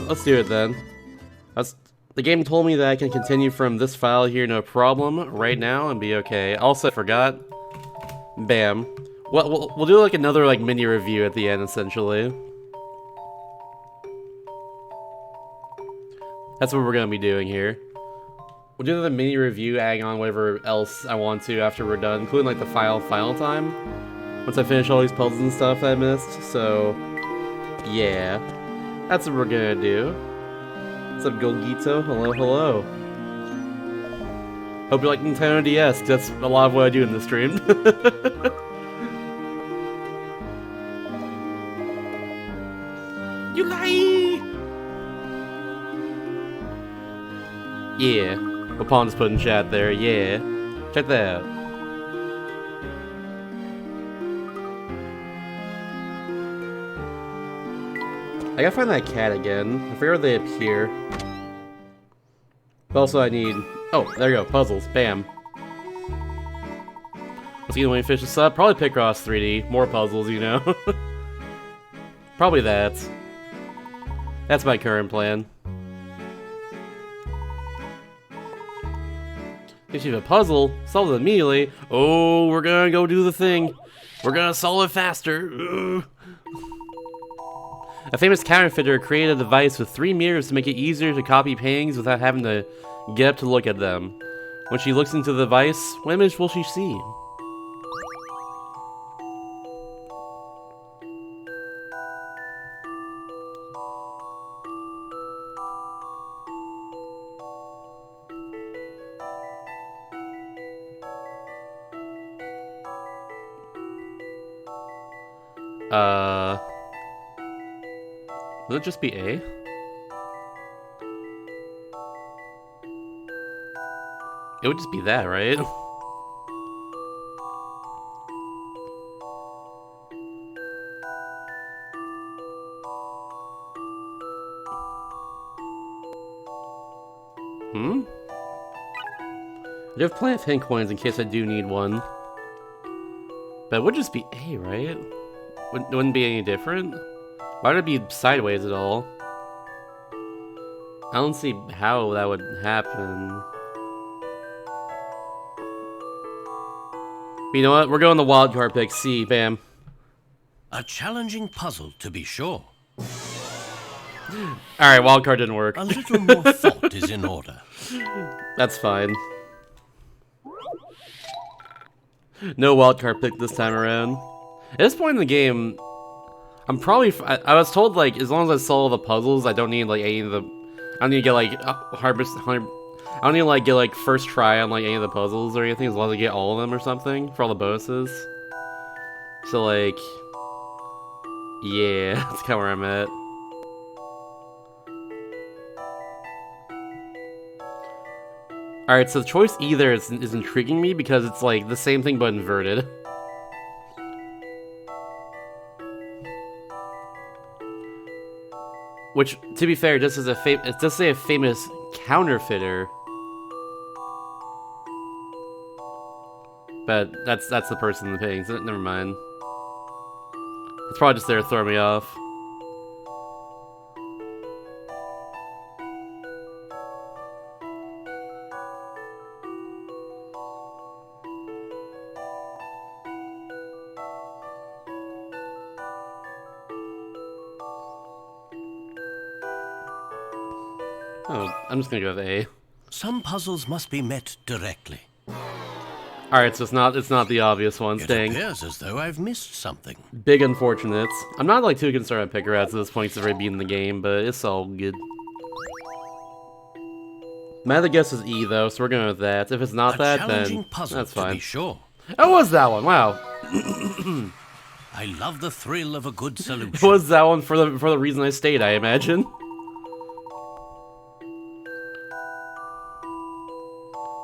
Let's do it then. The game told me that I can continue from this file here, no problem, right now, and be okay. Also, I forgot. Bam. We'll do like another like mini review at the end, essentially. That's what we're gonna be doing here. We'll do the mini review, adding on whatever else I want to after we're done, including like the final time. Once I finish all these puzzles and stuff that I missed, so yeah. That's what we're gonna do. What's up, Golgito? Hello, hello. Hope you like Nintendo DS, 'cause that's a lot of what I do in this stream. You lie! Yeah. Upon just put in chat there, yeah. Check that out. I gotta find that cat again. I forget where they appear. But also I need... Oh, there you go. Puzzles. Bam. Let's get the way to finish this up. Probably Picross 3D. More puzzles, you know. Probably that. That's my current plan. If you have a puzzle, solve it immediately. Oh, we're gonna go do the thing. We're gonna solve it faster. Ugh. A famous counterfeiter created a device with 3 mirrors to make it easier to copy paintings without having to get up to look at them. When she looks into the device, what image will she see? Will it just be A? It would just be that, right? Hmm? I do have plenty of hint coins in case I do need one. But it would just be A, right? Wouldn't be any different? Why would it be sideways at all? I don't see how that would happen. But you know what? We're going the wildcard pick. C. Bam. A challenging puzzle, to be sure. Alright, wildcard didn't work. A little more thought is in order. That's fine. No wildcard pick this time around. At this point in the game, I'm probably... I was told, like, as long as I solve the puzzles, I don't need, like, any of the... I don't need to get, like, I don't need to, like, get, like, first try on, like, any of the puzzles or anything, as long as I get all of them or something, for all the bonuses. So, like... Yeah, that's kind of where I'm at. Alright, so choice either is intriguing me because it's, like, the same thing but inverted. Which, to be fair, this is it does say a famous counterfeiter. But that's the person in the painting, so never mind. It's probably just there to throw me off. Oh, I'm just gonna go with A. Some puzzles must be met directly. Alright, so it's not the obvious one. It appears as though I've missed something. Big unfortunates. I'm not like too concerned about picker rats at this point, since I've already beaten the game, but it's all good. My other guess is E though, so we're going with that. If it's not that, then that's fine. To be sure. Oh, it was that one? Wow. I love the thrill of a good solution. It was that one for the reason I stayed, I imagine.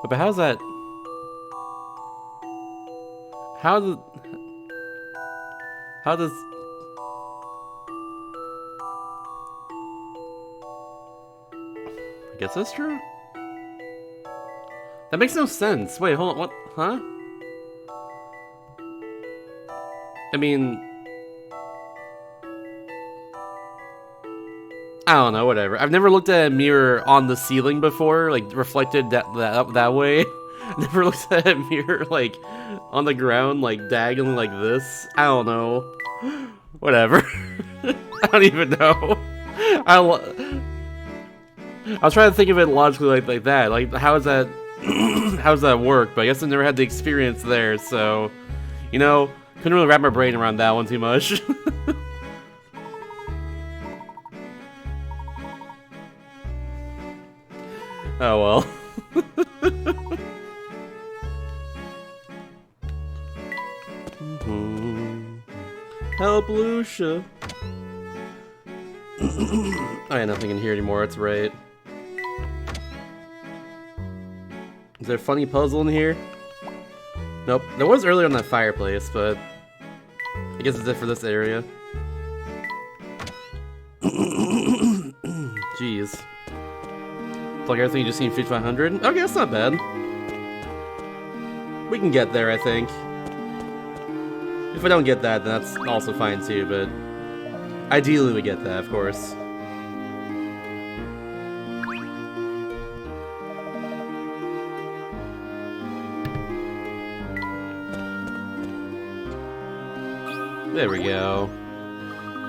But how's that? How does... I guess that's true. That makes no sense. Wait, hold on. What? Huh? I mean... I don't know, whatever. I've never looked at a mirror on the ceiling before, like reflected that way. Never looked at a mirror like on the ground, like diagonally like this. I don't know. Whatever. I don't even know. I was trying to think of it logically like that. Like, how is that? How does that work? But I guess I never had the experience there, so you know, couldn't really wrap my brain around that one too much. Oh well. Help, Lucia. I got nothing in here anymore, that's right. Is there a funny puzzle in here? Nope. There was earlier on that fireplace, but I guess it's it for this area. Jeez. Like everything you just seen 5500? Okay, that's not bad. We can get there, I think. If I don't get that, then that's also fine too, but ideally we get that, of course. There we go.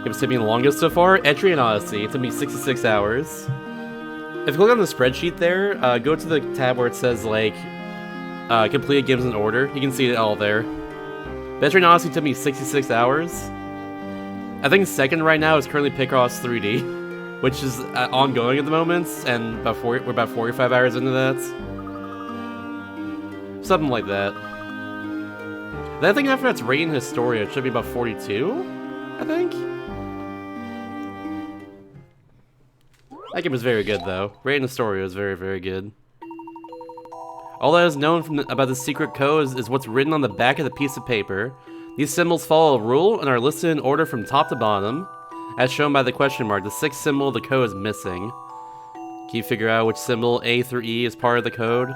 It's taking the longest so far. Entry and Odyssey. It took me 66 hours. If you click on the spreadsheet there, go to the tab where it says, like, completed games in order. You can see it all there. Entry and Odyssey took me 66 hours. I think second right now is currently Picross 3D, which is ongoing at the moment, and we're about 45 hours into that. Something like that. Then I think after that's Rain Historia, it should be about 42, I think? That game was very good, though. Rain Historia is very, very good. All that is known about the secret code is what's written on the back of the piece of paper. These symbols follow a rule and are listed in order from top to bottom. As shown by the question mark, the sixth symbol of the code is missing. Can you figure out which symbol A through E is part of the code?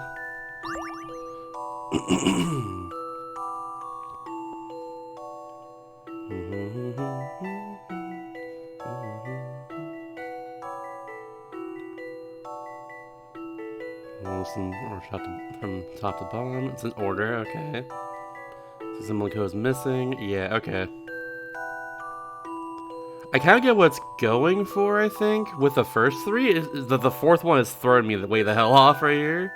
From top to bottom. It's in order, okay. So symbol code is missing. Yeah, okay. I kind of get what it's going for, I think, with the first three. The fourth one is throwing me way the hell off right here.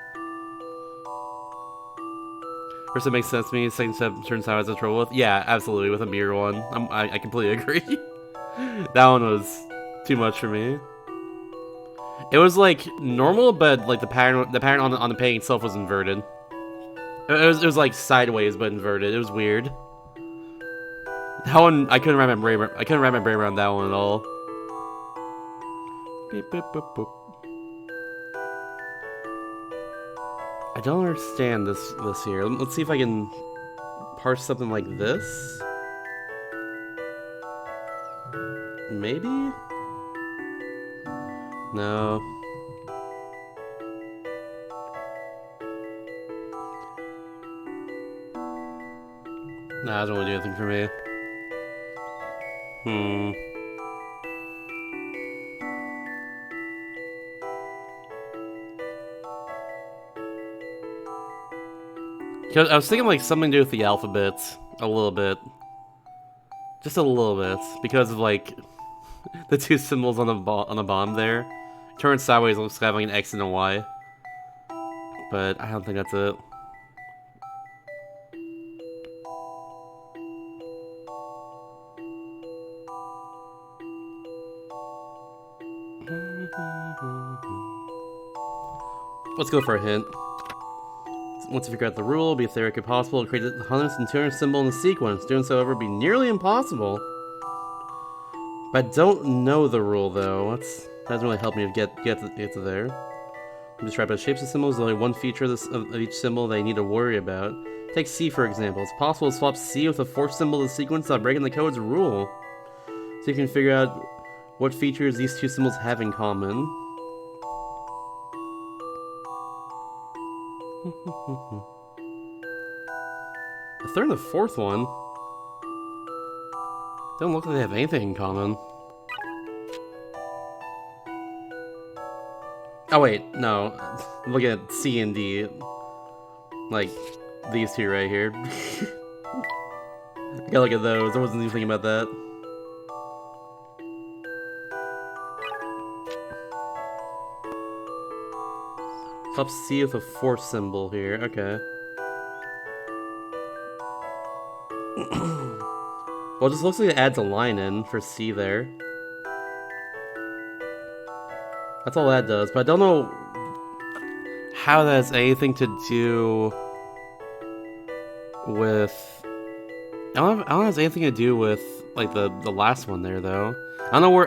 First, it makes sense to me. Second step turns out I was trouble with. Yeah, absolutely, with a mirror one. I completely agree. That one was too much for me. It was like normal, but like the pattern on the painting itself was inverted. It was like sideways but inverted. It was weird. That one I couldn't wrap my brain around that one at all. Beep, boop, boop, boop. I don't understand this here. Let's see if I can parse something like this. Maybe? No. Nah, it doesn't really do anything for me. I was thinking like something to do with the alphabet, a little bit. Just a little bit, because of like the two symbols on the bottom there. Turn sideways looks like having an X and a Y. But I don't think that's it. Let's go for a hint. Once you figure out the rule, it'll be theoretically possible to create the 100th and 200th symbol in the sequence. Doing so, however, would be nearly impossible. But I don't know the rule, though. That doesn't really help me get to there. I'm described by shapes of symbols. There's only one feature of each symbol that you need to worry about. Take C, for example. It's possible to swap C with the fourth symbol of the sequence without breaking the code's rule. So you can figure out what features these two symbols have in common. The third and the fourth one don't look like they have anything in common. Oh wait, no. Look at C and D. Like, these two right here. I gotta look at those. I wasn't even thinking about that. Top C with a force symbol here. Okay. Well, it just looks like it adds a line in for C there. That's all that does, but I don't know how that has anything to do with... I don't know if it has anything to do with like the last one there though. I don't know where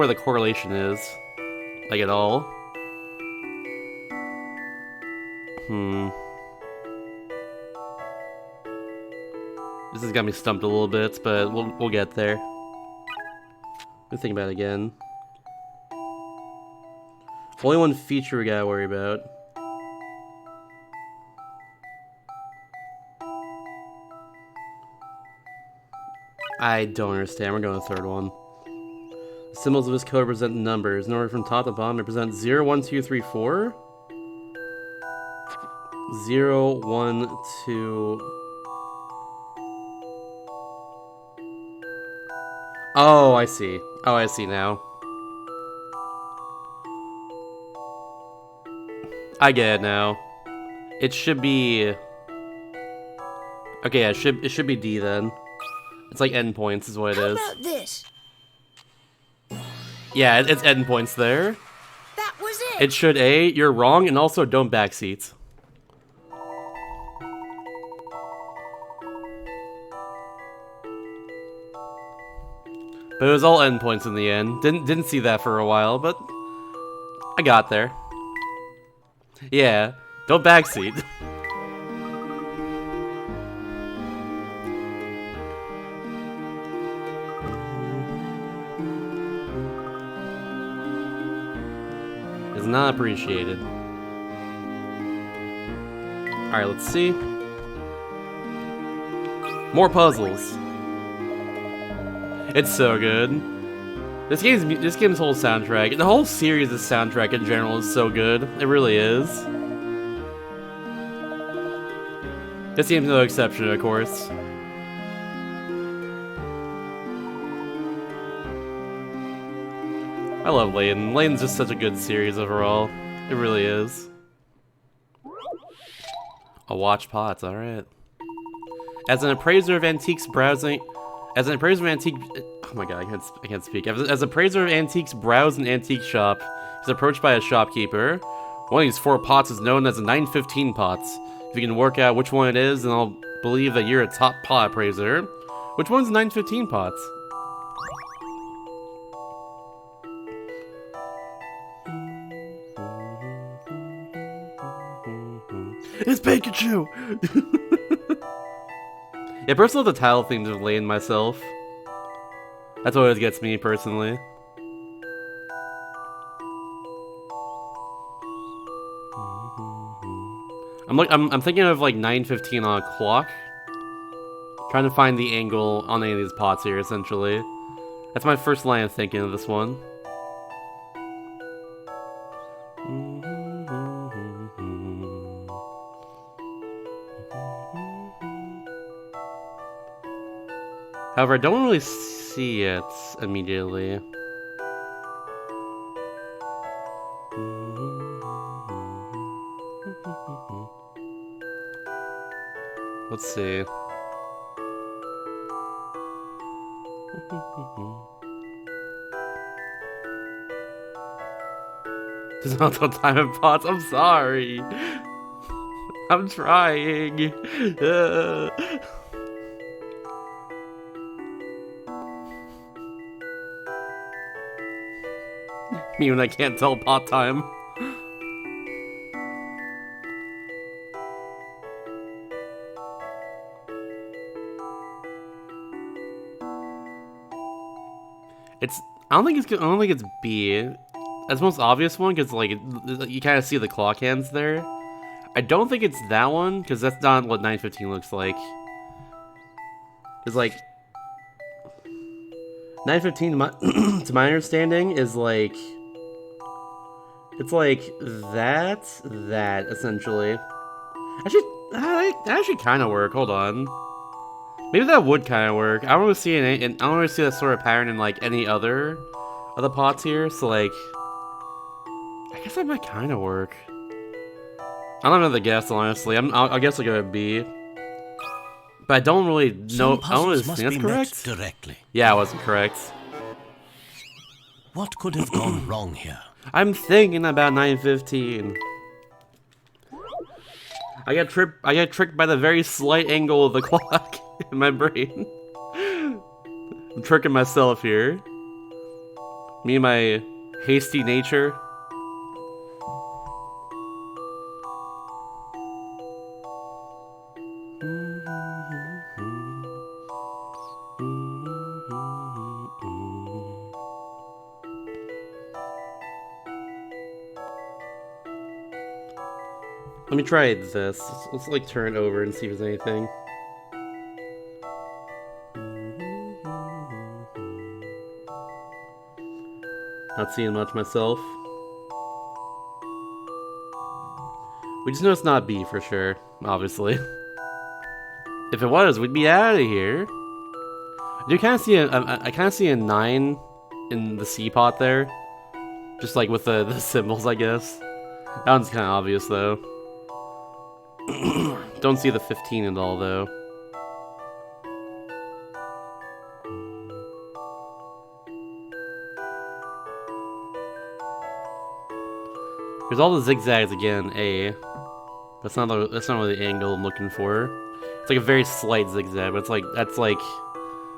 the correlation is, like at all. This has got me stumped a little bit, but we'll get there. Let me think about it again. Only one feature we gotta worry about. I don't understand. We're going to the third one. The symbols of this code represent numbers. In order from top to bottom, it represents 0, 1, 2, 3, 4. 0, 1, 2... Oh, I see. Oh, I see now. I get it now. It should be... Okay, yeah, it should be D then. It's like endpoints is what it is. How about this? Yeah, it's endpoints there. That was it. It should A, you're wrong, and also don't backseat. But it was all endpoints in the end. Didn't see that for a while, but I got there. Yeah, don't backseat. Is not appreciated. Alright, let's see. More puzzles. It's so good. This game's whole soundtrack, the whole series' soundtrack in general is so good. It really is. This game's no exception, of course. I love Layton. Layton's just such a good series overall. It really is. I'll watch pots, alright. As an appraiser of antiques browsing... As an appraiser of antique... Oh my god, I can't speak. As an appraiser of antiques browse an antique shop, he's approached by a shopkeeper. One of these 4 pots is known as a 915 pots. If you can work out which one it is, then I'll believe that you're a top pot appraiser. Which one's 915 pots? It's Pikachu! Yeah, personally, the title themes of Layton myself. That's what always gets me, personally. I'm thinking of like 9:15 on a clock. Trying to find the angle on any of these pots here, essentially. That's my first line of thinking of this one. However, I don't really see it immediately. Let's see. There's not no time in pots. I'm sorry. I'm trying. Me when I can't tell pot time. I don't think it's B. That's the most obvious one because like you kind of see the clock hands there. I don't think it's that one because that's not what 9:15 looks like. It's like 9:15 to my understanding is like It's like that, essentially. Actually, that actually kind of work. Hold on. Maybe that would kind of work. I don't really see I don't really see that sort of pattern in like any other of the pots here. So like, I guess that might kind of work. I don't know the guess honestly. I guess I'll go with B. But I don't really know. Some I don't really puzzles must think be that's met correct. directly. Yeah, I wasn't correct. What could have gone wrong here? I'm thinking about 9:15. I got tricked by the very slight angle of the clock in my brain. I'm tricking myself here. Me and my hasty nature. Let me try this. Let's like turn it over and see if there's anything. Not seeing much myself. We just know it's not B for sure, obviously. If it was, we'd be out of here. I do kind of see I kind of see a 9 in the C pot there, just like with the symbols, I guess. That one's kind of obvious though. Don't see the 15 at all though. There's all the zigzags again. A. That's not really the angle I'm looking for. It's like a very slight zigzag, but that's like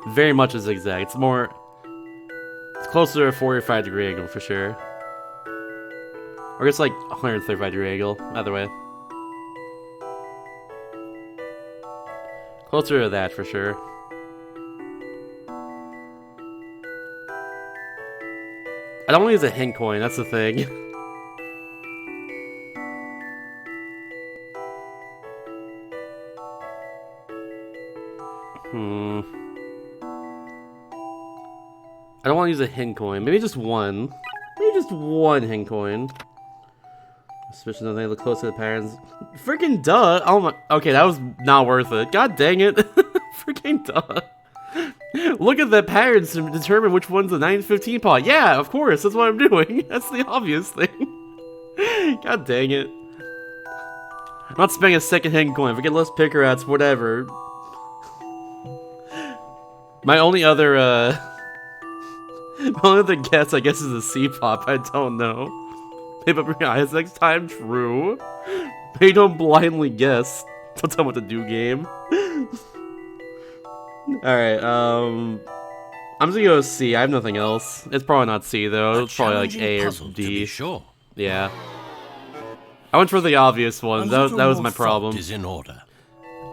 very much a zigzag. It's closer to a 45-degree angle for sure. Or it's like 135-degree angle. Either way, closer to that for sure. I don't want to use a hint coin. That's the thing. I don't want to use a hint coin. Maybe just one. Maybe just one hint coin. Especially when they look close to the patterns. Freaking duh! Oh my. Okay, that was not worth it. God dang it! Freaking duh! Look at the patterns to determine which one's the 915 pot. Yeah, of course. That's what I'm doing. That's the obvious thing. God dang it! I'm not spending a second hint coin. Forget less picker rats. Whatever. My only other my only other guess, I guess, is a C-pop. I don't know. Hey, but realize next time, true. Maybe don't blindly guess. Don't tell me what to do, game. Alright, I'm just gonna go C. I have nothing else. It's probably not C, though. It's probably like A or To D. be sure. Yeah. I went for the obvious one. That was my problem. Is in order.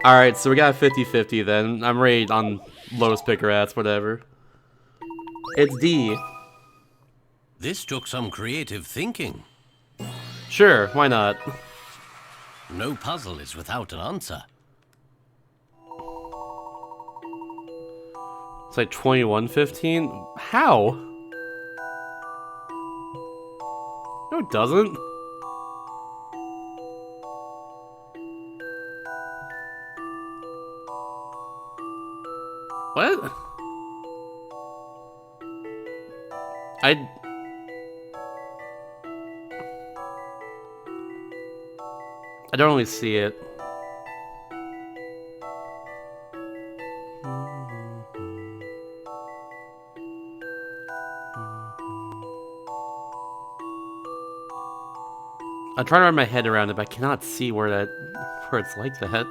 Alright, so we got 50-50 then. I'm ready on lowest picker rats, whatever. It's D. This took some creative thinking. Sure, why not? No puzzle is without an answer. It's like 21-15? How? No, it doesn't. What? I don't really see it. I'm trying to wrap my head around it, but I cannot see where it's like that.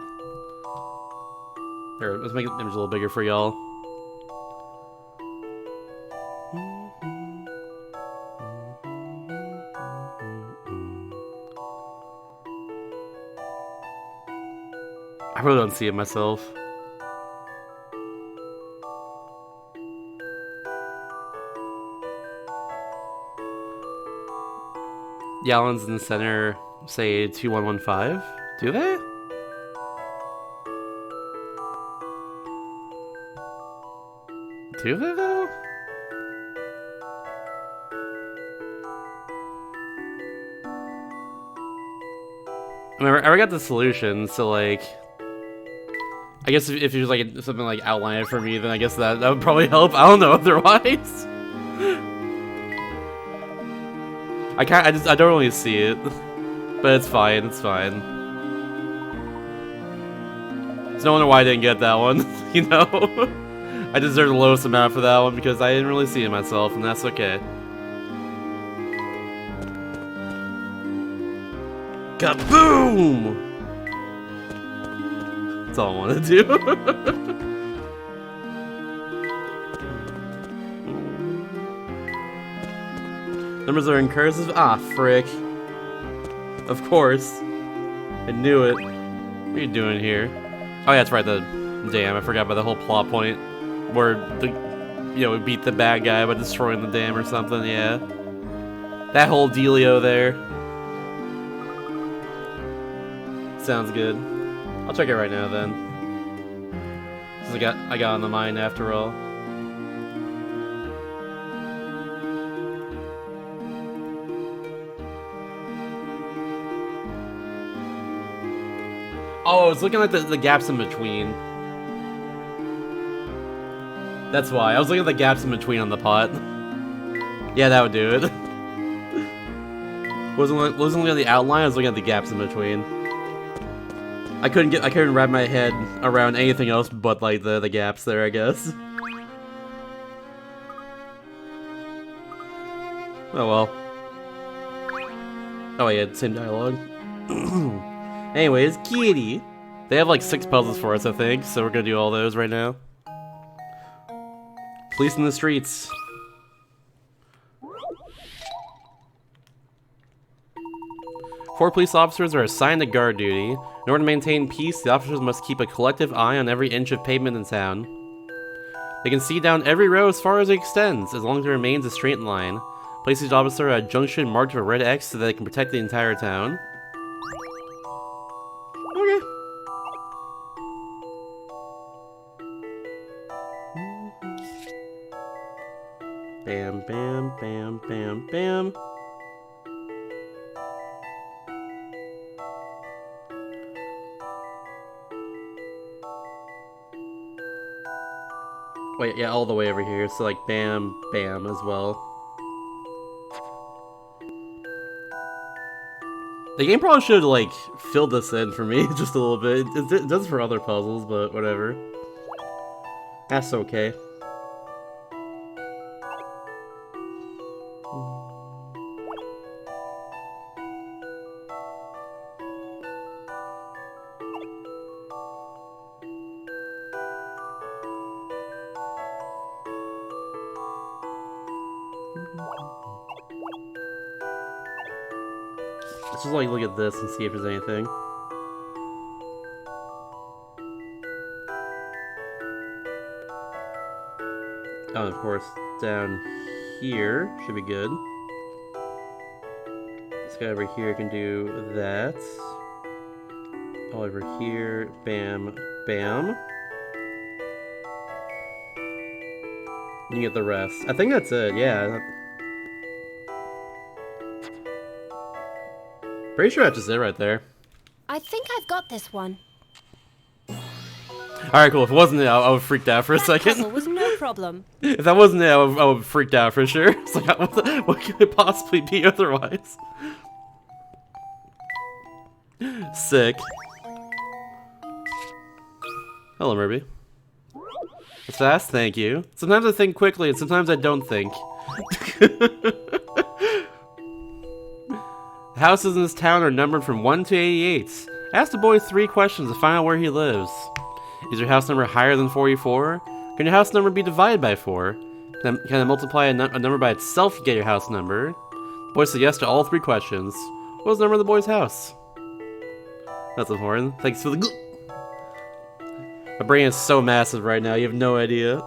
Here, let's make the image a little bigger for y'all. I really don't see it myself. Yallen's in the center, say 2115. Do they? Do they though? I mean, I already got the solution, so like, I guess if you just like something like outline it for me, then I guess that would probably help. I don't know otherwise. I don't really see it, but it's fine. It's fine. It's no wonder why I didn't get that one. You know, I deserve the lowest amount for that one because I didn't really see it myself, and that's okay. Kaboom! That's all I want to do. Numbers are in cursive. Ah, frick. Of course. I knew it. What are you doing here? Oh yeah, that's right. Damn, I forgot about the whole plot point where we beat the bad guy by destroying the dam or something. Yeah, that whole dealio there. Sounds good. I'll check it right now then. Since I got on the mind after all. Oh, I was looking at the gaps in between. That's why. I was looking at the gaps in between on the pot. Yeah, that would do it. Wasn't looking at the outline, I was looking at the gaps in between. I couldn't wrap my head around anything else but like the gaps there, I guess. Oh well. Oh yeah, same dialogue. Anyways, kitty. They have like 6 puzzles for us, I think, so we're gonna do all those right now. Police in the streets. Four police officers are assigned to guard duty. In order to maintain peace, the officers must keep a collective eye on every inch of pavement in town. They can see down every row as far as it extends, as long as it remains a straight line. Place each officer at a junction marked with a red X so that they can protect the entire town. Okay. Bam, bam, bam, bam, bam. Wait, yeah, all the way over here, so like bam, bam as well. The game probably should have like filled this in for me just a little bit. It does for other puzzles, but whatever. That's okay. Let's just like look at this and see if there's anything. Oh, of course, down here should be good. This guy over here can do that. All over here, bam, bam. You can get the rest. I think that's it, yeah. Pretty sure that's just it right there. I think I've got this one. Alright, cool. If it wasn't it, I would have freaked out for a second. Puzzle was no problem. If that wasn't it, I would have freaked out for sure. It's like, what could it possibly be otherwise? Sick. Hello, Murby. That's fast, thank you. Sometimes I think quickly, and sometimes I don't think. The houses in this town are numbered from 1 to 88. Ask the boy 3 questions to find out where he lives. Is your house number higher than 44? Can your house number be divided by 4? Can I multiply a number by itself to get your house number? The boy said yes to all 3 questions. What was the number of the boy's house? That's important. Thanks for the My brain is so massive right now, you have no idea.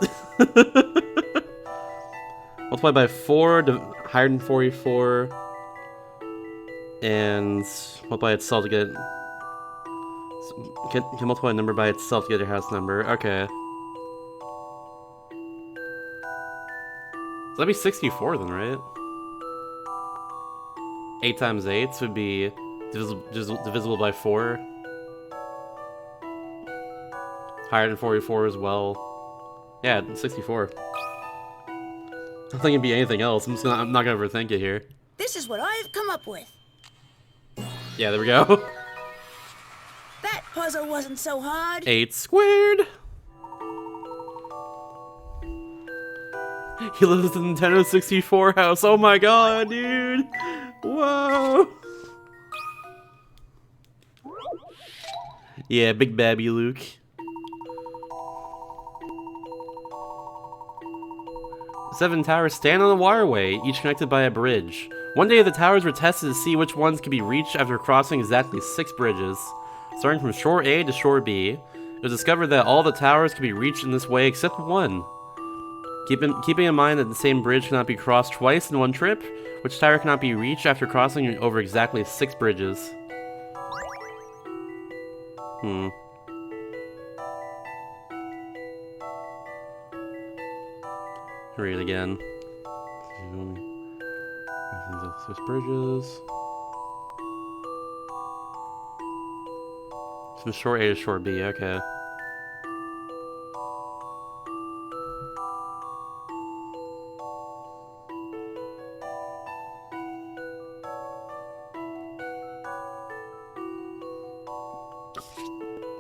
Multiply by 4, higher than 44. And multiply itself to get... Can multiply a number by itself to get your house number. Okay. So that'd be 64 then, right? 8 times 8 would be divisible by 4. Higher than 44 as well. Yeah, 64. I don't think it'd be anything else. I'm not gonna overthink it here. This is what I've come up with. Yeah, there we go. That puzzle wasn't so hard. 8 squared. He lives in the Nintendo 64 house. Oh my god, dude. Whoa. Yeah, big babby Luke. 7 towers stand on a waterway, each connected by a bridge. One day the towers were tested to see which ones could be reached after crossing exactly 6 bridges. Starting from shore A to shore B, it was discovered that all the towers could be reached in this way except one. Keeping in mind that the same bridge cannot be crossed twice in one trip, which tower cannot be reached after crossing over exactly 6 bridges. Read it again. 6 bridges. From shore A to shore B, okay.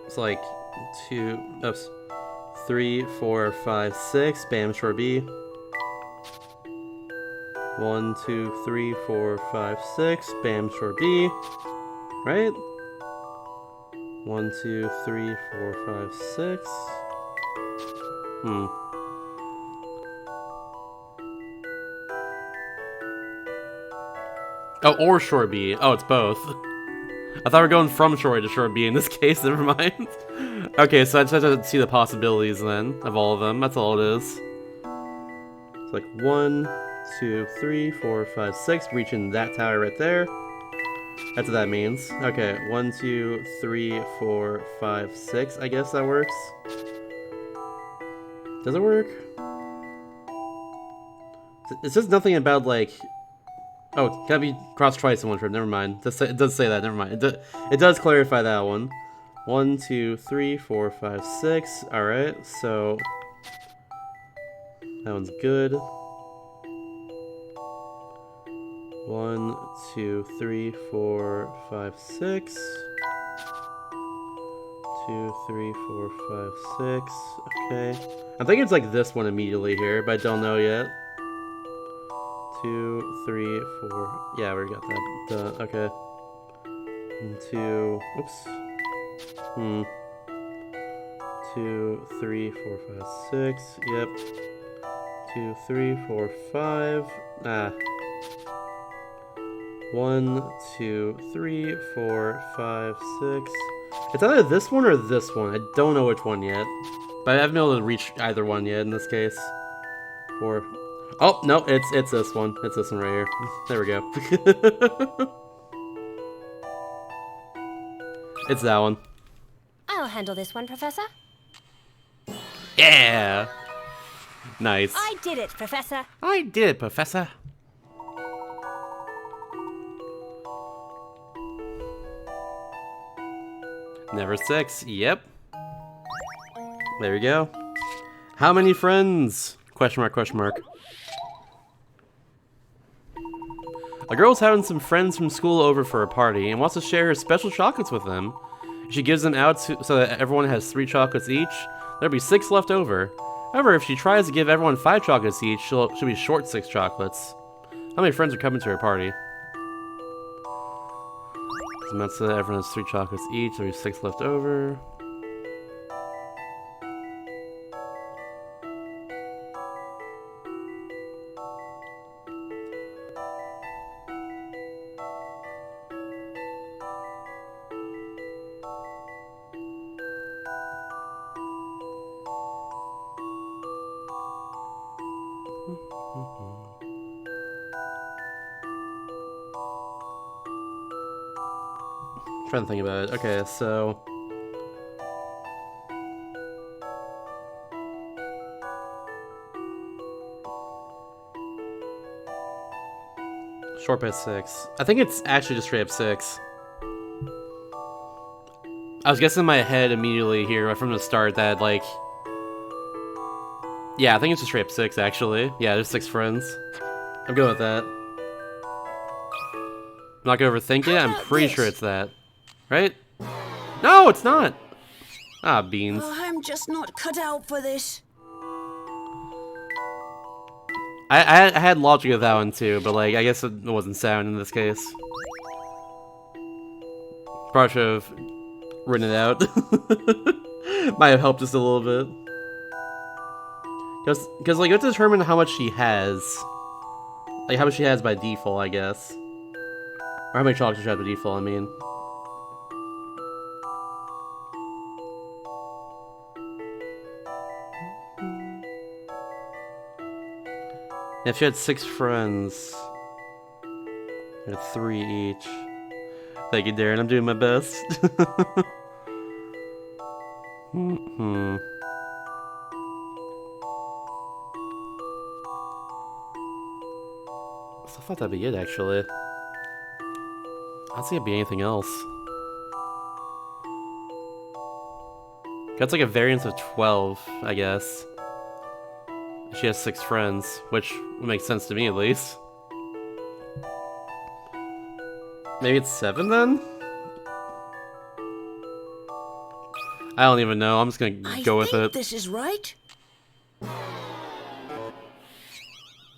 It's like 3, 4, 5, 6. Bam, shore B. 1, 2, 3, 4, 5, 6. Bam, shore B. Right? 1, 2, 3, 4, 5, 6. Oh, or shore B. Oh, it's both. I thought we were going from shore A to shore B in this case, never mind. Okay, so I just have to see the possibilities then, of all of them. That's all it is. It's like 1, 2, 3, 4, 5, 6, reaching that tower right there. That's what that means. Okay, 1, 2, 3, 4, 5, 6, I guess that works. Does it work? It says nothing about, like... Oh, can be crossed twice in one trip, never mind. It does say that, never mind. It does clarify that one. 1, 2, 3, 4, 5, 6. Alright, so... that one's good. 1, 2, 3, 4, 5, 6. 2, 3, 4, 5, 6. Okay. I think it's like this one immediately here, but I don't know yet. 2, 3, 4. Yeah, we got that done. Okay. 2. Oops. 2, 3, 4, 5, 6. Yep. 2, 3, 4, 5. 1, 2, 3, 4, 5, 6. It's either this one or this one. I don't know which one yet. But I haven't been able to reach either one yet in this case. 4. Oh, no, it's this one. It's this one right here. There we go. It's that one. I'll handle this one, Professor. Yeah! Nice. I did it, Professor. I did it, Professor. Never 6. Yep. There we go. How many friends? Question mark, question mark. A girl's having some friends from school over for a party and wants to share her special chocolates with them. She gives them out so that everyone has 3 chocolates each. There'll be 6 left over. However, if she tries to give everyone 5 chocolates each, she'll be short 6 chocolates. How many friends are coming to her party? So that's everyone has 3 chocolates each. There'll be 6 left over. Trying to think about it. Okay, so short by 6. I think it's actually just straight up 6. I was guessing in my head immediately here right from the start that, like... Yeah, I think it's just straight up 6, actually. Yeah, there's 6 friends. I'm good with that. I'm not gonna overthink it, I'm pretty sure it's that. Right? No, it's not! Ah, beans. Oh, I'm just not cut out for this. I had logic of that one too, but like, I guess it wasn't sound in this case. Probably should have written it out. Might have helped just a little bit. Because like, you have to determine how much she has. Like, how much she has by default, I guess. Or how many chocolates she has by default, I mean. If she had 6 friends, I had 3 each. Thank you, Darren. I'm doing my best. So I thought that'd be it, actually. I don't think it'd be anything else. That's like a variance of 12, I guess. She has 6 friends, which would make sense to me at least. Maybe it's 7 then? I don't even know. I'm just gonna go with it. This is right.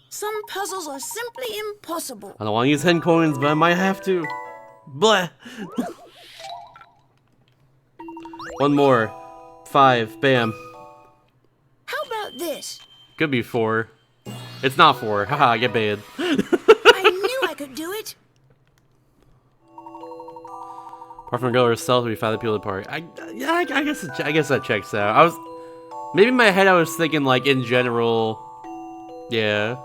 Some puzzles are simply impossible. I don't want to use hen coins, but I might have to. Blah. One more. 5. Bam. How about this? Could be 4. It's not 4. Haha, I get baited. I knew I could do it. Apart from the girl herself, we found the people apart. I guess that checks out. Maybe in my head I was thinking like in general. Yeah.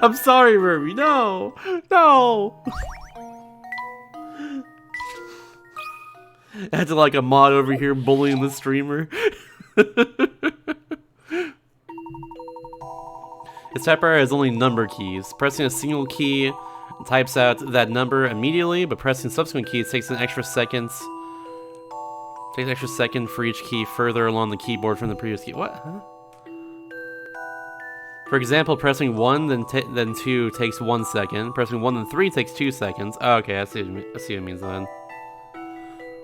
I'm sorry, Ruby. No, no. I had to like a mod over here bullying the streamer. This typewriter has only number keys. Pressing a single key types out that number immediately, but pressing subsequent keys takes an extra second. Takes an extra second for each key further along the keyboard from the previous key. What? Huh? For example, pressing 1 then 2 takes 1 second. Pressing 1 then 3 takes 2 seconds. Oh, okay, I see what it means then.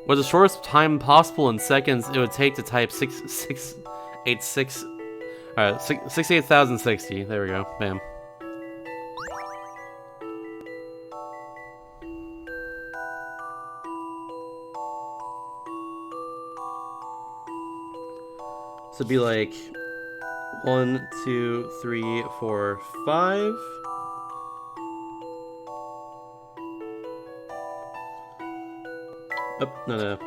With the shortest time possible in seconds it would take to type 68,060. There we go. Bam. So it'd be like 1, 2, 3, 4, 5. Oh, no.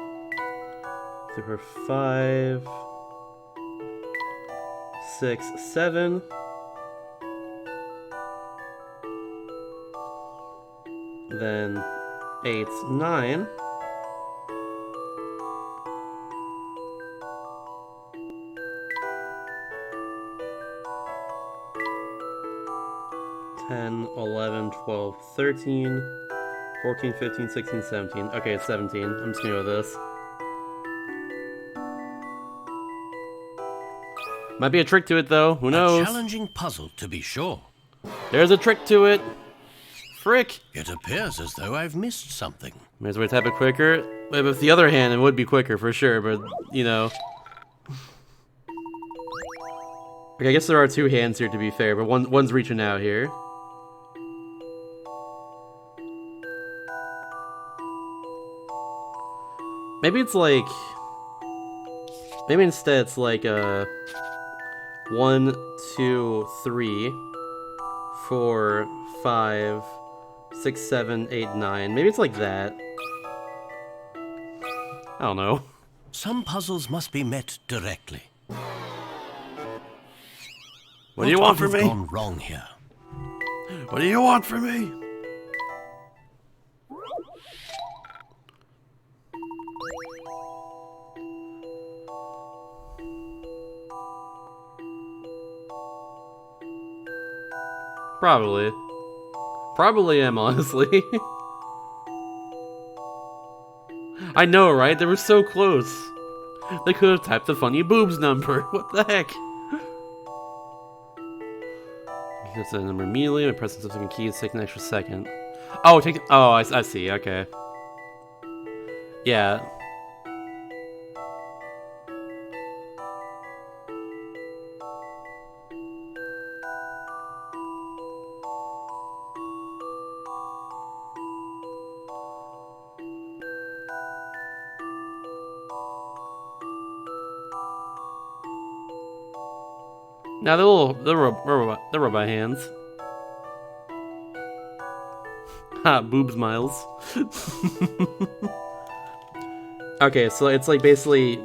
3, 4, 5. 6, 7. Then 8, 9. 10, 11, 12, 13, 14, 15, 16, 17. Okay, it's 17. I'm just gonna go with this. Might be a trick to it, though. Who knows? A challenging puzzle, to be sure. There's a trick to it. Frick. It appears as though I've missed something. Maybe we type it quicker. But with the other hand, it would be quicker for sure, but, you know. Okay, I guess there are 2 hands here, to be fair, but one's reaching out here. Maybe it's like... Maybe instead it's like, 1, 2, 3, 4, 5, 6, 7, 8, 9. Maybe it's like that. I don't know. Some puzzles must be met directly. What do you want from could me? have gone wrong here? What do you want from me? Probably. Probably am, honestly. I know, right? They were so close. They could have typed the funny boobs number. What the heck? That's the number immediately. My pressing subsequent keys take an extra second. Oh, I see. Okay. Yeah. Now they're robot hands. Ha, boobs miles. Okay, so it's like basically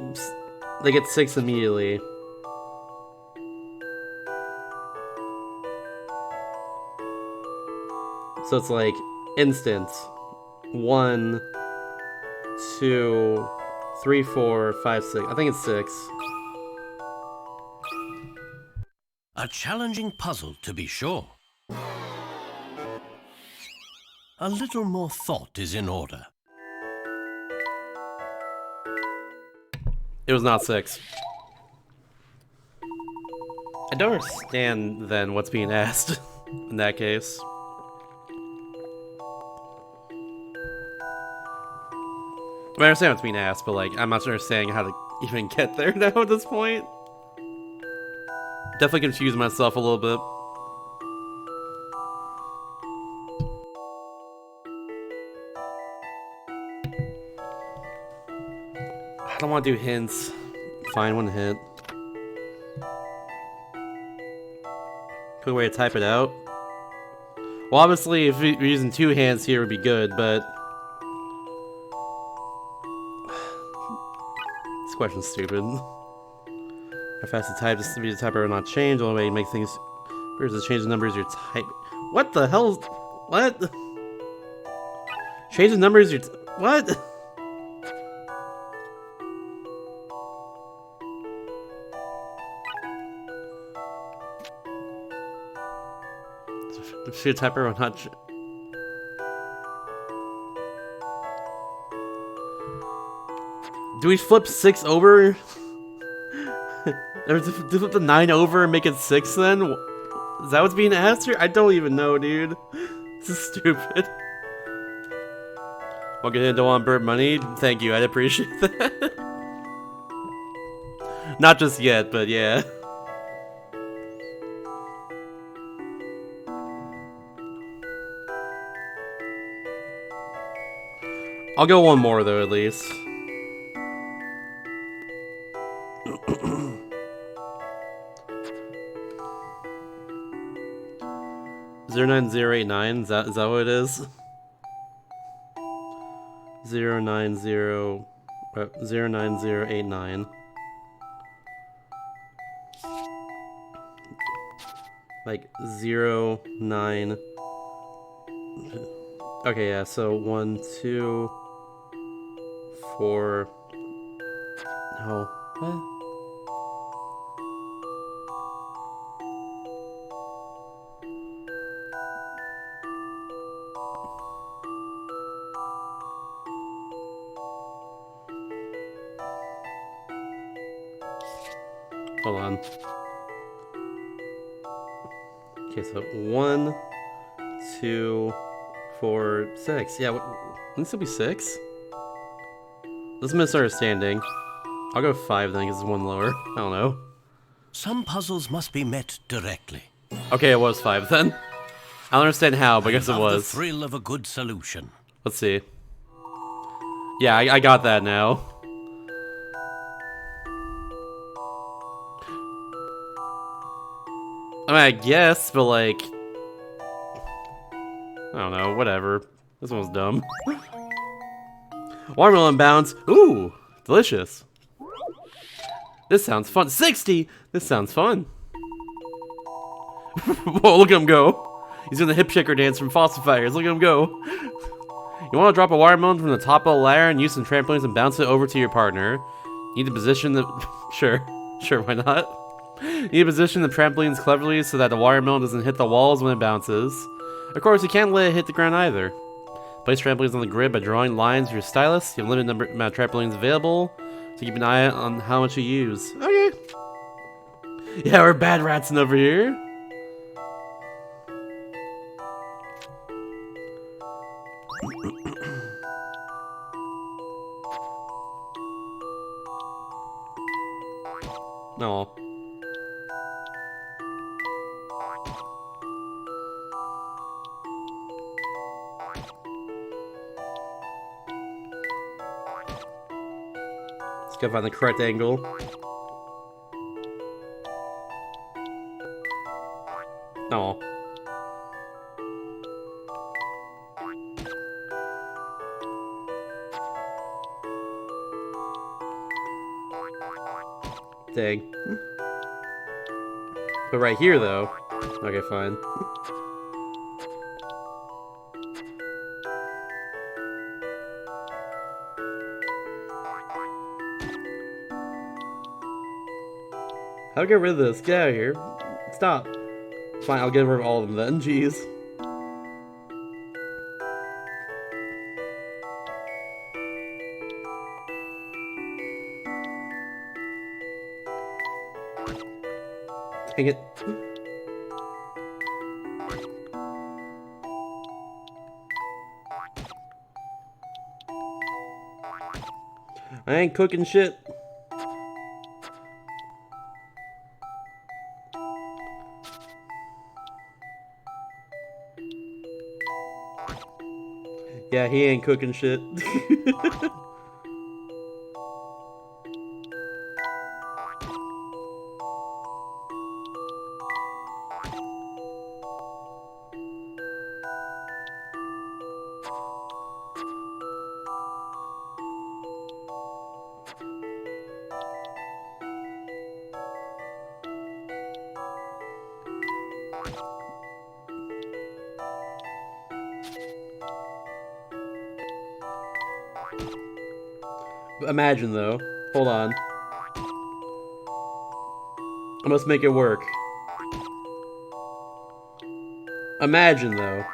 they get 6 immediately. So it's like instant. 1, 2, 3, 4, 5, 6. I think it's 6. A challenging puzzle, to be sure. A little more thought is in order. It was not 6. I don't understand then what's being asked in that case. I understand what's being asked, but like I'm not understanding how to even get there now at this point. Definitely confused myself a little bit. I don't want to do hints. Find one hint. Quick way to type it out. Well, obviously, if we're using 2 hands here, it would be good, but this question's stupid. How fast you type, the speed of the typer will not change. The only way you make things is to change the numbers you're typing. What the hell? What? Change the numbers you're what? The speed of the typer will not. Do we flip 6 over? Or to flip the 9 over and make it 6 then? Is that what's being asked here? I don't even know, dude. This is stupid. I'll get into on bird money. Thank you, I'd appreciate that. Not just yet, but yeah. I'll go one more though, at least. 09089, is that what it is? 09089. Like 09. Okay, yeah, so 1, 2, 4. No. What? Hold on. Okay, so 1, 2, 4, 6. Yeah, wouldn't this be 6? This is a misunderstanding. I'll go 5 then, because it's 1 lower. I don't know. Some puzzles must be met directly. Okay, it was 5 then. I don't understand how, but I guess it was. The thrill of a good solution. Let's see. Yeah, I got that now. I mean, I guess, but like... I don't know, whatever. This one was dumb. Watermelon bounce. Ooh, delicious. This sounds fun. 60! This sounds fun. Whoa, look at him go. He's doing the hip shaker dance from Falsifiers. Look at him go. You want to drop a watermelon from the top of the ladder and use some trampolines and bounce it over to your partner. You need to position the... Sure, why not? You need to position the trampolines cleverly so that the watermelon doesn't hit the walls when it bounces. Of course, you can't let it hit the ground either. Place trampolines on the grid by drawing lines with your stylus. You have a limited amount of trampolines available, so keep an eye on how much you use. Okay. Yeah, we're bad ratsing over here. No. Let's go find the correct angle. No. Dang. But right here, though. Okay, fine. How do I get rid of this? Get out of here. Stop. Fine, I'll get rid of all of them then. Jeez. Dang it. I ain't cooking shit. Yeah, he ain't cooking shit. Imagine though. Hold on. I must make it work. Imagine though.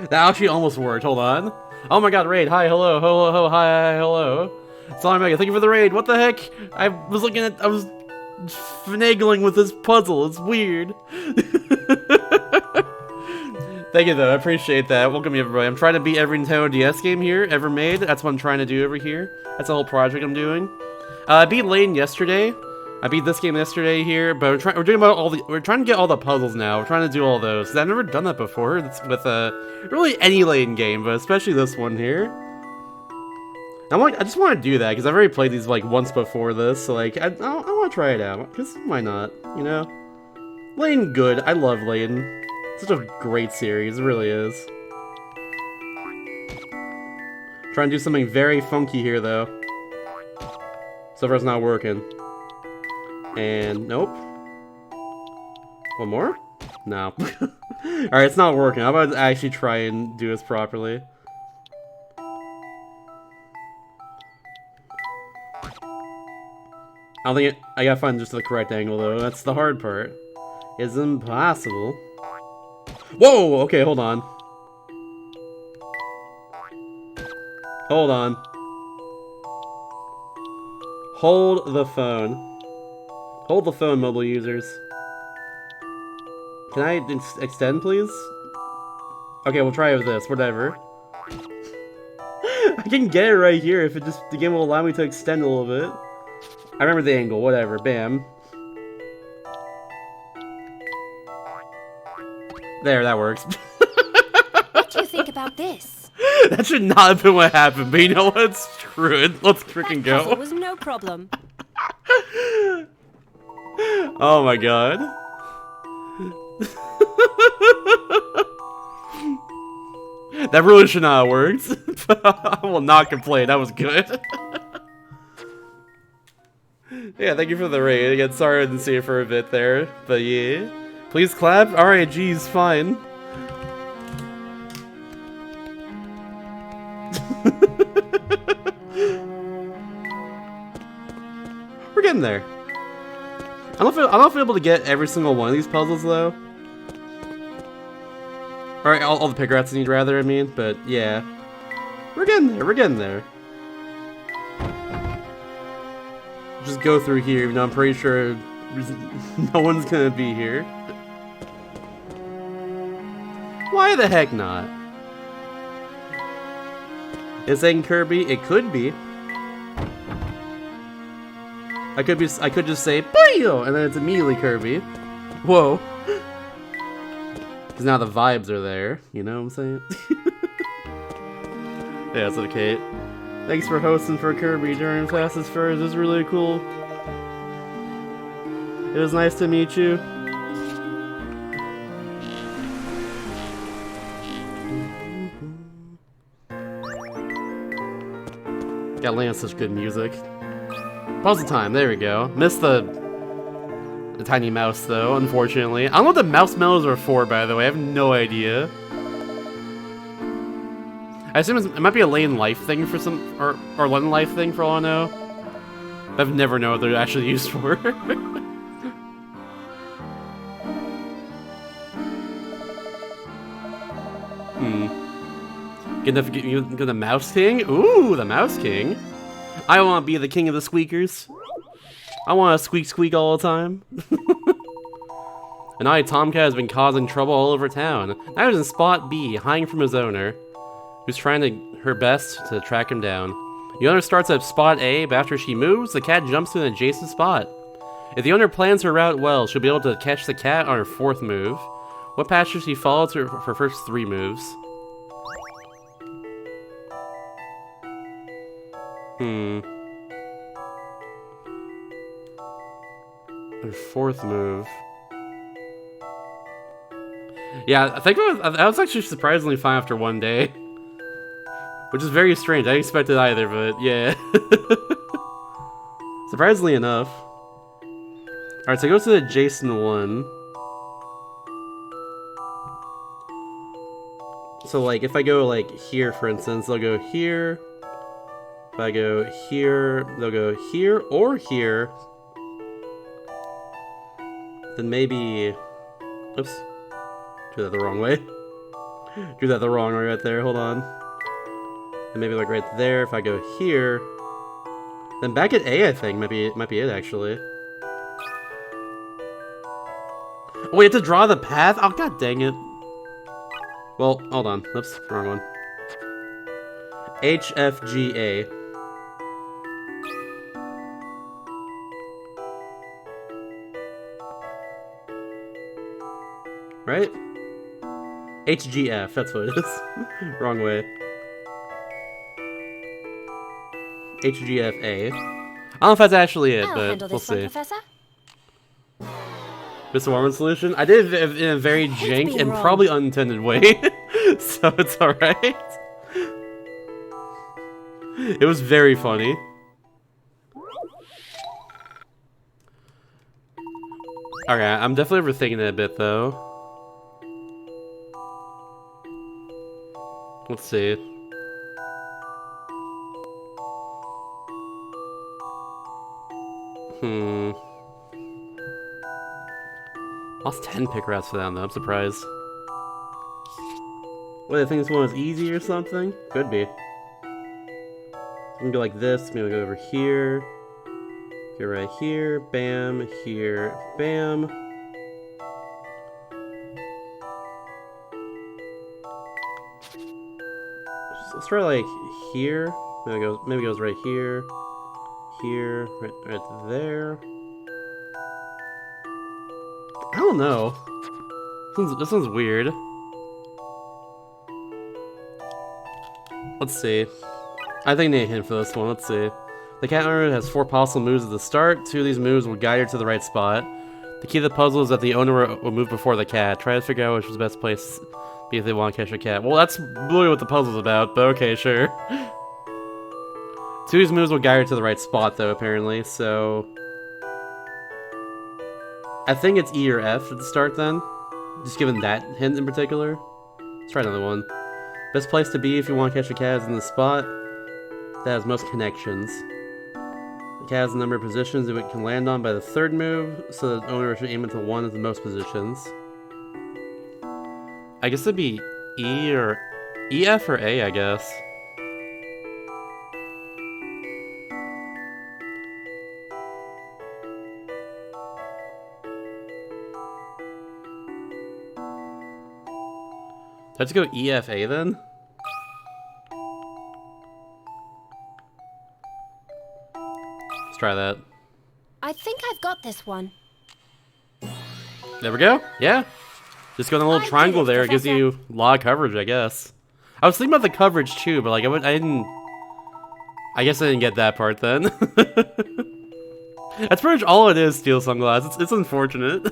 That actually almost worked. Hold on. Oh my god, raid. Hi, hello, hello, hello, hi, hello. Sorry, Mega. Thank you for the raid. What the heck? I was finagling with this puzzle. It's weird. Thank you, though. I appreciate that. Welcome, everybody. I'm trying to beat every Nintendo DS game here ever made. That's what I'm trying to do over here. That's the whole project I'm doing. I beat Layton yesterday. I beat this game yesterday here, but we're trying to get all the puzzles now. We're trying to do all those. 'Cause I've never done that before. It's with really any Layton game, but especially this one here. I just want to do that because I've already played these like once before this, so like I want to try it out. Because why not? You know, Layton good. I love Layton. Such a great series, it really is. Trying to do something very funky here though. So far it's not working. And nope. One more? No. Alright, it's not working. I'm about to actually try and do this properly. I don't think I gotta find just the correct angle though. That's the hard part. It's impossible. Whoa! Okay, hold on. Hold on. Hold the phone. Hold the phone, mobile users. Can I extend, please? Okay, we'll try it with this. Whatever. I can get it right here if the game will allow me to extend a little bit. I remember the angle. Whatever. Bam. There, that works. What do you think about this? That should not have been what happened, but you know what? Screw it. Let's freaking go. Puzzle was no problem. Oh my god. That really should not have worked. I will not complain. That was good. Yeah, thank you for the raid. Again, sorry I didn't see it for a bit there, but yeah. Please clap? Alright, geez, fine. We're getting there. I don't know if I'm able to get every single one of these puzzles though. Alright, all the Pigrats I need rather, I mean, but yeah. We're getting there. Just go through here, even though I'm pretty sure no one's gonna be here. Why the heck not? It's saying Kirby, it could be. I could just say Boyo! And then it's immediately Kirby. Whoa. Because now the vibes are there, you know what I'm saying? Yeah, it's okay. Thanks for hosting for Kirby during Fastest Furs. It was really cool. It was nice to meet you. Got Lance such good music. Puzzle time, there we go. Missed the tiny mouse though, unfortunately. I don't know what the mouse mellows are for, by the way. I have no idea. I assume it might be a Layton life thing for some, or London life thing for all I know. But I've never known what they're actually used for. Get the Mouse King? Ooh, the Mouse King. I want to be the king of the squeakers. I want to squeak squeak all the time. And Tomcat has been causing trouble all over town. Now he's in spot B, hiding from his owner, who's trying her best to track him down. The owner starts at spot A, but after she moves, the cat jumps to an adjacent spot. If the owner plans her route well, she'll be able to catch the cat on her 4th move. What path should she follow to her first 3 moves? Her 4th move. Yeah, I think I was actually surprisingly fine after 1 day. Which is very strange. I didn't expect it either, but yeah. Surprisingly enough. Alright, so go to the adjacent one. So like, if I go like here, for instance, they'll go here. If I go here, they'll go here or here. Then maybe... Oops. Drew that the wrong way. Drew that the wrong way right there, hold on. And maybe like right there, if I go here. Then back at A, I think, might be it actually. Oh, we have to draw the path? Oh, god dang it. Well, hold on. Oops, wrong one. H, F, G, A. Right? HGF, that's what it is. Wrong way. HGFA. I don't know if that's actually it, but we'll see. Professor. Mr. Warman's solution? I did it in a very jank and probably unintended way, so it's alright. It was very funny. Okay, I'm definitely overthinking it a bit, though. Let's see. Lost 10 pick rats for them, though. I'm surprised. What, I think this one is easy or something? Could be. So we can go like this. Maybe go over here. Go right here. Bam. Here. Bam. Let's try like here. Maybe it goes right here. Here. Right there. I don't know. This one's weird. Let's see. I think I need a hint for this one. Let's see. The cat owner has 4 possible moves at the start. 2 of these moves will guide her to the right spot. The key to the puzzle is that the owner will move before the cat. Try to figure out which is the best place to be if they want to catch a cat. Well, that's really what the puzzle's about, but okay, sure. 2 of these moves will guide her to the right spot, though, apparently, so... I think it's E or F at the start, then. Just given that hint in particular. Let's try another one. Best place to be if you want to catch a cat is in the spot that has most connections. The cat has a number of positions that it can land on by the third move, so the owner should aim it to one of the most positions. I guess it'd be E or E, F, or A, I guess. Let's go E, F, A then. Let's try that. I think I've got this one. There we go. Yeah. Just go in a little I did triangle it, there. It gives Professor. you a lot of coverage, I guess. I was thinking about the coverage too, but like I didn't. I guess I didn't get that part then. That's pretty much all it is, Steel Sunglass. It's unfortunate.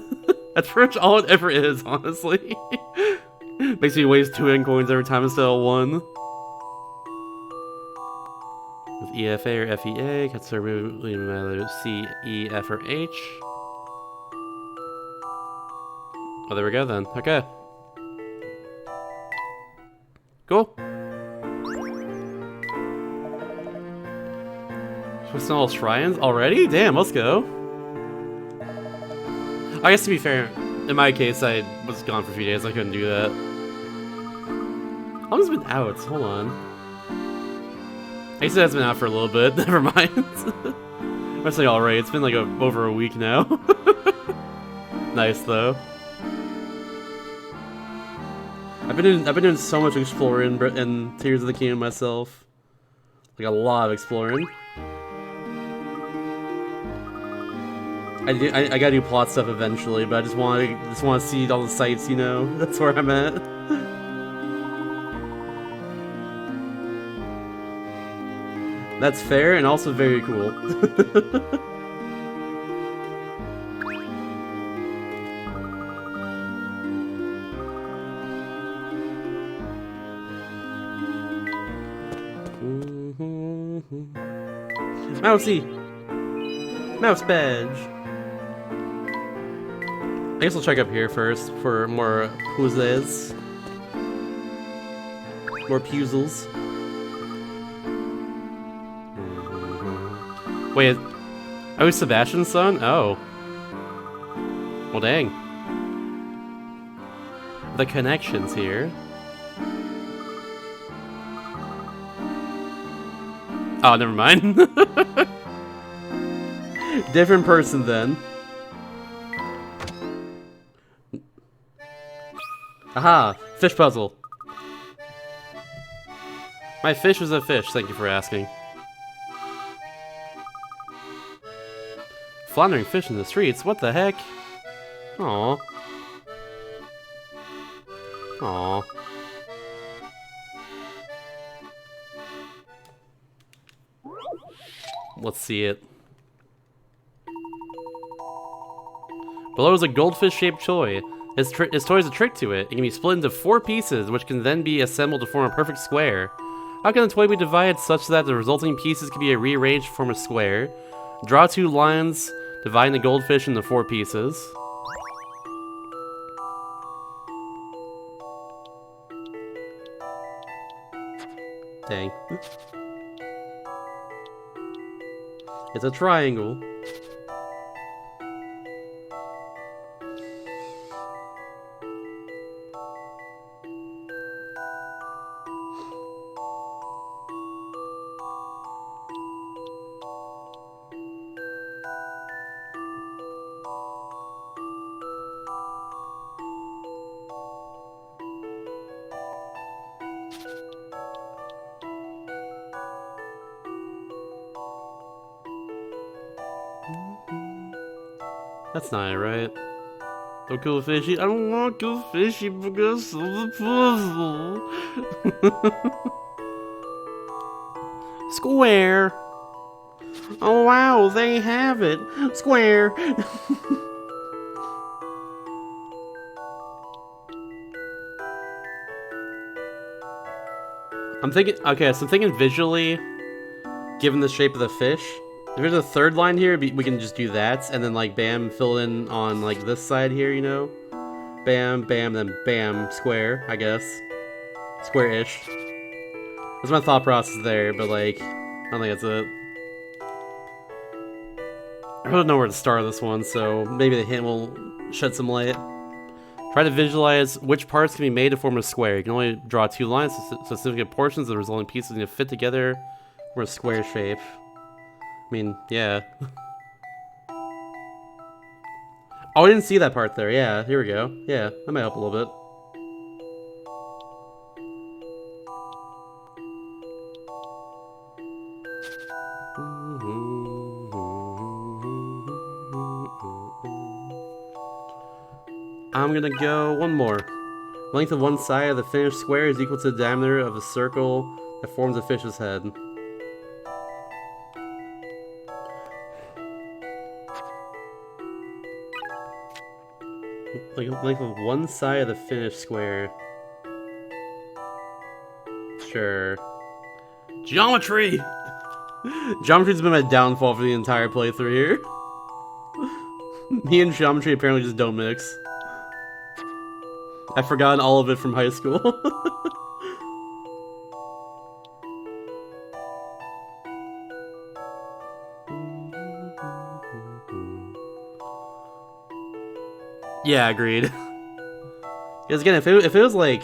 That's pretty much all it ever is, honestly. Makes me waste 2 yen coins every time instead of 1. With EFA or FEA, considerably either C, E, F, or H. Oh, there we go then. Okay. Cool. Twisting all shrines already? Damn, let's go. I guess to be fair, in my case, I was gone for a few days. I couldn't do that. How long has it been out? Hold on. I guess it has been out for a little bit. Never mind. That's like alright. It's been like over a week now. Nice though. I've been doing so much exploring in Tears of the Kingdom myself. Like a lot of exploring. I gotta do plot stuff eventually, but I just want to see all the sights, you know. That's where I'm at. That's fair and also very cool. Mousy! Mouse badge! I guess I'll check up here first for more puzzles. More puzzles. Wait, oh, he's Sebastian's son? Oh. Well, dang. The connections here. Oh, never mind. Different person then. Aha! Fish puzzle. My fish was a fish, thank you for asking. Floundering fish in the streets, what the heck? Aww. Aww. Let's see it. Below is a goldfish-shaped toy. This toy is a trick to it. It can be split into 4 pieces, which can then be assembled to form a perfect square. How can the toy be divided such that the resulting pieces can be rearranged to form a square? Draw 2 lines, dividing the goldfish into 4 pieces. Dang. It's a triangle. That's not it, right? Don't kill the fishy. I don't want to kill the fishy because of the puzzle. Square. Oh wow, they have it. Square. I'm thinking, okay, so I'm thinking visually, given the shape of the fish, if there's a third line here, we can just do that, and then like bam, fill in on like this side here, you know? Bam, bam, then bam, square, I guess. Square-ish. That's my thought process there, but like, I don't think that's it. I don't know where to start this one, so maybe the hint will shed some light. Try to visualize which parts can be made to form a square. You can only draw 2 lines, so significant portions of the resulting pieces need to fit together for a square shape. I mean, yeah. Oh, I didn't see that part there. Yeah, here we go. Yeah, that might help a little bit. I'm gonna go one more. Length of one side of the finished square is equal to the diameter of the circle that forms a fish's head. Length of one side of the finished square. Sure. Geometry! Geometry's been my downfall for the entire playthrough here. Me and geometry apparently just don't mix. I've forgotten all of it from high school. Yeah, agreed. Because again, if it was like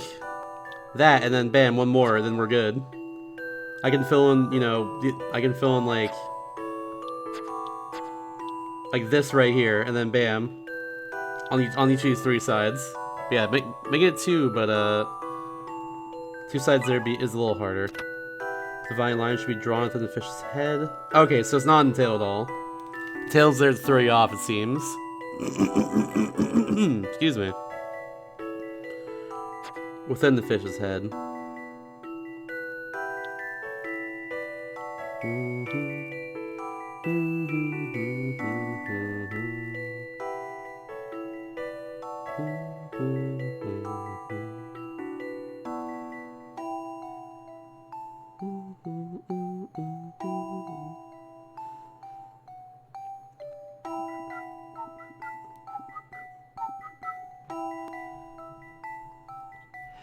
that and then bam, one more, then we're good. I can fill in, you know, I can fill in like this right here, and then bam, on each of these 3 sides. But yeah, make it 2, but 2 sides there is a little harder. The dividing line should be drawn within the fish's head. Okay, so it's not on the tail at all. The tail's there to throw you off, it seems. Excuse me. Within the fish's head.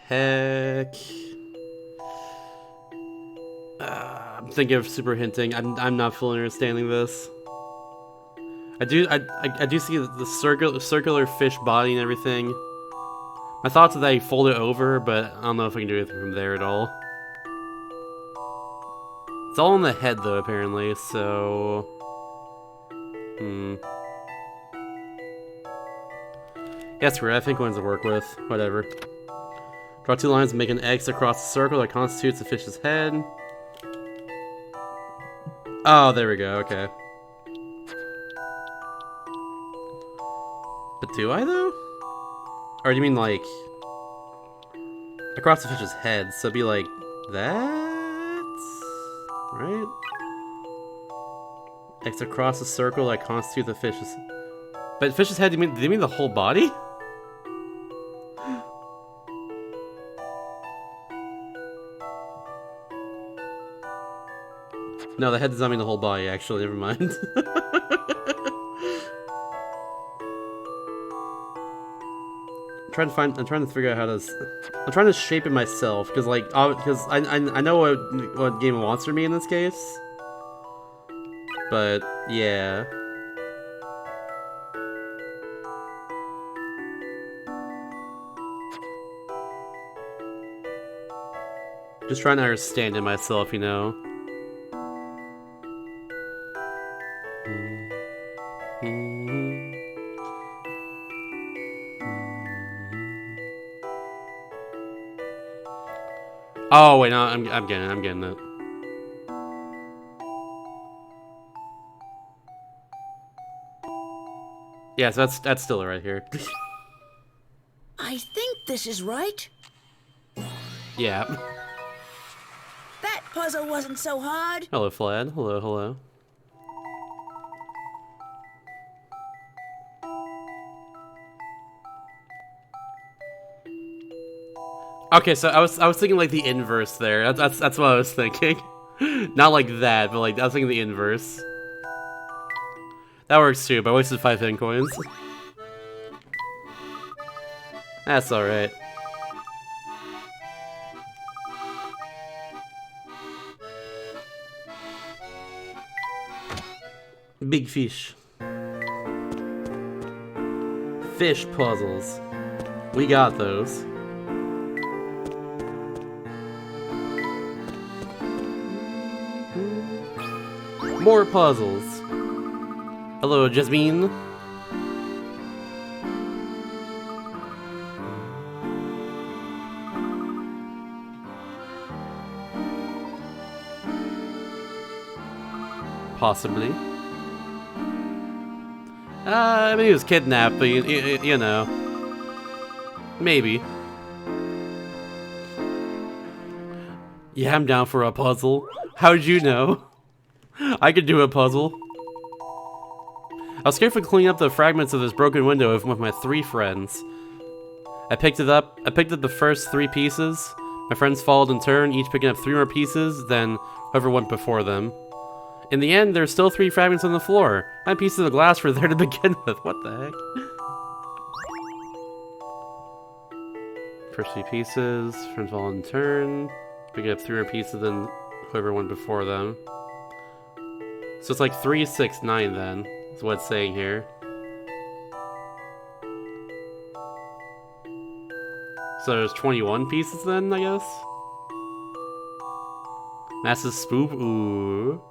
Heck. I'm thinking of super hinting. I'm not fully understanding this. I do see the circular fish body and everything. My thoughts are that you fold it over, but I don't know if I can do anything from there at all. It's all in the head though, apparently, so... Yeah, screw it. I think one's to work with. Whatever. Draw 2 lines and make an X across the circle that constitutes the fish's head. Oh, there we go, okay. But do I, though? Or do you mean, like... across the fish's head, so it'd be like... that? Right? X across the circle that constitutes the fish's... But fish's head, do you mean the whole body? No, the head does not mean the whole body, actually, never mind. I'm trying to figure out how to... I'm trying to shape it myself, because, like, because I know what game wants from me in this case. But, yeah. Just trying to understand it myself, you know. Oh wait, no, I'm getting it. Yeah, so that's still right here. I think this is right. Yeah. That puzzle wasn't so hard. Hello, Flad. Hello, hello. Okay, so I was thinking like the inverse there. That's what I was thinking. Not like that, but like I was thinking the inverse. That works too, but I wasted 5 hidden coins. That's alright. Big fish. Fish puzzles. We got those. More puzzles. Hello, Jasmine. Possibly. I mean, he was kidnapped, but you know. Maybe. Yeah, I'm down for a puzzle. How'd you know? I could do a puzzle. I was carefully cleaning up the fragments of this broken window with my 3 friends. I picked up the first 3 pieces. My friends followed in turn, each picking up 3 more pieces than whoever went before them. In the end, there's still 3 fragments on the floor. 9 pieces of glass were there to begin with. What the heck? First 3 pieces, friends followed in turn. Picking up 3 more pieces than whoever went before them. So it's like 3, 6, 9 then, is what it's saying here. So there's 21 pieces then, I guess? Massive spoop, ooh.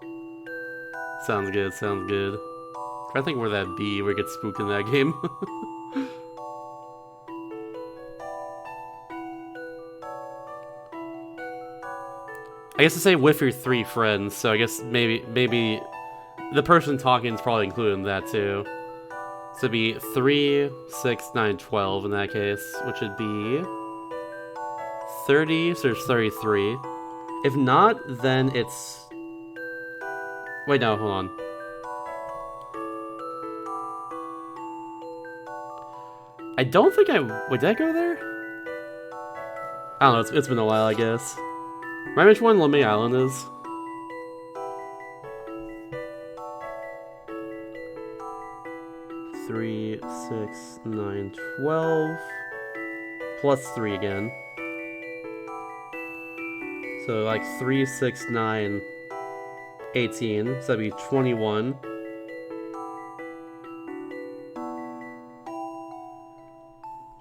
Sounds good, sounds good. I think where that be, where it gets spooked in that game. I guess to say with your 3 friends, so I guess maybe the person talking is probably included in that too. So it'd be 3, 6, 9, 12 in that case, which would be 30, so there's 33. If not, then it's... Wait, no, hold on. I don't think Wait, did I go there? I don't know, it's been a while, I guess. Remind me which one LeMay Island is? Three, 6, 9, 12. Plus 3 again. So like 3, 6, 9, 18. So that'd be 21.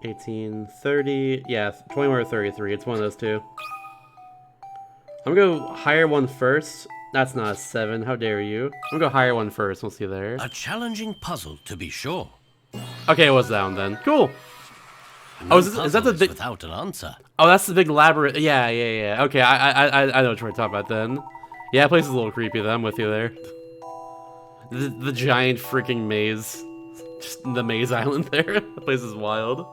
$18, $30. Yeah, 21 or 33. It's one of those two. I'm gonna go higher one first. That's not a 7. How dare you? I'm gonna go higher one first. We'll see there. A challenging puzzle, to be sure. Okay, it was that one then. Cool. No Oh, is that the big... without an answer. Oh, that's the big labyrinth. Yeah. Okay, I know what you're talking about then. Yeah, that place is a little creepy then. I'm with you there. The giant freaking maze. Just the maze island there. The place is wild.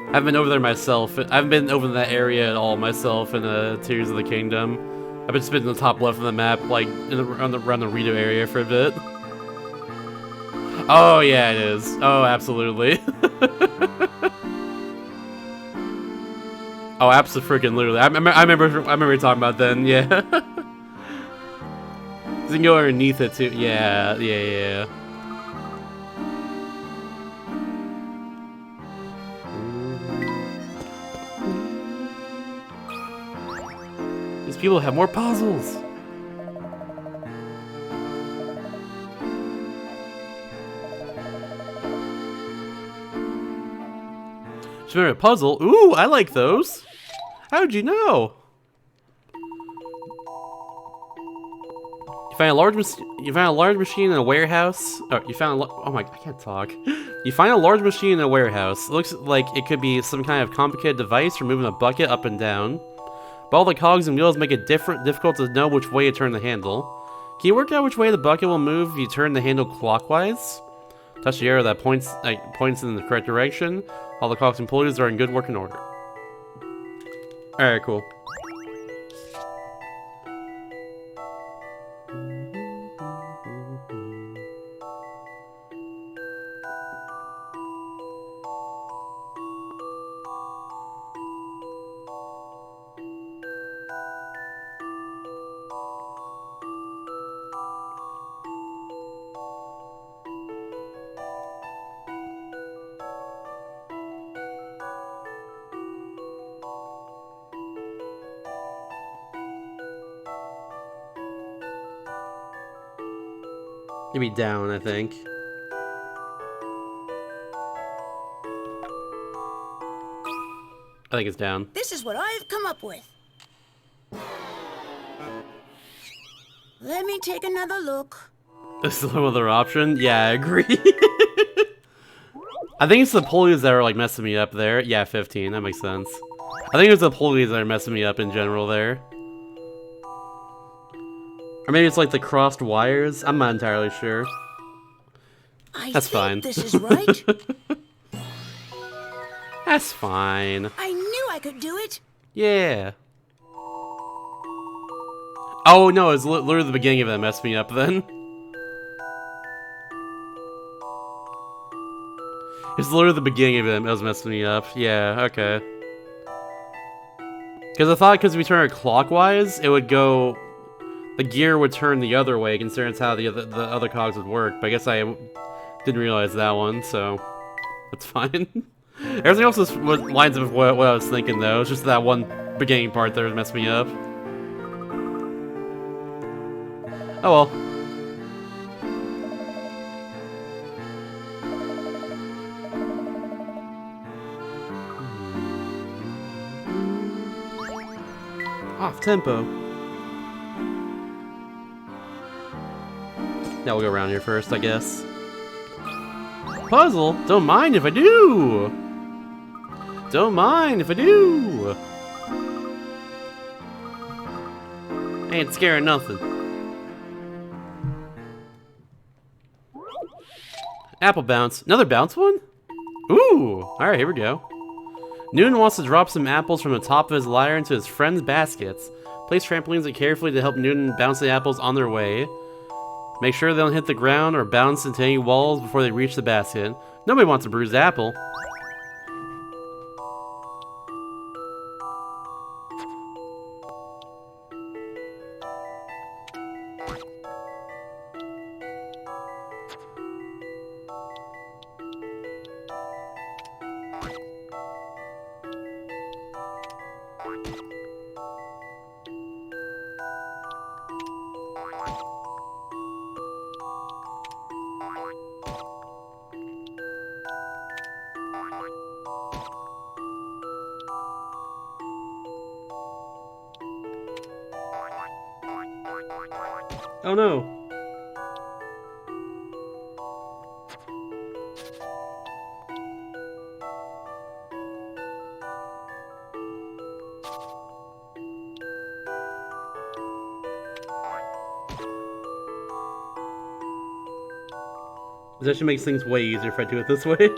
I haven't been over there myself. I haven't been over that area at all myself in Tears of the Kingdom. I've been spinning the top left of the map, like around the Rito area for a bit. Oh yeah, it is. Oh, absolutely. Oh, absolutely. I remember you talking about then. Yeah. You can go underneath it too. Yeah. These people have more puzzles. Just remember a puzzle. Ooh, I like those. How'd you know? You find a large machine in a warehouse. Oh, oh my! I can't talk. You find a large machine in a warehouse. It looks like it could be some kind of complicated device for moving a bucket up and down. But all the cogs and wheels make it difficult to know which way to turn the handle. Can you work out which way the bucket will move if you turn the handle clockwise? Touch the arrow that points in the correct direction. All the cogs and pulleys are in good working order. Alright, cool. It'd be down, I think. I think it's down. This is what I've come up with. Let me take another look. This is another option? Yeah, I agree. I think it's the pulleys that are like messing me up there. Yeah, 15, that makes sense. I think it's the pulleys that are messing me up in general there. Or maybe it's like the crossed wires? I'm not entirely sure. That's fine. This is right. That's fine. I knew I could do it. Yeah. Oh no, it's literally the beginning of it that messed me up then. It's literally the beginning of it that was messing me up. Yeah, okay. Because I thought because we turn it clockwise, it would go... The gear would turn the other way, considering it's how the other cogs would work. But I guess I didn't realize that one, so... That's fine. Everything else is what lines up with what I was thinking, though. It's just that one beginning part that messed me up. Oh well. Off tempo. Now we'll go around here first, I guess. Puzzle? Don't mind if I do! Don't mind if I do! Ain't scared of nothing. Apple bounce. Another bounce one? Ooh! Alright, here we go. Newton wants to drop some apples from the top of his lyre into his friend's baskets. Place trampolines carefully to help Newton bounce the apples on their way. Make sure they don't hit the ground or bounce into any walls before they reach the basket. Nobody wants a bruised apple. Oh no. This actually makes things way easier if I do it this way.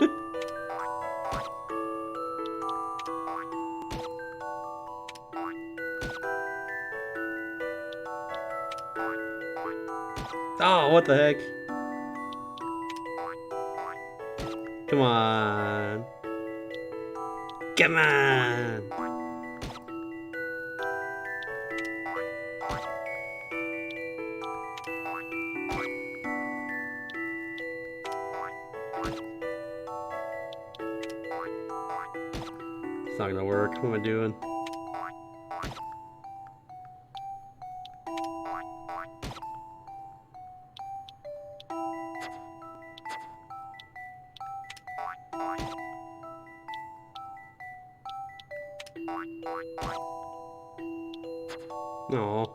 Oh, what the heck? Come on. Come on. It's not gonna work. What am I doing? No.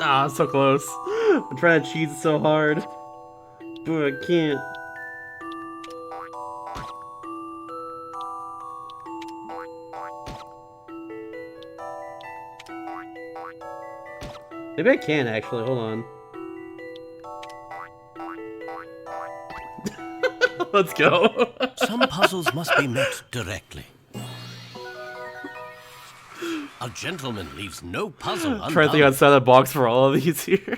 Ah, so close. I'm trying to cheese so hard, but I can't. Maybe I can actually. Hold on. Let's go. Some puzzles must be met directly. A gentleman leaves no puzzle undone. Try to think outside the box for all of these here.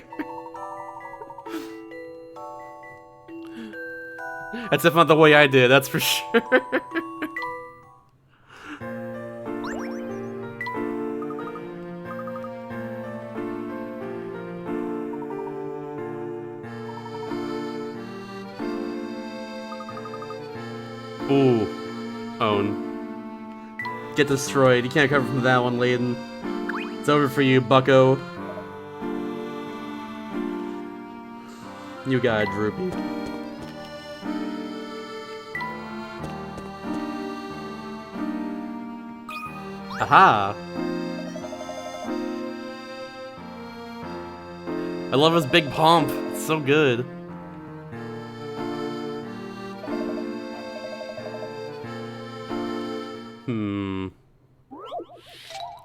That's definitely not the way I did, that's for sure. Ooh. Own. get destroyed. You can't recover from that one, Layton. It's over for you, bucko. You got a droopy. Aha! I love his big pomp. It's so good.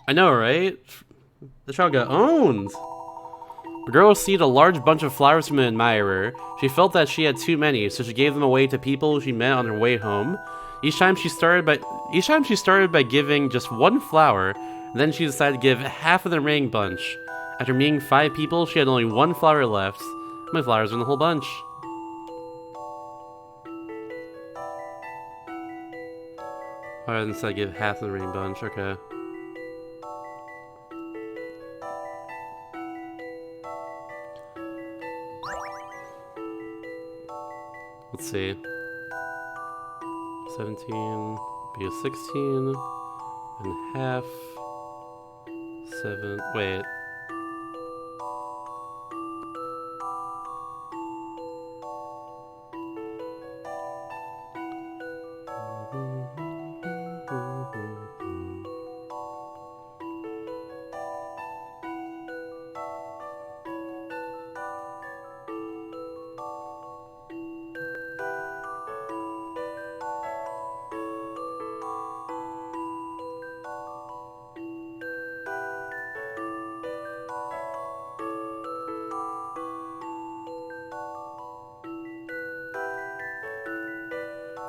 I know, right? The child got owned. The girl received a large bunch of flowers from an admirer. She felt that she had too many, so she gave them away to people she met on her way home. Each time she started by giving just one flower, and then she decided to give half of the remaining bunch. After meeting 5 people, she had only 1 flower left. How many flowers are in the whole bunch? Alright, instead give half of the remaining bunch, okay. Let's see. 17, be a 16, and half. 7, wait.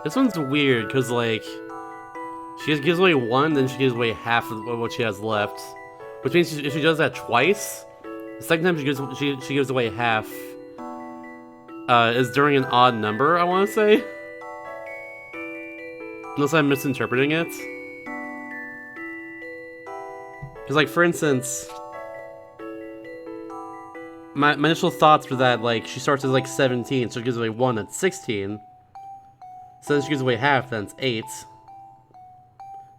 This one's weird, because, like, she just gives away 1, then she gives away half of what she has left. Which means if she does that twice, the second time she gives away half is during an odd number, I want to say. Unless I'm misinterpreting it. Because, like, for instance, my initial thoughts were that, like, she starts as, like, 17, so she gives away 1, that's 16. So then she gives away half, then it's 8.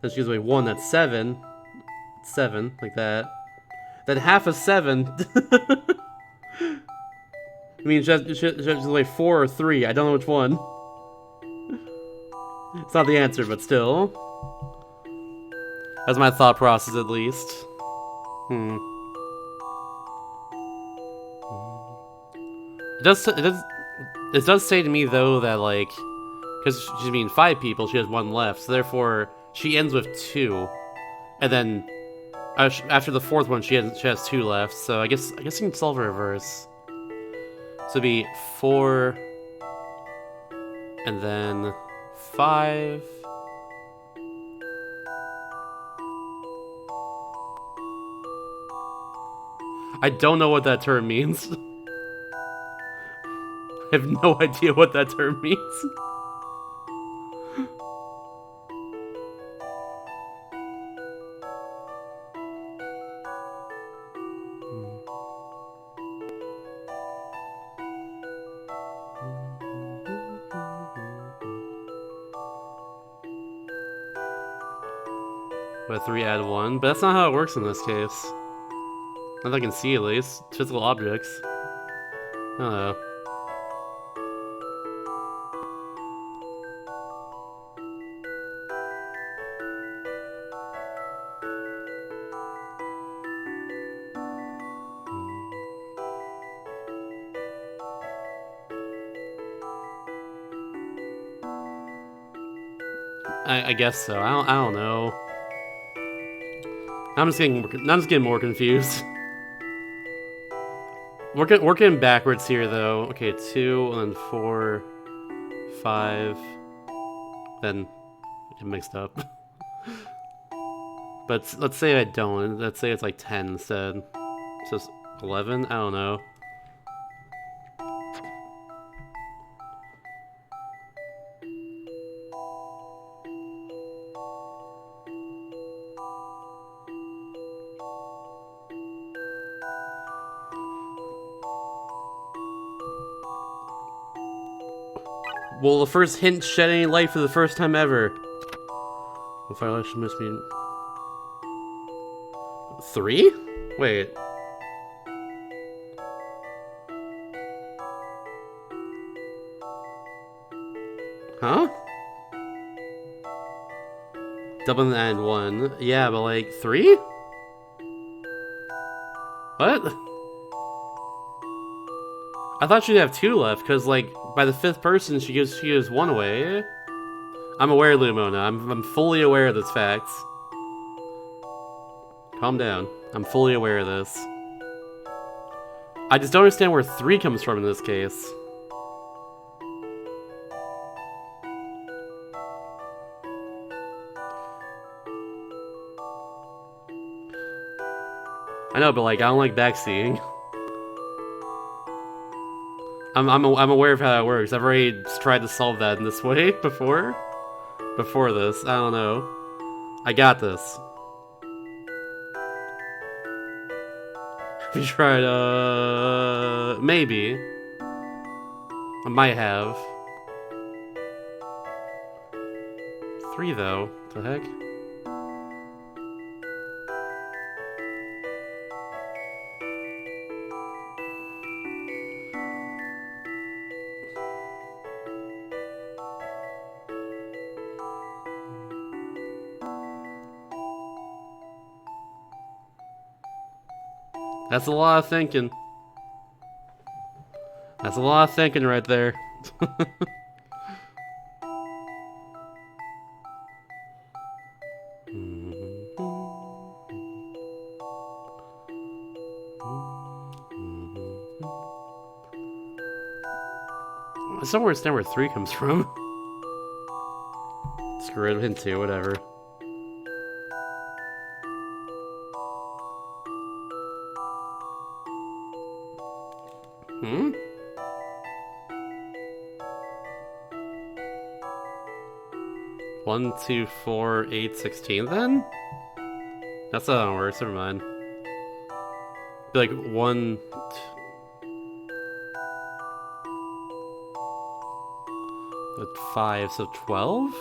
Then she gives away 1, that's 7. 7, like that. Then half of 7. I mean, she has away 4 or 3. I don't know which one. It's not the answer, but still. That's my thought process, at least. It does say to me, though, that, like, because she's being 5 people, she has 1 left, so therefore she ends with 2, and then after the 4th one, she has 2 left. So I guess you can solve a reverse. So it'd be 4, and then 5. I don't know what that term means. I have no idea what that term means. But 3 add 1, but that's not how it works in this case. Not that I can see, at least. Physical objects. I don't know. I guess so. I don't know. I'm just getting more confused. We're getting backwards here, though. Okay, 2, and then 4, 5. Then get mixed up. But let's say I don't. Let's say it's like 10 instead. So it's 11? I don't know. Will the first hint shed any light for the first time ever? The violation must be 3? Wait. Huh? Double and 1. Yeah, but like 3? What? I thought she'd have 2 left, because like by the 5th person she gives 1 away. I'm aware, Lumona. I'm fully aware of this fact. Calm down. I'm fully aware of this. I just don't understand where 3 comes from in this case. I know, but like I don't like backseeing. I'm aware of how that works. I've already tried to solve that in this way before. Before this, I don't know. I got this. Have you tried? Maybe. I might have. 3 though. What the heck? That's a lot of thinking. That's a lot of thinking right there. I still don't understand where 3 comes from. Screw it, hint 2, whatever. Hmm? One, 2, 4, 8, 16 then? That's not how it works, never mind. Be like 1... Like 5, so 12?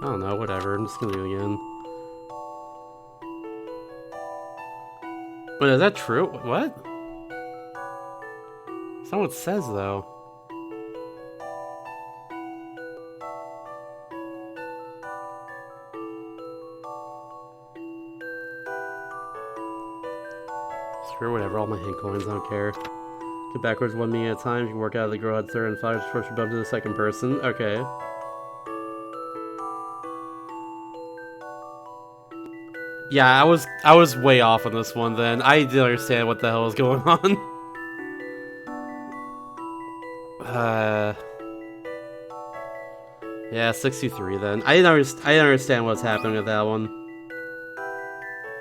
I don't know, whatever, I'm just gonna do it again. But is that true? What? That's not what it says, though. Screw whatever, all my hint coins, I don't care. Get backwards 1 minute at a time, you can work out of the grow at third and 5 first you bump to the second person. Okay. Yeah, I was way off on this one then. I didn't understand what the hell was going on. Yeah, 63 then. I didn't understand what's happening with that one.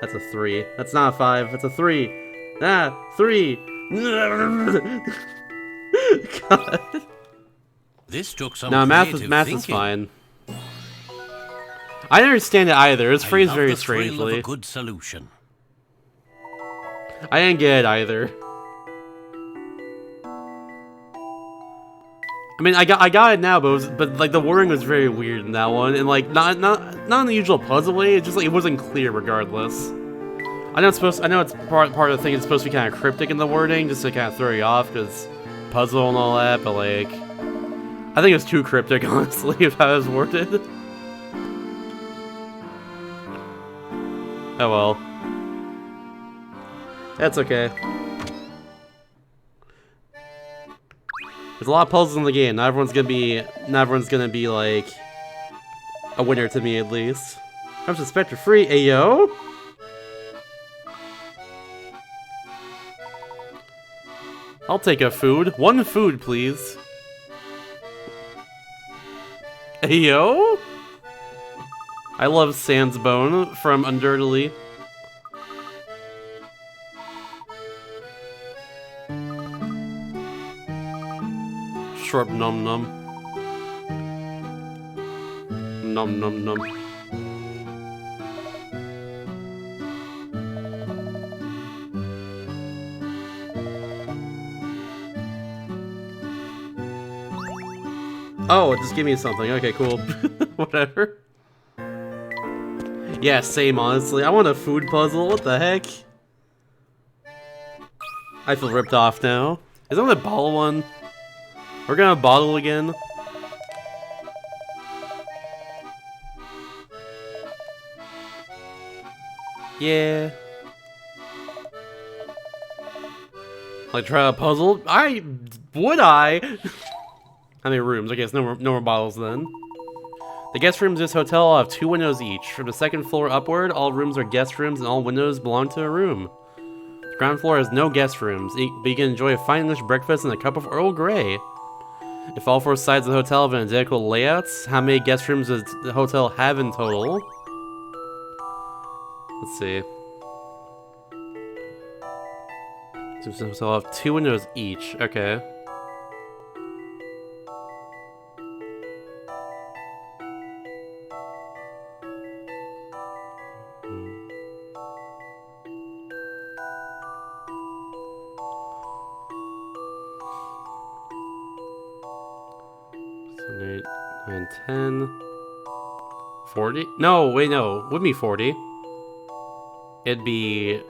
That's a 3. That's not a 5. That's a 3. Ah, 3. God. This took some No, math is thinking. fine. I didn't understand it either. It was phrased I love very the thrill of strangely. a good solution. I didn't get it either. I mean, I got it now, but like the wording was very weird in that one, and like not in the usual puzzle way. It's just like it wasn't clear regardless. I know it's part of the thing. It's supposed to be kind of cryptic in the wording, just to kind of throw you off, because puzzle and all that. But like, I think it's too cryptic, honestly, of how it was worded. Oh well. That's okay. There's a lot of puzzles in the game. Not everyone's gonna be like a winner to me, at least. Comes to Specter free, ayo. I'll take a food. 1 food, please. Ayo. I love Sandsbone from Undirtily. Shrub num num. Num num num. Oh, just give me something. Okay, cool. Whatever. Yeah, same, honestly. I want a food puzzle. What the heck? I feel ripped off now. Is that the bottle one? We're gonna bottle again. Yeah. Like try a puzzle? Would I? How many rooms? Okay, it's no more bottles then. The guest rooms in this hotel all have 2 windows each. From the second floor upward, all rooms are guest rooms and all windows belong to a room. The ground floor has no guest rooms, but you can enjoy a fine English breakfast and a cup of Earl Grey. If all 4 sides of the hotel have identical layouts, how many guest rooms does the hotel have in total? Let's see. This hotel have 2 windows each. Okay. Seven, 8, 9, 10. 40? No, wait, no. Would be 40. It'd be...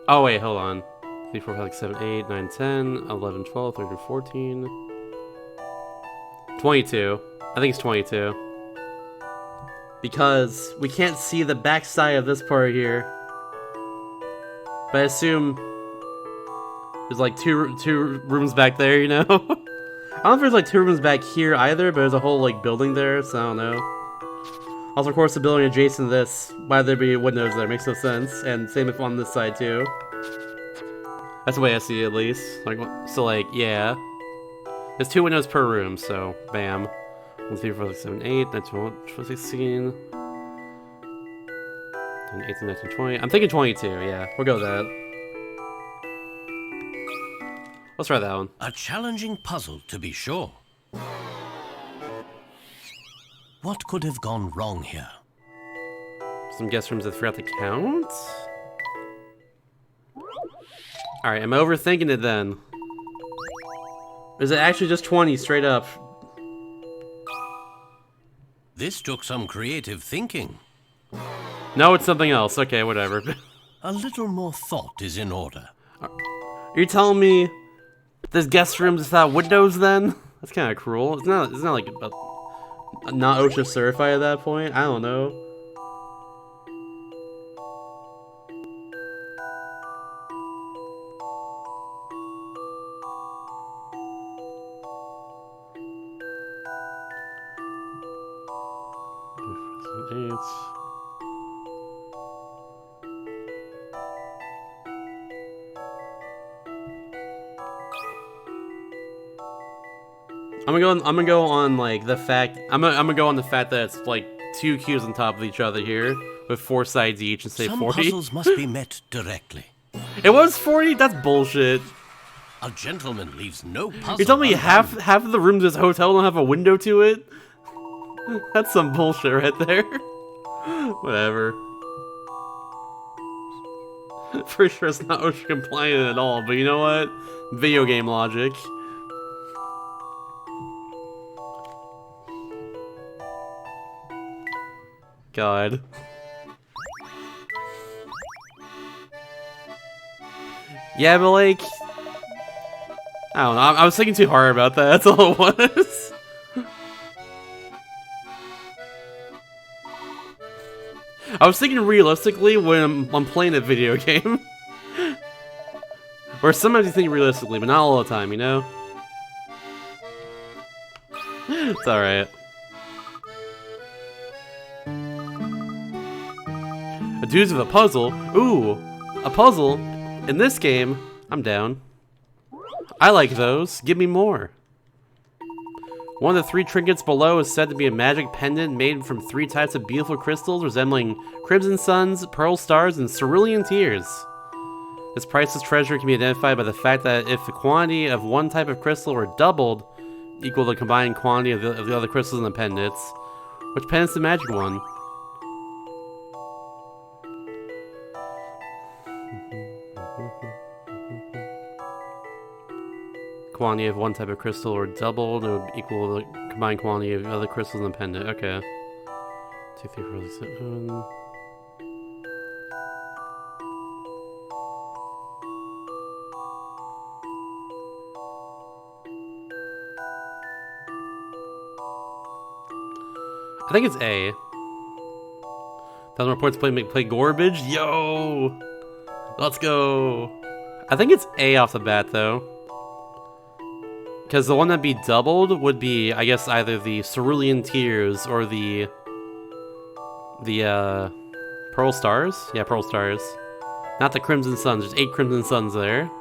Oh, wait, hold on. 3, 4, 5, 6, 7, 8, 9, 10, 11, 12, 13, 14. 22. I think it's 22. Because we can't see the backside of this part here. But I assume there's like two rooms back there, you know? I don't know if there's like 2 rooms back here either, but there's a whole like building there, so I don't know. Also, of course, the building adjacent to this, why there be windows there makes no sense, and same if on this side too. That's the way I see it, at least. Like, so like, yeah. There's 2 windows per room, so bam. 1, 3, 4, 6, 7, 8, 9, 12, 16, 18, 19, 20. I'm thinking 22, yeah. We'll go with that. Let's try that one. A challenging puzzle, to be sure. What could have gone wrong here? Some guest rooms I forgot to count? Alright, am I overthinking it then? Or is it actually just 20 straight up? This took some creative thinking. No, it's something else. Okay, whatever. A little more thought is in order. Are you telling me there's guest rooms without windows then? That's kind of cruel. It's not like not OSHA certified at that point. I don't know. I'm gonna go on like the fact I'm gonna go on the fact that it's like 2 cubes on top of each other here with 4 sides each and say Some 40. puzzles must be met directly. It was 40? That's bullshit. A gentleman leaves no puzzle. You're telling me half of the rooms of this hotel don't have a window to it? That's some bullshit right there. Whatever. For sure it's not OSHA compliant at all, but you know what? Video game logic. God. Yeah, but like... I don't know, I was thinking too hard about that, that's all it was. I was thinking realistically when I'm playing a video game. Or sometimes you think realistically, but not all the time, you know? It's alright. A dude's with a puzzle? Ooh, a puzzle? In this game, I'm down. I like those. Give me more. One of the 3 trinkets below is said to be a magic pendant made from 3 types of beautiful crystals resembling crimson suns, pearl stars, and cerulean tears. This priceless treasure can be identified by the fact that if the quantity of one type of crystal were doubled, equal to the combined quantity of the other crystals in the pendants. Which pendant's the magic one? quantity of one type of crystal or doubled, it would equal the combined quantity of other crystals in the pendant. Okay. 2, 3, 4, 7. I think it's A. 1,000 reports play garbage. Yo! Let's go! I think it's A off the bat, though. Because the one that'd be doubled would be, I guess, either the Cerulean Tears or the Pearl Stars? Yeah, Pearl Stars. Not the Crimson Suns. There's 8 Crimson Suns there.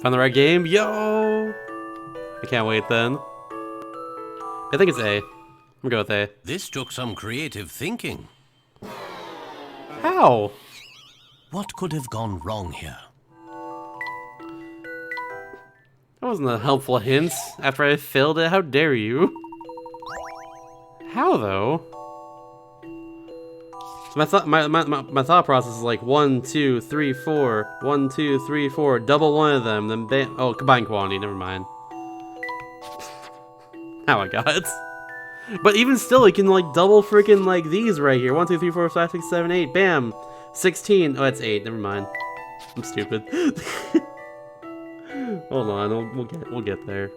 Found the right game? Yo! I can't wait, then. I think it's A. I'm gonna go with A. This took some creative thinking. How? What could have gone wrong here? That wasn't a helpful hint after I failed it. How dare you? How, though? So my thought process is like 1, 2, 3, 4. 1, 2, 3, 4. Double one of them, then bam. Oh, combined quantity. Never mind. How I got it. But even still, it can like double freaking like these right here. 1, 2, 3, 4, 5, 6, 7, 8. Bam. 16. Oh, that's 8. Never mind. I'm stupid. Hold on. We'll get there.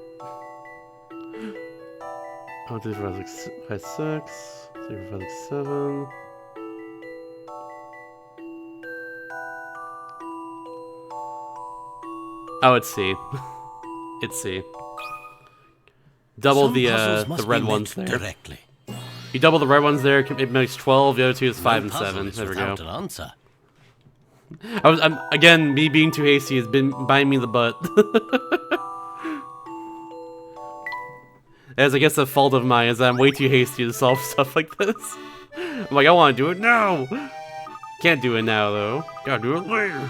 1, 2, 3, 4, 5, 6, 5, 6. 3, 4, 5, 6, 7. Oh, it's C. It's C. Double Some the puzzles must red be ones met there. directly. You double the red ones there, it makes 12. The other two is 5 and puzzle 7. is There we go. without an answer. I'm again, me being too hasty has been biting me in the butt. As I guess a fault of mine is that I'm way too hasty to solve stuff like this. I'm like, I want to do it now. Can't do it now though. Gotta do it later.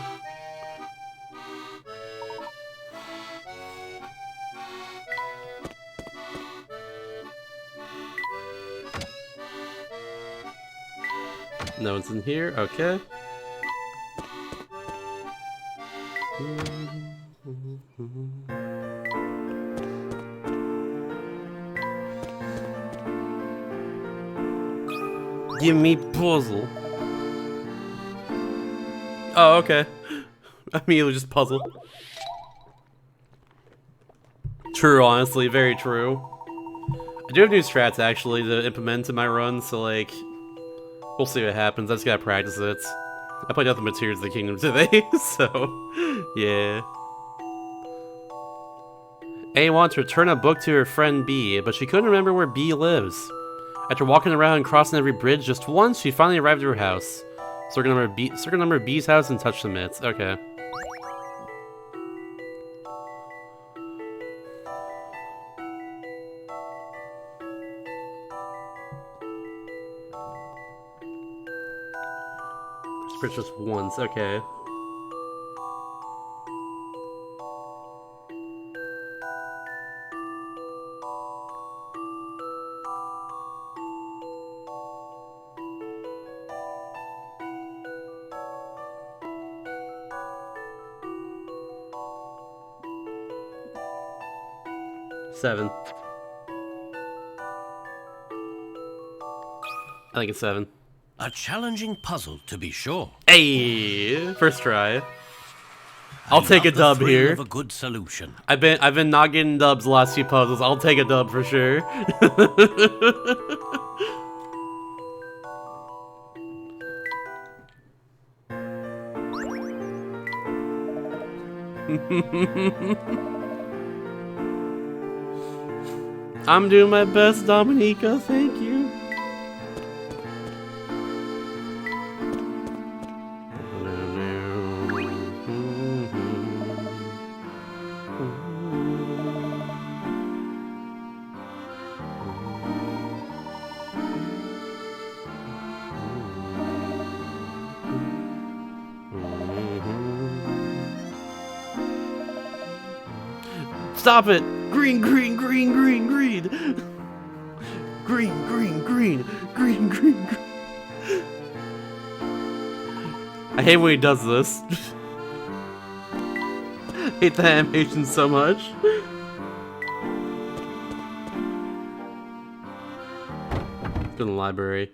No one's in here. Okay. Give me puzzle. Oh, okay. I mean, it was just puzzle. True, honestly, very true. I do have new strats actually to implement in my run, so like, we'll see what happens. I just gotta practice it. I played Nothing But Tears of the Kingdom today, so yeah. A wanted to return a book to her friend B, but she couldn't remember where B lives. After walking around and crossing every bridge just once, she finally arrived at her house. Circle number B's house and touch submit. Okay. Bridge just once. Okay. Seven. I think it's 7. A challenging puzzle, to be sure. Hey, first try. I'll take a dub here. Of a good solution. I've been not getting dubs the last few puzzles. I'll take a dub for sure. I'm doing my best, Dominica. Thank you. Stop it! Green, green, green, green, green! Green, green, green, green, green, green. I hate when he does this. Hate the animation so much. Go to the library.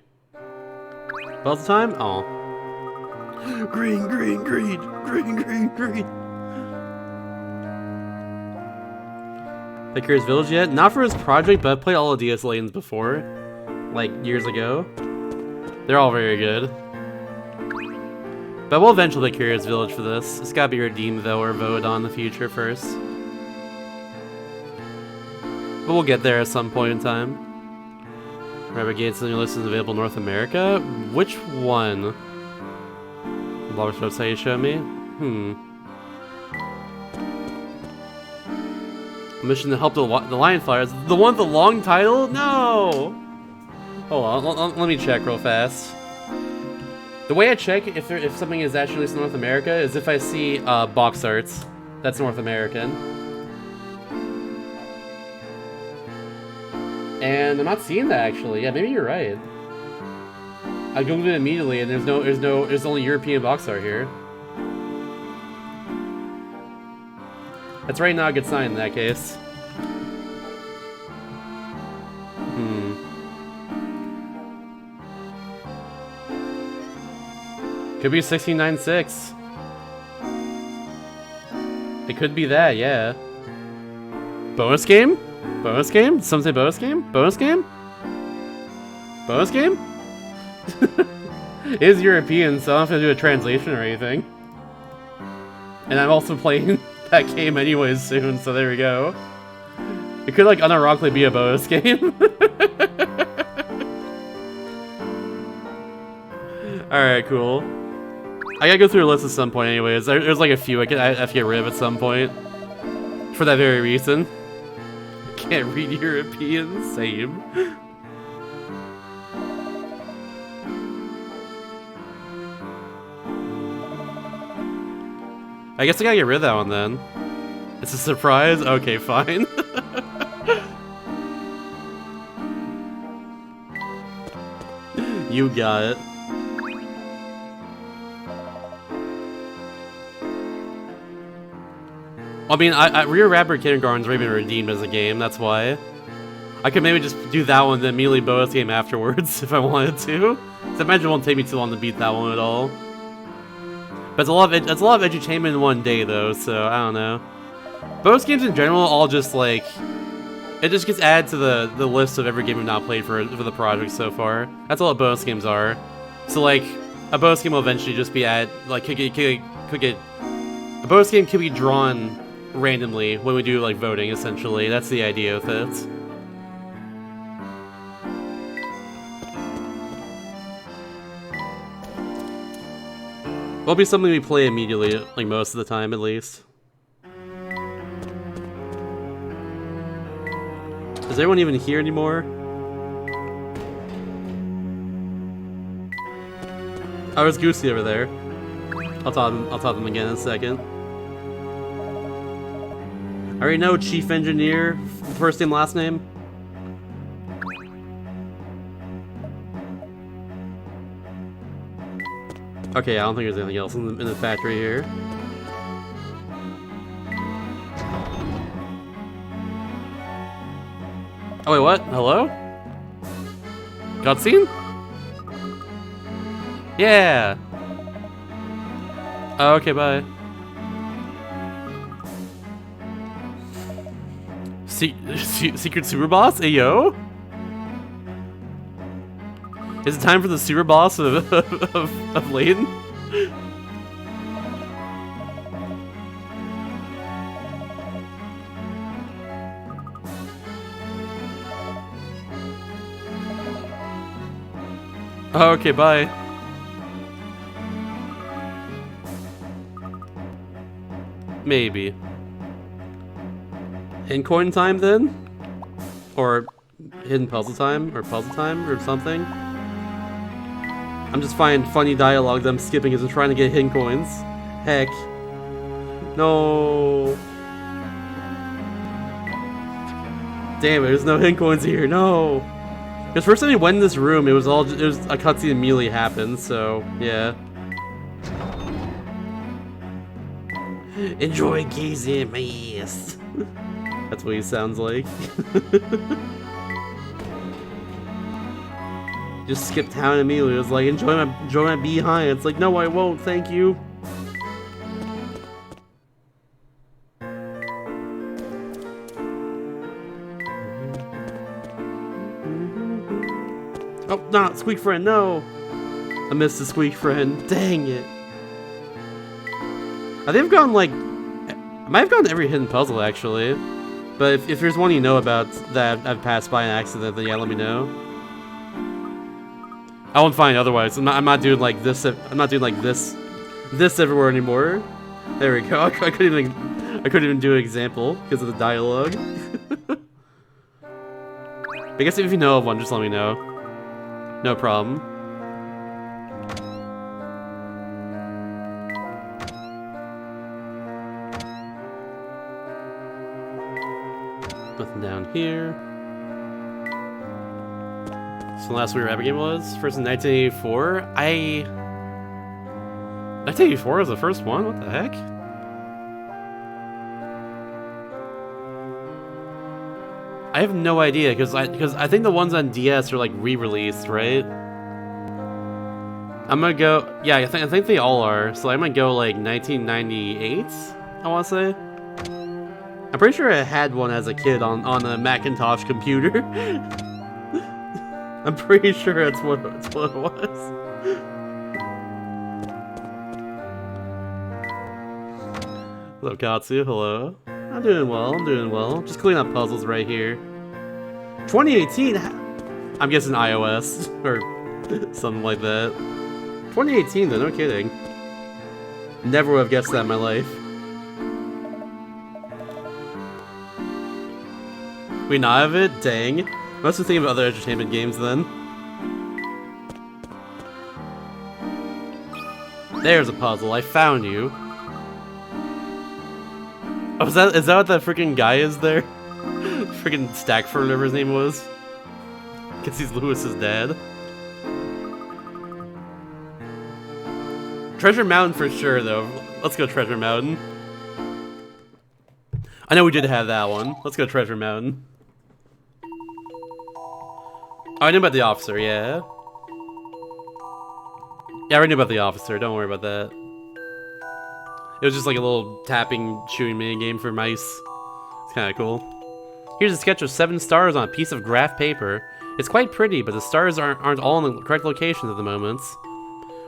Puzzle time? Oh. Green, green, green, green, green, green. Play Curious Village yet? Not for his project, but I've played all of DS Layton's before. Like, years ago. They're all very good. But we'll eventually play Curious Village for this. It's gotta be redeemed, though, or voted on in the future first. But we'll get there at some point in time. Rabbit Gates on your list is available in North America? Which one? The blogger's website you showed me? Mission to help the Lion Flyers. The one with the long title? No! Hold on, let me check real fast. The way I check if something is actually released in North America is if I see box arts. That's North American. And I'm not seeing that actually. Yeah, maybe you're right. I googled it immediately, and there's only European box art here. That's right, not a good sign in that case. Could be 1696. It could be that, yeah. Bonus game? Bonus game? Did someone say bonus game? Bonus game? Bonus game? It is European, so I don't have to do a translation or anything. And I'm also playing that game anyways soon, so there we go. It could like unironically be a bonus game. Alright, cool. I gotta go through a list at some point anyways. There's like a few I have to get rid of at some point. For that very reason. I can't read European, same. I guess I gotta get rid of that one then. It's a surprise? Okay, fine. You got it. I mean, Rear Rapper Kindergarten's already been redeemed as a game, that's why. I could maybe just do that one, then immediately bonus game afterwards, if I wanted to. So I imagine it won't take me too long to beat that one at all. But it's a lot of edutainment in one day, though, so I don't know. Bonus games in general, all just like... It just gets added to the list of every game we've not played for the project so far. That's all what bonus games are. So like, a bonus game will eventually just be added, like, a bonus game could be drawn randomly when we do like voting, essentially. That's the idea of it. It'll be something we play immediately, like most of the time at least. Is everyone even here anymore? Oh, there's Goosey over there. I'll talk to them again in a second. I already know Chief Engineer, first name, last name. Okay, I don't think there's anything else in the factory here. Oh wait, what? Hello? Cutscene? Yeah! Oh, okay, bye. Secret Super Boss? Ayo? Is it time for the Super Boss of Layton? Oh, okay, bye. Maybe. Hidden coin time then? Or hidden puzzle time? Or puzzle time? Or something? I'm just finding funny dialogue that I'm skipping as I'm trying to get hidden coins. Heck. No. Damn it, there's no hidden coins here, no. Because first time we went in this room, it was a cutscene immediately happened, so yeah. Enjoy gazing at my ass. That's what he sounds like. Just skip town immediately. It was like, enjoy my behind. It's like, no, I won't. Thank you. Oh, not Squeak Friend. No, I missed the Squeak Friend. Dang it. I think I've gotten like, I might have gotten every hidden puzzle actually. But if there's one you know about that I've passed by an accident, then yeah, let me know. I won't find otherwise. I'm not doing like this. I'm not doing like this everywhere anymore. There we go. I couldn't even do an example because of the dialogue. I guess if you know of one, just let me know. No problem. Nothing down here. So the last We Were Happy game was first in 1984. 1984 was the first one. What the heck? I have no idea because I think the ones on DS are like re-released, right? I'm gonna go. Yeah, I think they all are. So I'm gonna go like 1998. I want to say. I'm pretty sure I had one as a kid on a Macintosh computer. I'm pretty sure that's what it was. Hello, Katsu. Hello. I'm doing well. Just cleaning up puzzles right here. 2018? I'm guessing iOS or something like that. 2018 though, no kidding. Never would have guessed that in my life. We not have it? Dang. I must have thinking about other entertainment games then. There's a puzzle. I found you. Oh, is that what that freaking guy is there? Freaking Stackford, whatever his name was. Guess he's Lewis's dad. Treasure Mountain for sure, though. Let's go Treasure Mountain. I know we did have that one. Let's go Treasure Mountain. Oh, I knew about the officer, yeah. Yeah, I already knew about the officer. Don't worry about that. It was just like a little tapping, chewing mini game for mice. It's kind of cool. Here's a sketch of 7 stars on a piece of graph paper. It's quite pretty, but the stars aren't all in the correct locations at the moment.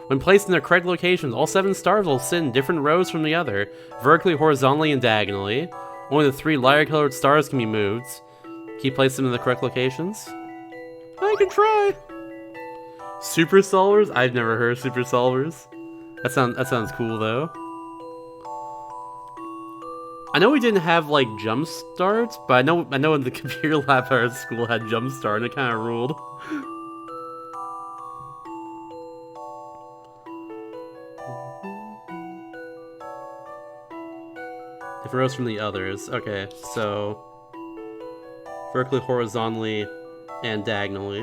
When placed in their correct locations, all 7 stars will sit in different rows from the other, vertically, horizontally, and diagonally. Only the 3 lighter-colored stars can be moved. Can you place them in the correct locations? I can try. Super solvers? I've never heard of super solvers. That sounds cool though. I know we didn't have like jump starts, but I know in the computer lab at our school had jump start and it kind of ruled. Different rows from the others. Okay, so vertically, horizontally, and diagonally.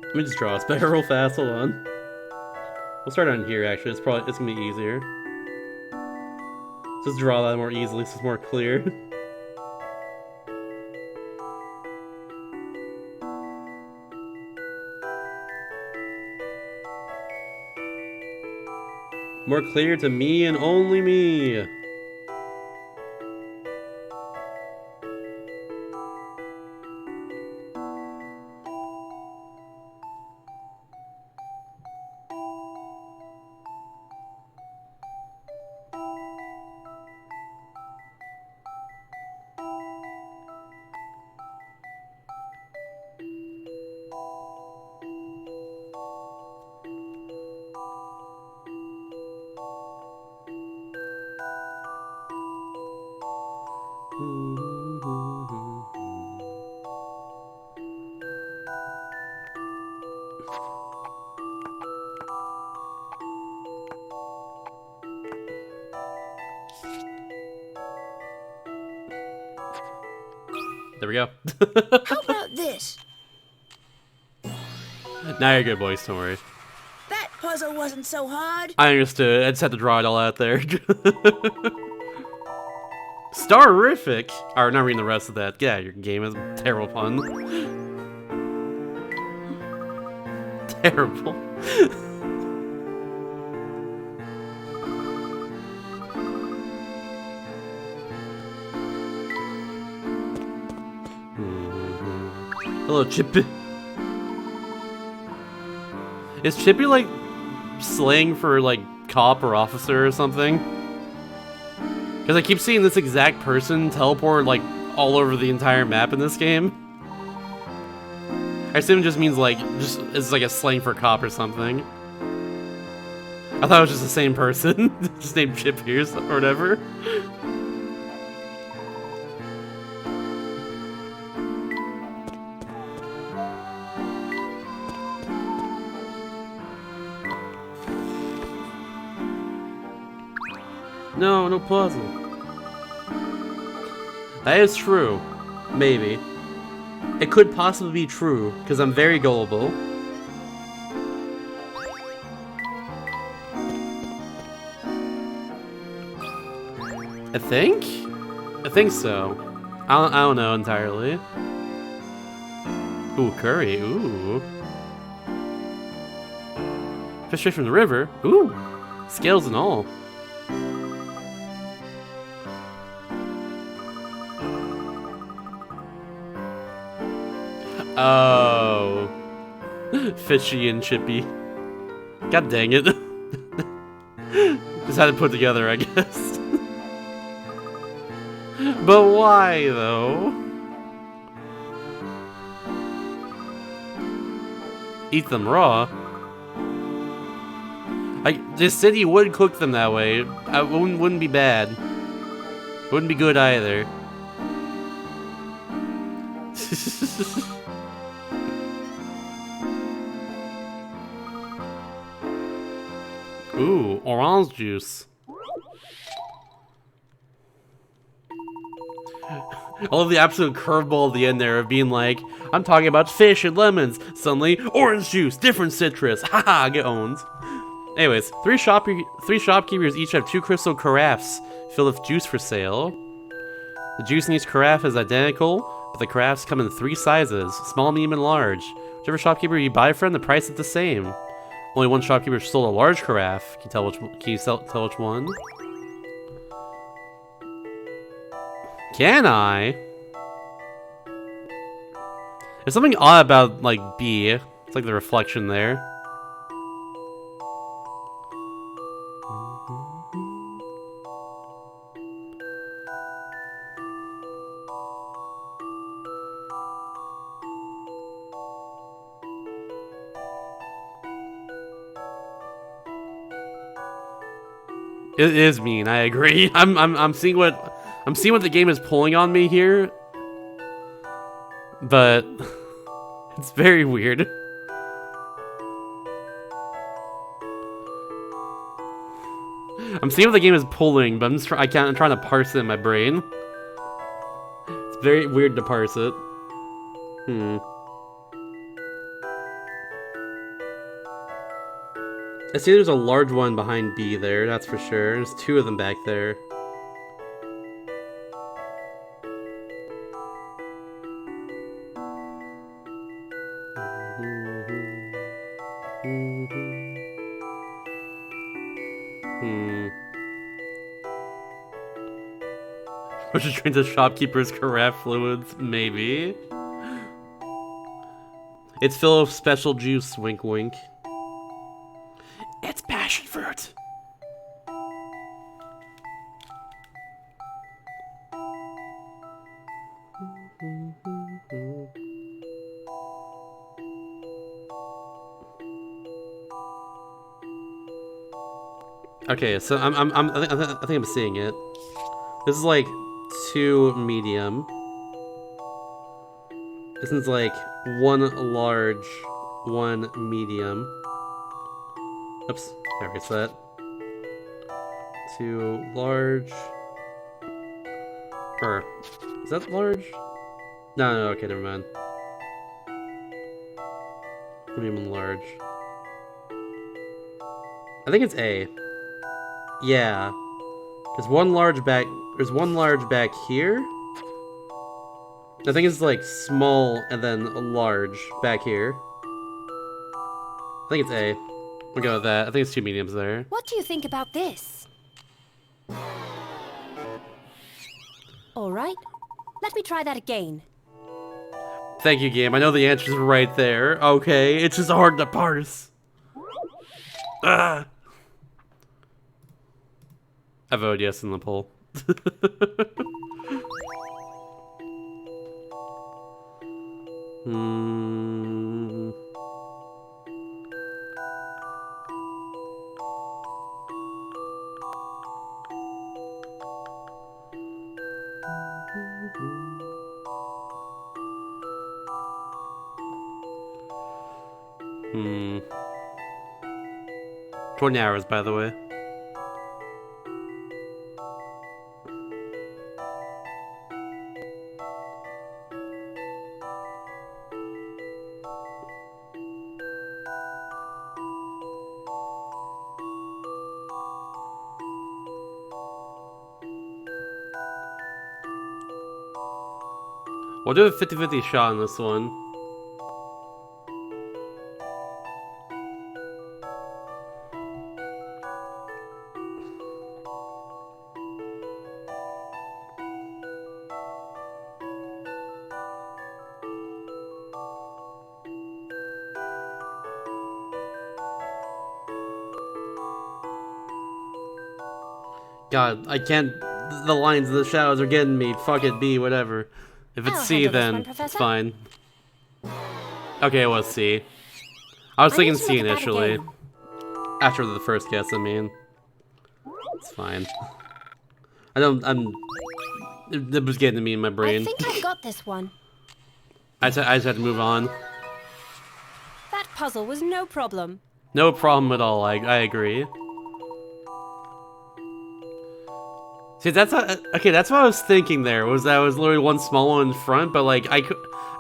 Let me just draw a Specter real fast, hold on. We'll start on here actually, it's gonna be easier. Just draw that more easily so it's more clear. More clear to me and only me. There we go. How about this? Now you're good, boys. Don't worry. That puzzle wasn't so hard. I understood. I just had to draw it all out there. Starific! Alright, not reading the rest of that. Yeah, your game is terrible pun. Terrible. Hello, Chippy. Is Chippy like slang for like cop or officer or something? Because I keep seeing this exact person teleport like all over the entire map in this game. I assume it just means like it's like a slang for cop or something. I thought it was just the same person, just named Chippy or whatever. No, no puzzle. That is true. Maybe. It could possibly be true, because I'm very gullible. I think? I think so. I don't know entirely. Ooh, curry. Ooh. Fish straight from the river. Ooh. Scales and all. Oh. Fishy and Chippy. God dang it. Just had to put together, I guess. But why, though? Eat them raw? The city would cook them that way. It wouldn't be bad. Wouldn't be good either. Ooh, orange juice. I love the absolute curveball at the end there of being like, I'm talking about fish and lemons. Suddenly, orange juice, different citrus. Haha, get owned. Anyways, three shopkeepers each have 2 crystal carafes filled with juice for sale. The juice in each carafe is identical, but the carafes come in 3 sizes, small, medium, and large. Whichever shopkeeper you buy from, the price is the same. Only one shopkeeper sold a large carafe. Can you tell which one? Can I? There's something odd about, like, B. It's like the reflection there. It is mean, I agree. I'm seeing what the game is pulling on me here. But it's very weird. I'm seeing what the game is pulling, but I'm trying to parse it in my brain. It's very weird to parse it. I see there's a large one behind B there, that's for sure. There's 2 of them back there. Or just drink the shopkeeper's carafe fluids, maybe. It's filled with special juice, wink wink. It's passion fruit. Okay, so I think I'm seeing it. This is like 2 medium. This one's like 1 large, 1 medium. Oops, I erased that. 2 large. Or is that large? No, okay, never mind. Medium and large. I think it's A. Yeah. There's one large back here. I think it's like small and then a large back here. I think it's A. We'll go with that. I think it's two mediums there. What do you think about this? All right. Let me try that again. Thank you, game. I know the answer's right there. Okay, it's just hard to parse. Ah. I voted yes in the poll. Hmm. Hmm. 20 hours, by the way. We'll do a 50-50 shot on this one. God, I can't. The lines of the shadows are getting me. Fuck it, B, whatever. If it's I'll C, handle this then one, it's Professor. fine. Okay, it was C. I was I thinking need to C look at that initially. again. After the first guess, I mean. It's fine. It was getting to me in my I brain. think I've got this one. I just had to move on. That puzzle was no problem. No problem at all, I agree. See, that's that's what I was thinking there, was that was literally one small one in front, but like, I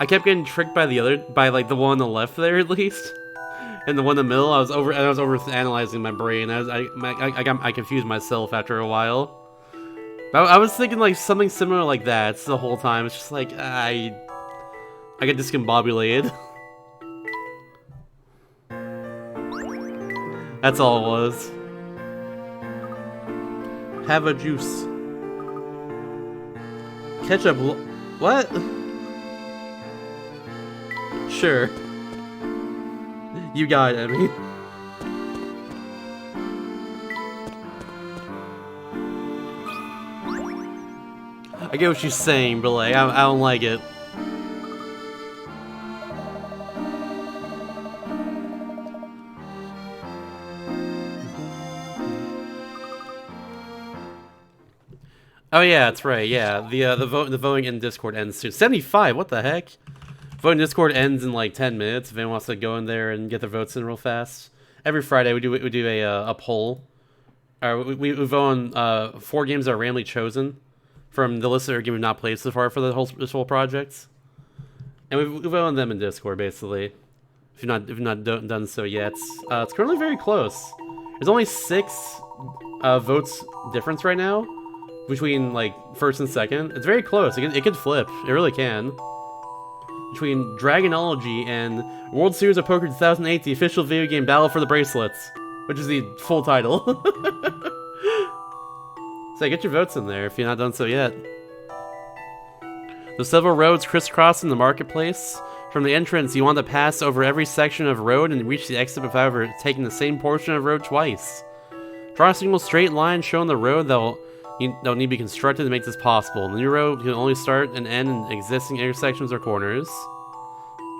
kept getting tricked by like the one on the left there at least. And the one in the middle, I was over analyzing my brain. I confused myself after a while. But I was thinking like something similar like that the whole time. It's just like, I get discombobulated. That's all it was. Have a juice. Ketchup. What? Sure. You got it, Emmy. I get what she's saying, but like, I don't like it. Oh yeah, that's right. Yeah, the voting in Discord ends soon. 75. What the heck? Voting in Discord ends in like 10 minutes. If anyone wants to go in there and get their votes in real fast. Every Friday we do a poll. We vote on 4 games that are randomly chosen from the list that are game we've not played so far for this whole project, and we vote on them in Discord basically. If you've not done so yet, it's currently very close. There's only 6 votes difference right now between like first and second. It's very close. It could flip. It really can. Between Dragonology and World Series of Poker 2008, the official video game Battle for the Bracelets, which is the full title. So get your votes in there if you're not done so yet. There's several roads crisscrossing the marketplace. From the entrance, you want to pass over every section of road and reach the exit without ever taking the same portion of road twice. Draw a single straight line showing the road that'll need to be constructed to make this possible. The new road can only start and end in existing intersections or corners.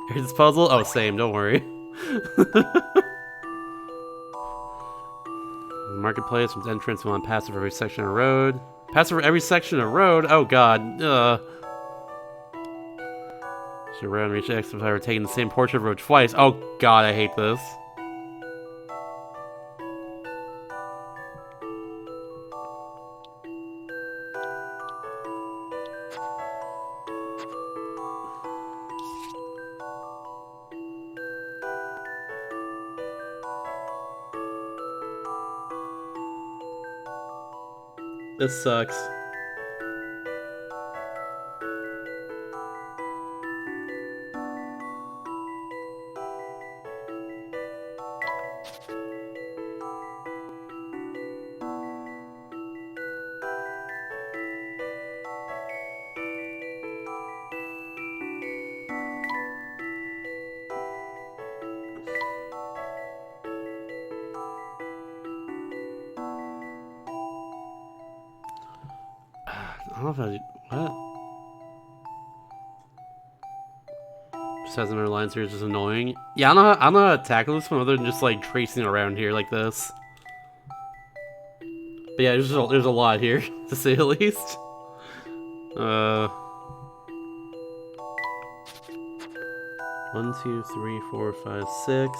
Here's this puzzle. Oh, same. Don't worry. Marketplace from the entrance. We want to pass over every section of road. Pass over every section of road. Oh god. So road and reach the exit without ever taking the same portion of road twice. Oh god, I hate this. This sucks. I don't know if what? Just has another lines here, it's just annoying. Yeah, I don't know how to tackle this one other than just like tracing around here like this. But yeah, there's a lot here, to say the least. 1, 2, 3, 4, 5, 6.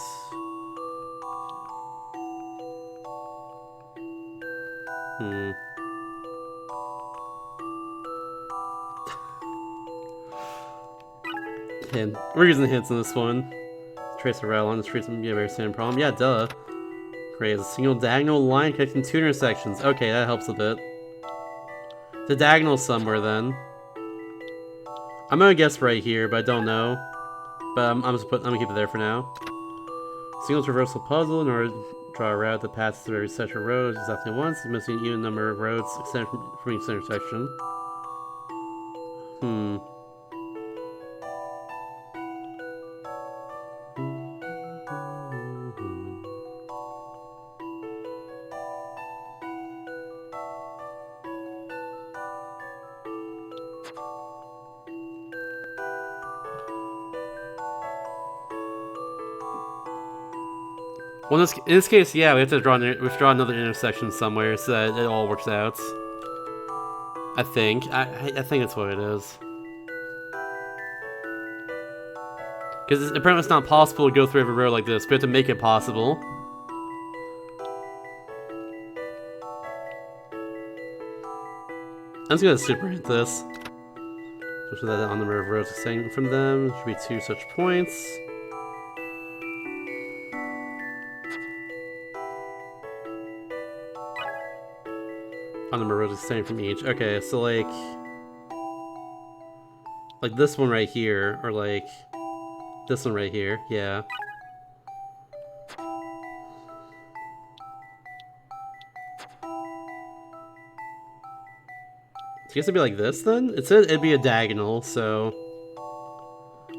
Hint. We're using hints in this one. Trace a route along the streets and be a very same problem. Yeah, duh. Create a single diagonal line connecting two intersections. Okay, that helps a bit. The diagonal somewhere then. I'm gonna guess right here, but I don't know. But I'm gonna keep it there for now. Single traversal puzzle in order to draw a route that passes through every section of roads exactly once. You must see an even number of roads extended from each intersection. Well, in this case, yeah, we have to draw another intersection somewhere so that it all works out. I think. I think that's what it is. Because apparently it's not possible to go through every road like this. We have to make it possible. I'm just gonna super hit this. Especially that on the number of roads extending from them. There should be 2 such points. On the number of roads extending from each. Okay, so like this one right here, or like this one right here, yeah. I guess it'd be like this then? It said it'd be a diagonal, so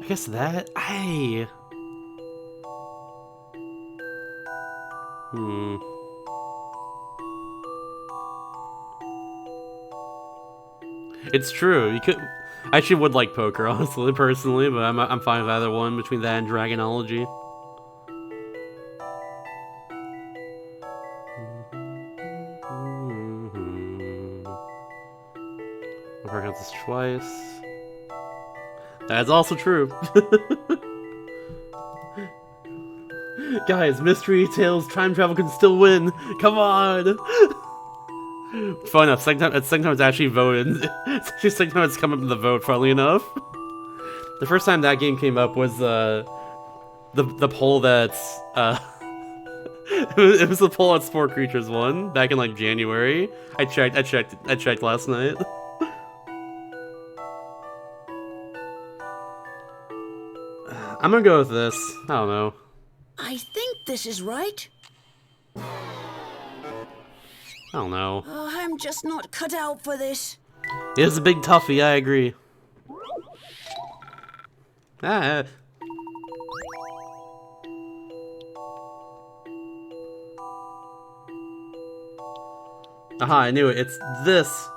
I guess that. It's true. You could. I actually would like poker, honestly, personally, but I'm fine with either one between that and Dragonology. I'll work out this twice. That's also true. Guys, mystery tales, time travel can still win. Come on. Fun enough. Second time it's actually voted. It's actually second time it's come up in the vote. Funnily enough, the first time that game came up was the poll that's it was the poll at Sport Creatures won back in like January. I checked last night. I'm gonna go with this. I don't know. I think this is right. I don't know. Oh, I'm just not cut out for this. It is a big toughie, I agree. Ah. Aha, I knew it. It's this.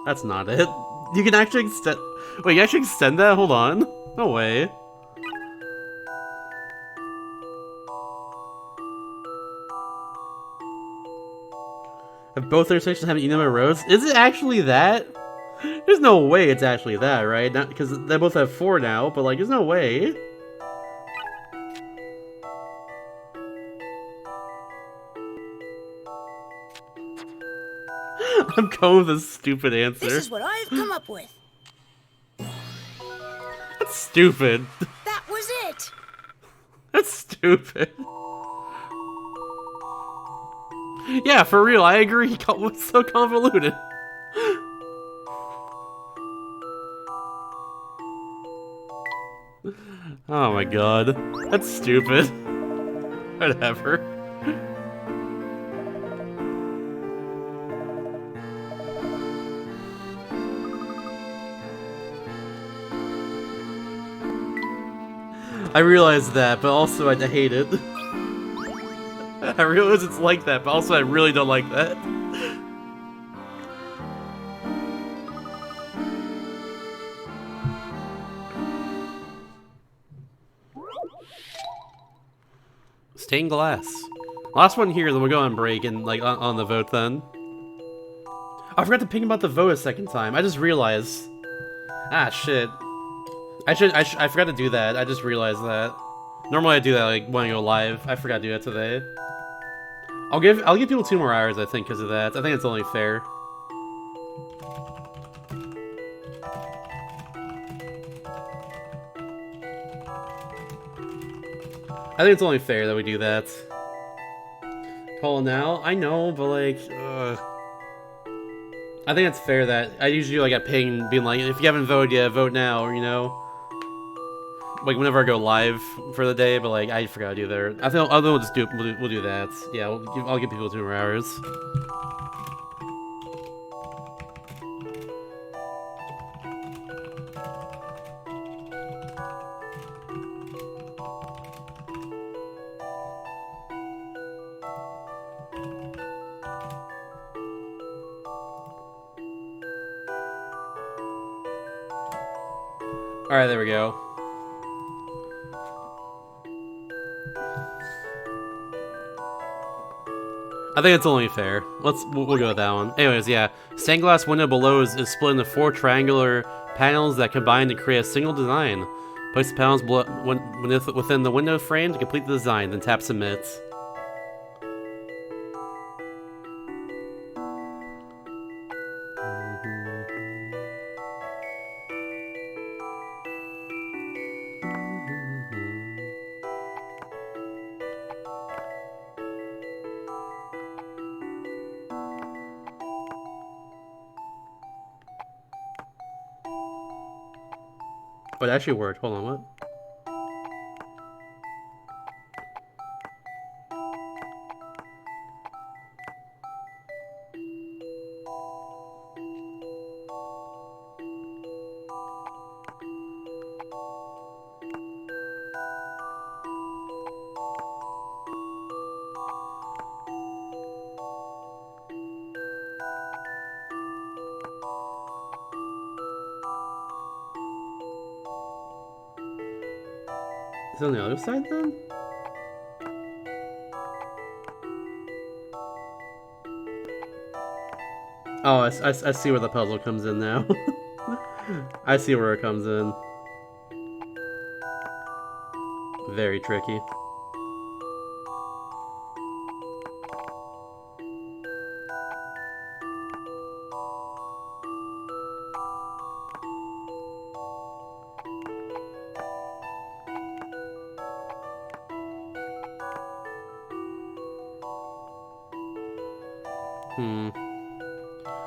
That's not it. You can actually extend... Wait, you actually extend that? Hold on. No way. If both intersections have even number of roads, is it actually that? There's no way it's actually that, right? Not because they both have 4 now, but like, there's no way. I'm going with a stupid answer. This is what I've come up with. That's stupid. That was it. That's stupid. Yeah, for real, I agree. What's so convoluted? Oh my god. That's stupid. Whatever. I realize that, but also I hate it. I realize it's like that, but also I really don't like that. Stained glass. Last one here, then we'll go on break and like on the vote then. Oh, I forgot to ping about the vote a second time. I just realized. Ah, shit. I forgot to do that. I just realized that. Normally I do that like when I go live. I forgot to do that today. I'll give people 2 more hours, I think, because of that. I think it's only fair. I think it's only fair that we do that. Call now? I know, but like, I think it's fair that I usually like get pinged being like, if you haven't voted yet, vote now, or, you know? Like whenever I go live for the day, but like I forgot to do that. I think we'll just do we'll do that. Yeah, I'll give people 2 more hours. All right, there we go. I think it's only fair. We'll go with that one. Anyways, yeah. Stained glass window below is split into 4 triangular panels that combine to create a single design. Place the panels within the window frame to complete the design, then tap submit. Oh, it actually worked. Hold on, what? Is it on the other side then? Oh, I see where the puzzle comes in now. I see where it comes in. Very tricky.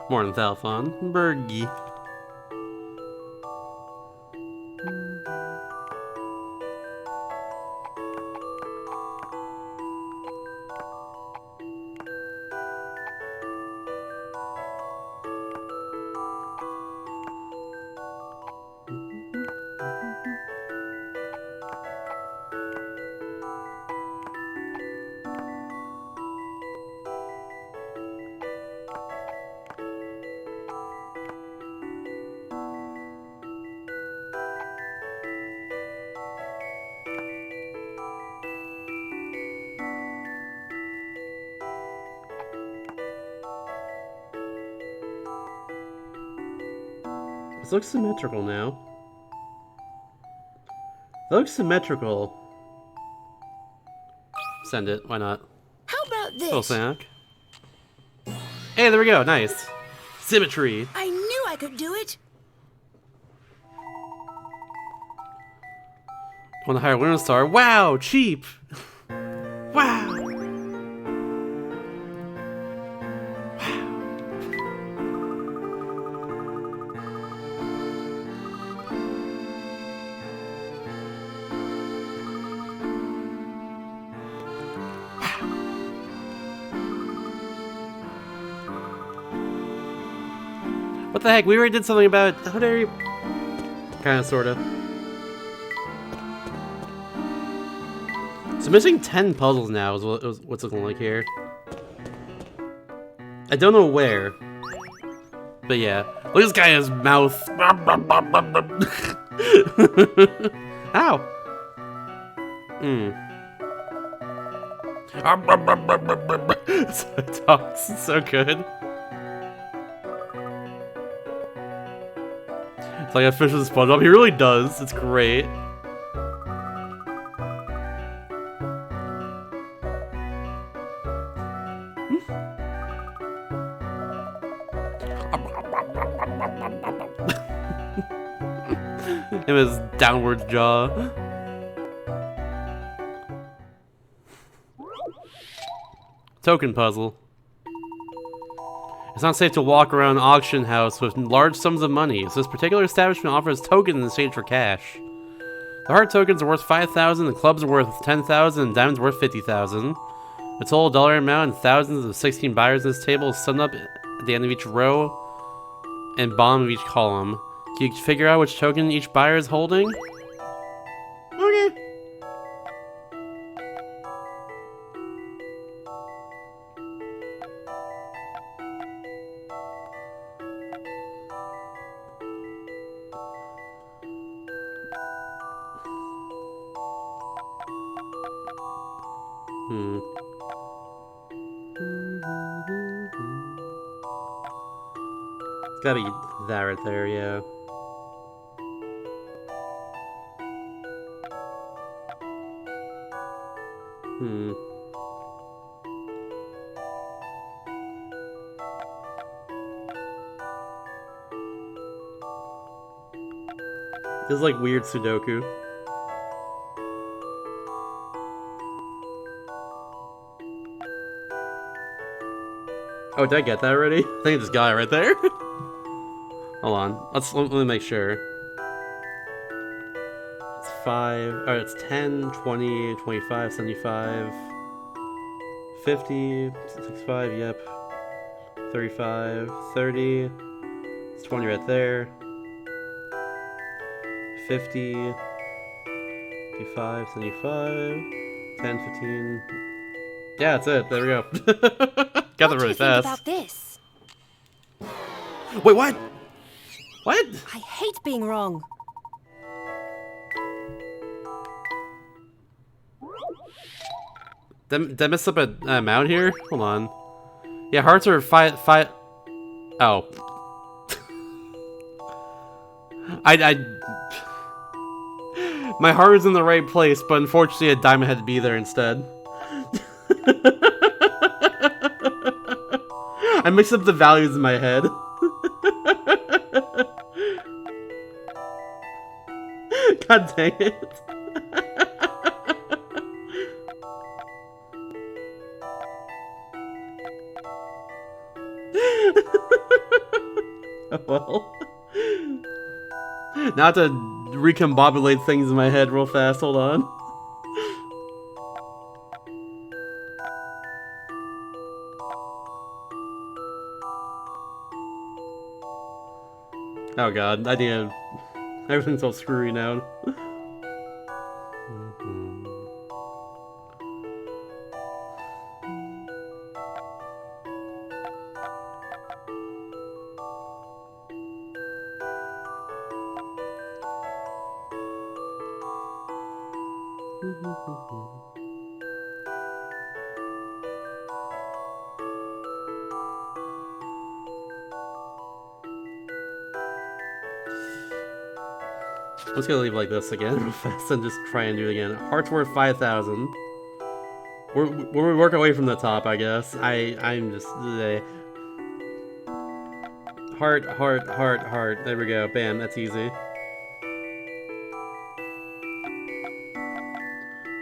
More than Thalphon. Bergie. This looks symmetrical now. It looks symmetrical. Send it, why not? How about Little this? snack. Hey, there we go, nice. Symmetry. I knew I could do it. Want to hire Windows Star? Wow, cheap! Wow! What the heck? We already did something about it. How dare you? Kinda, sorta. So missing 10 puzzles now is what's looking like here. I don't know where. But yeah. Look at this guy in his mouth. Ow! It talks. It's so good. It's like a fish with a SpongeBob. He really does. It's great. Him his downward jaw. Token puzzle. It's not safe to walk around an auction house with large sums of money, so this particular establishment offers tokens in exchange for cash. The heart tokens are worth 5,000, the clubs are worth 10,000, and diamonds are worth 50,000. The total dollar amount and thousands of 16 buyers in this table is summed up at the end of each row and bottom of each column. Can you figure out which token each buyer is holding? Okay. It's gotta be that right there, yeah. This is like weird Sudoku. Oh, did I get that already? I think I just got it right there. Hold on. Let me make sure. It's 5. Alright, it's 10, 20, 25, 75, 50, 65, yep. 35, 30. It's 20 right there. 50, 55, 75, 10, 15. Yeah, that's it. There we go. Got that really fast. What do you think about this? Wait, what? What? I hate being wrong. Did I mess up an amount here? Hold on. Yeah, hearts are five. Oh. My heart is in the right place, but unfortunately a diamond had to be there instead. I mixed up the values in my head. God dang it. Oh well. Now I have to recombobulate things in my head real fast, hold on. Oh god, I think everything's all screwy now. I'm just gonna leave like this again real fast and just try and do it again. Heart's worth 5,000. We're work away from the top, I guess. I'm just heart. There we go. Bam. That's easy.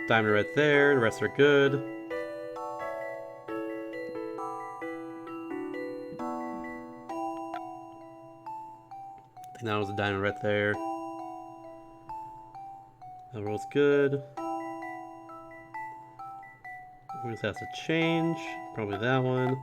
Diamond right there. The rest are good. I think that was a diamond right there. That roll's good. We just have to change. Probably that one.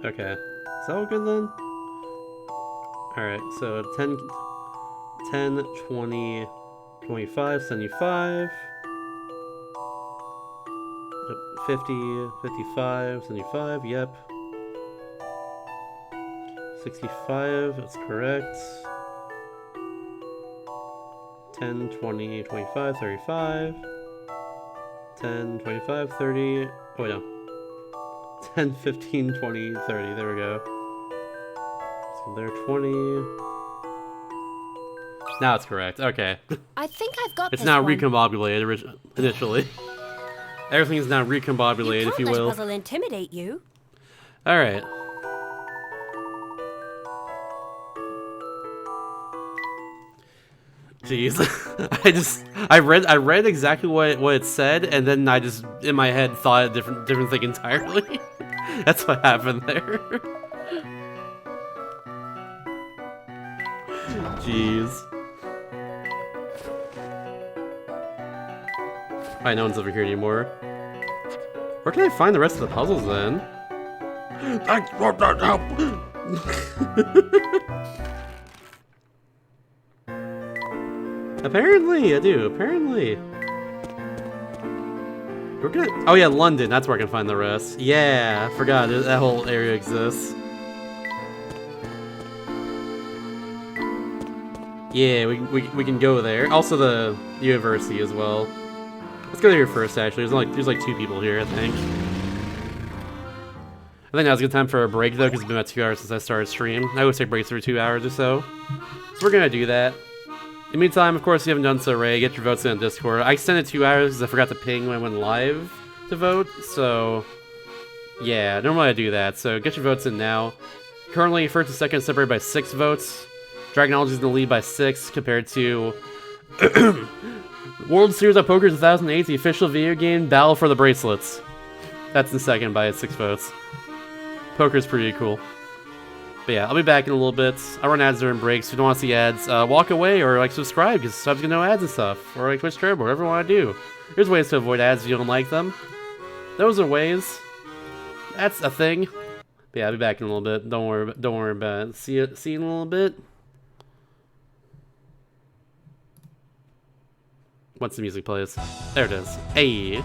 Okay. Is that all good then? Alright, so 10, 20, 25, 75. Yep, 50, 55, 75, yep. 65, that's correct. 10, 20, 25, 35. 10, 25, 30. Oh, wait, no. 10, 15, 20, 30. There we go. So there, 20. Now it's correct. Okay. I think I've got It's this now one. recombobulated initially. Everything's now recombobulated, if you Can't let a will. puzzle intimidate you. Alright. Jeez. I read exactly what it said, and then I just in my head thought a different thing entirely. That's what happened there. Jeez. Alright, no one's over here anymore. Where can I find the rest of the puzzles then? Thanks for that help. Apparently, I do. Apparently. We're gonna. Oh yeah, London. That's where I can find the rest. Yeah, I forgot that whole area exists. Yeah, we can go there. Also the university as well. Let's go there first. Actually, there's like 2 people here. I think. I think now's a good time for a break though, because it's been about 2 hours since I started stream. I always take breaks every 2 hours or so. So we're gonna do that. In the meantime, of course, if you haven't done so already, get your votes in on Discord. I extended 2 hours because I forgot to ping when I went live to vote, so yeah, normally I do that. So get your votes in now. Currently, first and second separated by 6 votes. Dragonology is in the lead by 6 compared to World Series of Poker 2008, the official video game Battle for the Bracelets. That's in second by 6 votes. Poker's pretty cool. But yeah, I'll be back in a little bit. I run ads during breaks. If you don't want to see ads, walk away or like subscribe because subs get no ads and stuff. Or like Twitch Turbo, whatever you want to do. There's ways to avoid ads if you don't like them. Those are ways. That's a thing. But yeah, I'll be back in a little bit. Don't worry about it. See you in a little bit. Once the music plays. There it is. Hey.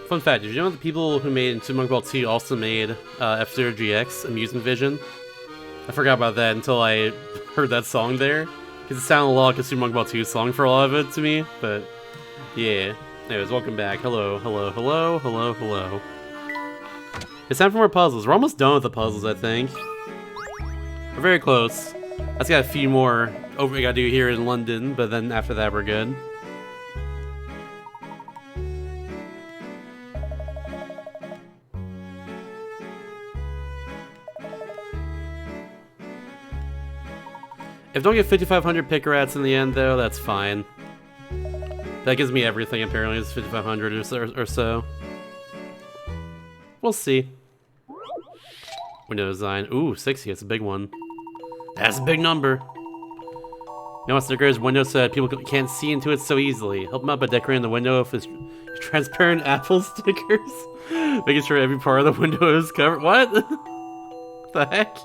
Fun fact, did you know the people who made Super Monkey Ball 2 also made F-Zero GX, Amusement Vision? I forgot about that until I heard that song there. Because it sounded a lot like a Super Monkey Ball 2 song for a lot of it to me, but yeah. Anyways, welcome back. Hello, hello, hello, hello, hello. It's time for more puzzles. We're almost done with the puzzles, I think. We're very close. I just got a few more over we gotta do here in London, but then after that we're good. If I don't get 5,500 pick rats in the end, though, that's fine. That gives me everything, apparently. It's 5,500 or so. We'll see. Window design. Ooh, 60. That's a big one. That's a big number. You know what stickers? Windows so that people can't see into it so easily. Help them out by decorating the window with transparent apple stickers. Making sure every part of the window is covered. What? The heck?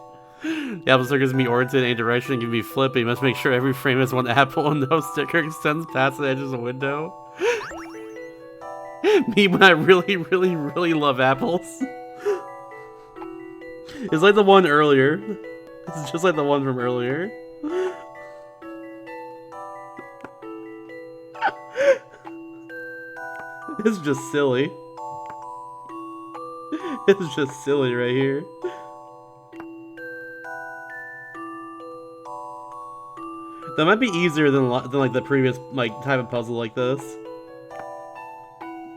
The apple stickers can be oriented in any direction and can be flipped, but you must make sure every frame has one apple and no sticker extends past the edges of the window. Me when I really, really, really love apples. It's like the one earlier. It's just like the one from earlier. It's just silly. It's just silly right here. That might be easier than like the previous like type of puzzle like this.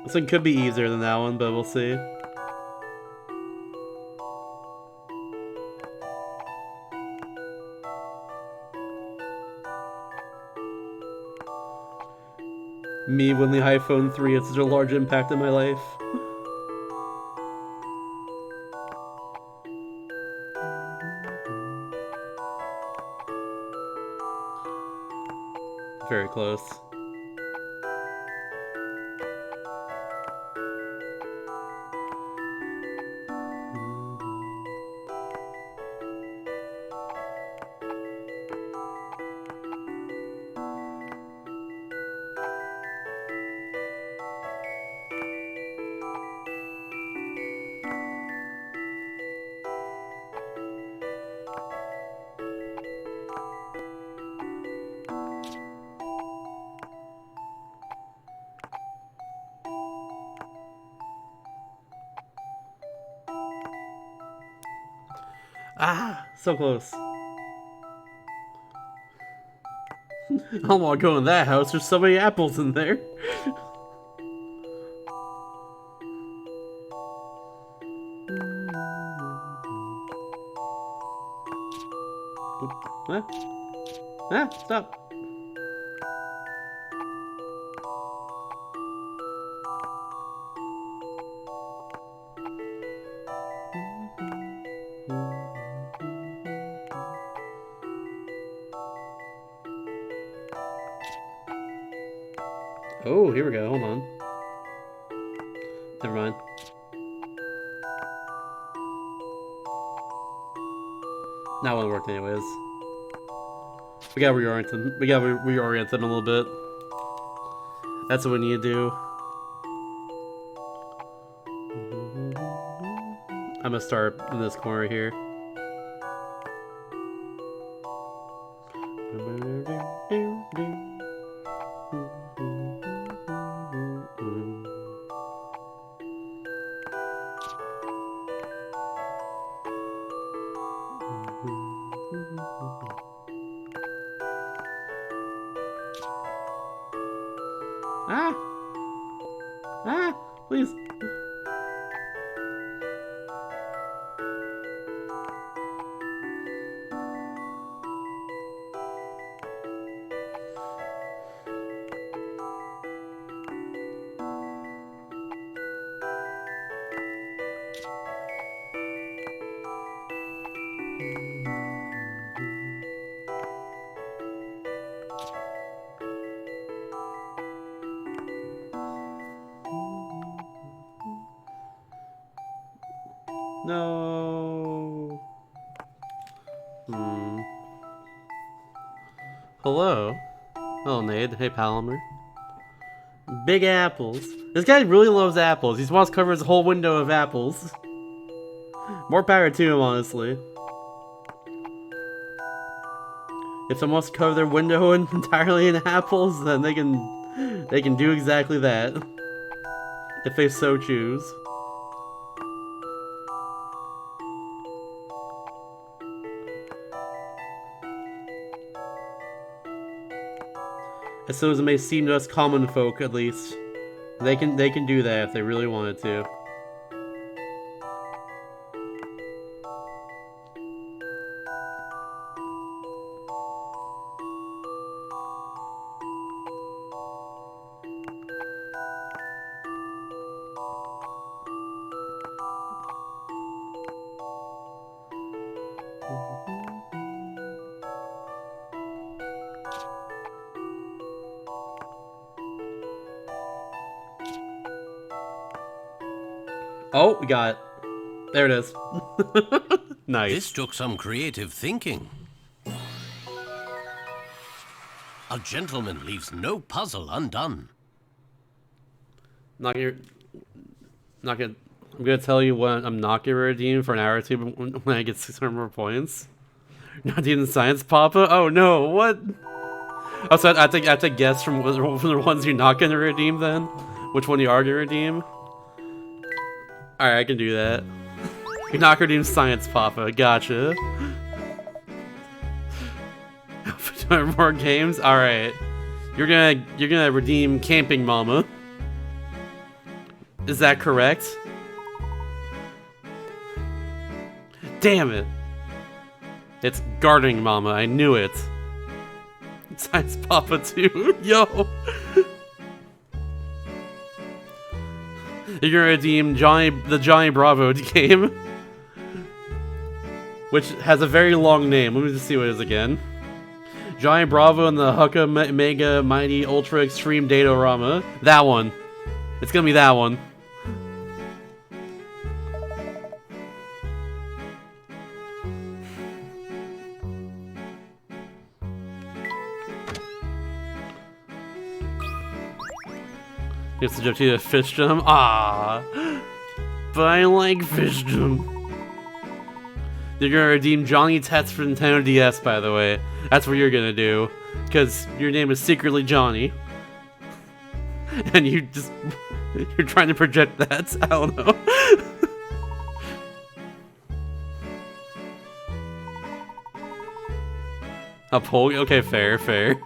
This one could be easier than that one, but we'll see. Me when the iPhone 3 had such a large impact in my life. Very close. Ah, so close. I don't want to go in that house. There's so many apples in there. What? Ah, stop. Oh, here we go. Hold on. Never mind. That one worked anyways. We gotta reorient them. We gotta reorient them a little bit. That's what we need to do. I'm gonna start in this corner here. Ah! Ah! Please! No. Hello. Hello, Nade. Hey, Palomer. Big apples. This guy really loves apples. He wants to cover his whole window of apples. More power to him, honestly. If someone wants to cover their window entirely in apples, then they can do exactly that. If they so choose. As soon as it may seem to us common folk, at least, they can do that if they really wanted to. Oh, we got it. There it is. Nice. This took some creative thinking. A gentleman leaves no puzzle undone. I'm gonna tell you what I'm not gonna redeem for an hour or two when I get 600 more points. Not even Science Papa? Oh no, what? Oh, so I have to guess from the ones you're not gonna redeem then? Which one you are gonna redeem? Alright, I can do that. You're not gonna redeem Science Papa, gotcha. More games? Alright. You're gonna redeem Camping Mama. Is that correct? Damn it! It's Gardening Mama, I knew it. Science Papa too, yo! You're gonna redeem the Johnny Bravo game. Which has a very long name, let me just see what it is again. Johnny Bravo and the Hukka Mega Mighty Ultra Extreme Datorama. That one. It's gonna be that one. You're subjected to Fishdom? Ah, but I like Fishdom. You're gonna redeem Johnny Tets for Nintendo DS, by the way. That's what you're gonna do. Because your name is secretly Johnny. And you're trying to project that. I don't know. A poll? Okay, fair.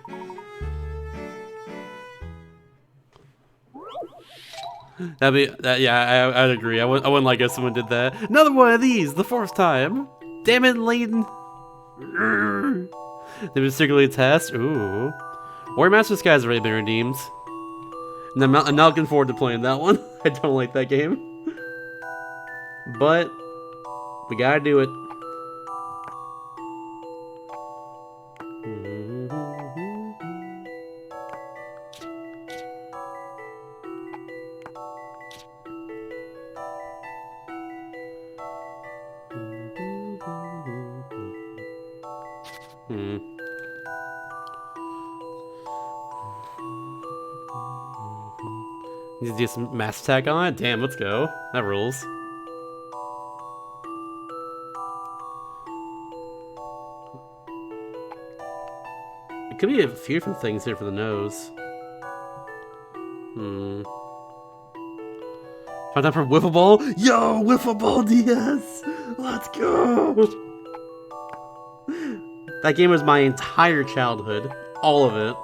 Yeah, I'd agree. I wouldn't like if someone did that. Another one of these, the fourth time. Damn it, Layton. They were secretly test. Ooh. Warrior Master Sky's already been redeemed. And I'm not looking forward to playing that one. I don't like that game. But we gotta do it. Need to do some mass attack on it? Damn, let's go. That rules. It could be a few different things here for the nose. Time for Wiffle Ball? Yo, Wiffle Ball DS! Let's go! That game was my entire childhood. All of it.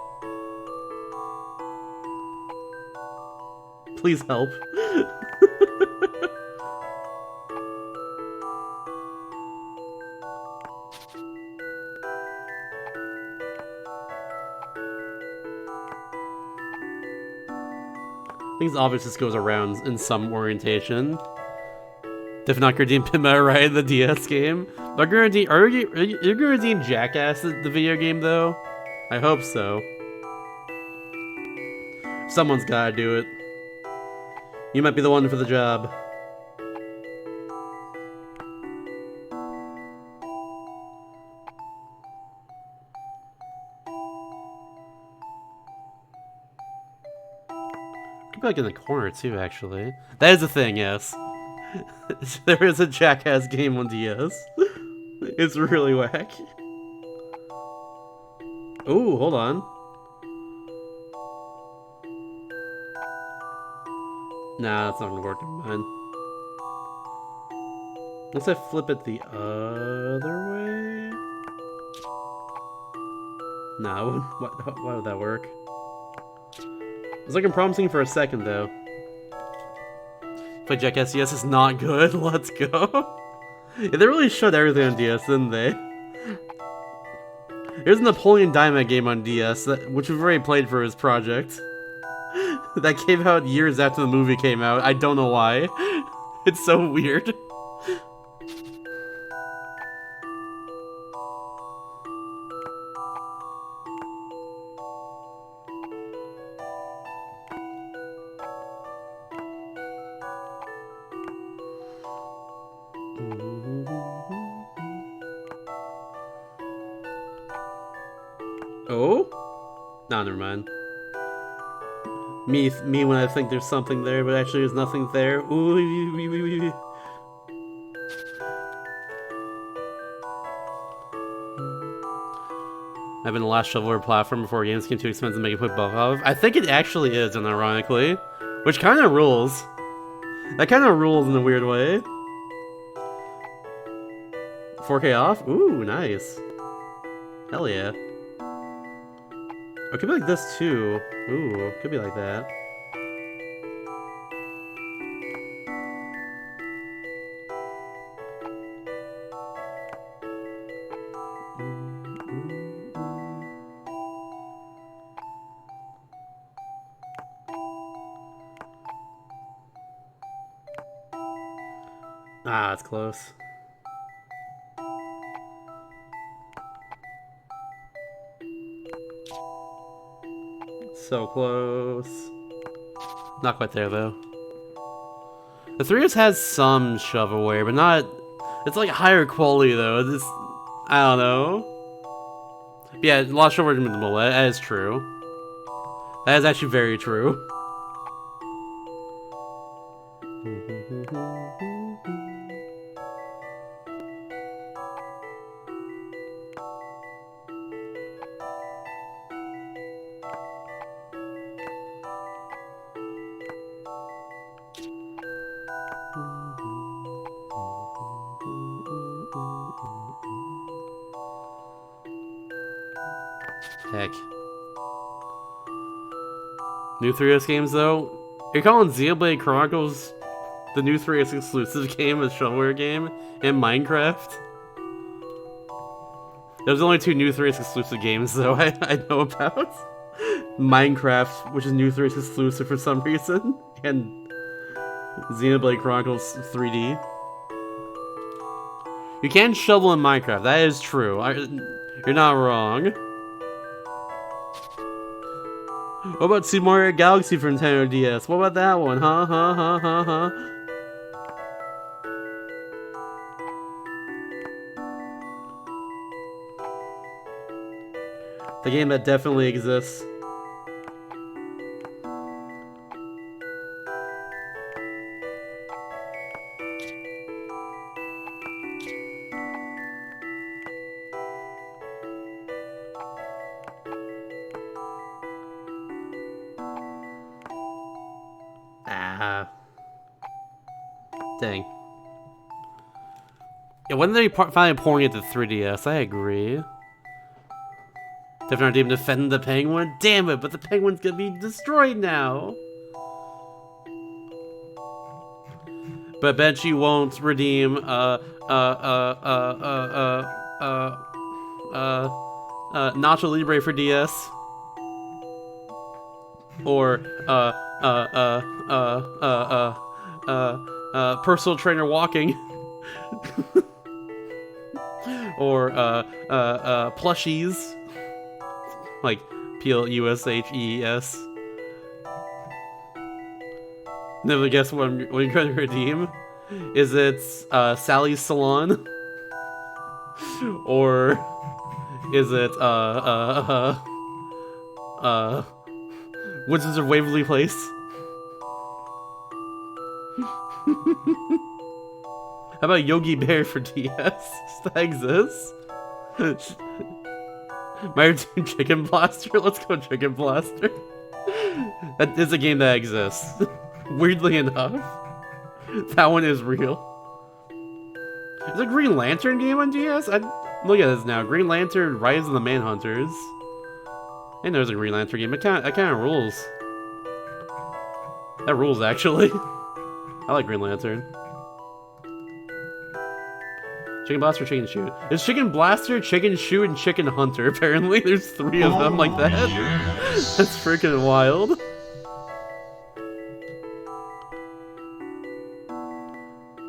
Please help. I think obviously this goes around in some orientation. If not gonna redeem Pima right in the DS game. But you're gonna redeem Jackass the video game though? I hope so. Someone's gotta do it. You might be the one for the job. be like in the corner too, actually. That is a thing, yes. There is a Jackass game on DS. It's really whack. Ooh, hold on. Nah, that's not gonna work. Never mind. Unless I flip it the other way? No, why would that work? It's looking promising for a second, though. Play Jackass DS is not good. Let's go. Yeah, they really showed everything on DS, didn't they? There's a Napoleon Dynamite game on DS, which we've already played for his project. That came out years after the movie came out. I don't know why. It's so weird. Oh? No, never mind. Me when I think there's something there, but actually there's nothing there. Ooh. I've been the last shovelware platform before games became too expensive to make it put both off. I think it actually is, unironically. Which kind of rules. That kind of rules in a weird way. 4K off? Ooh, nice. Hell yeah. It could be like this too. Ooh, could be like that. Ah, it's close. So close. Not quite there, though. The 3DS has some shovelware, but not... It's like higher quality, though. It's... I don't know. But yeah, a lot of shovelware is minimal. That is true. That is actually very true. Heck. New 3DS games, though? You're calling Xenoblade Chronicles the new 3DS exclusive game, a shovelware game, and Minecraft? There's only two new 3DS exclusive games, though, I know about. Minecraft, which is new 3DS exclusive for some reason, and Xenoblade Chronicles 3D. You can shovel in Minecraft, that is true. You're not wrong. What about Super Mario Galaxy for Nintendo DS? What about that one? Huh? The game that definitely exists. Ah. Dang. Yeah, when they finally pouring it to 3DS, I agree. Definitely didn't defend the penguin. Damn it, but the penguin's gonna be destroyed now. But bet you won't redeem Nacho Libre for DS. Or personal trainer walking. Or plushies. Like PLUSHES. Never guess what you're going to redeem. Is it Sally's Salon? Or is it Wizards of Waverly Place? How about Yogi Bear for DS? Does that exist? Mario Team Chicken Blaster? Let's go Chicken Blaster. That is a game that exists. Weirdly enough. That one is real. Is a Green Lantern game on DS? Look at this now. Green Lantern Rise of the Manhunters. I know there's a Green Lantern game. That kind of rules. That rules, actually. I like Green Lantern. Chicken Blaster, Chicken Shoot. There's Chicken Blaster, Chicken Shoot, and Chicken Hunter. Apparently, there's 3 of them like that. Yes. That's freaking wild.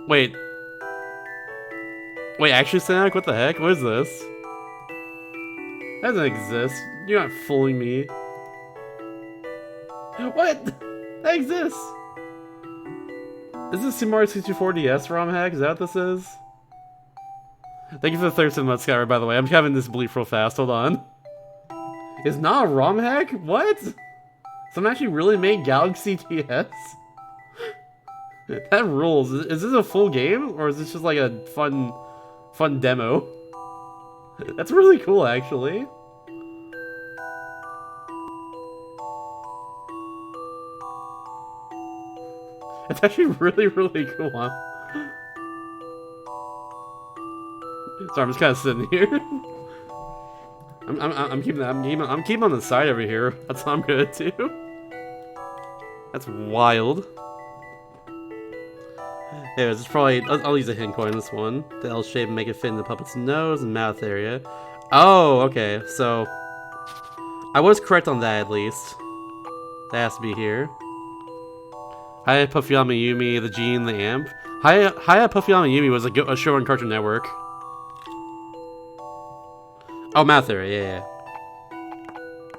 Wait. Wait, actually, Sonic? What the heck? What is this? That doesn't exist. You're not fooling me. What? That exists. Is this Super Mario 64 DS ROM hack? Is that what this is? Thank you for the 37 months, Skyward, by the way. I'm having this bleep real fast. Hold on. It's not a ROM hack? What? Someone actually really made Galaxy DS? That rules. Is this a full game? Or is this just like a fun demo? That's really cool, actually. It's actually really, really cool, huh? Sorry, I'm just kind of sitting here. I'm keeping on the side over here. That's what I'm gonna do. That's wild. Yeah, this is probably. I'll use a hint coin. This one, the L shape, make it fit in the puppet's nose and mouth area. Oh, okay. So I was correct on that at least. That has to be here. Hiya Puffyama Yumi, the Gene, the Amp. Hiya Puffyama Yumi was a show on Cartoon Network. Oh, mouth area, yeah.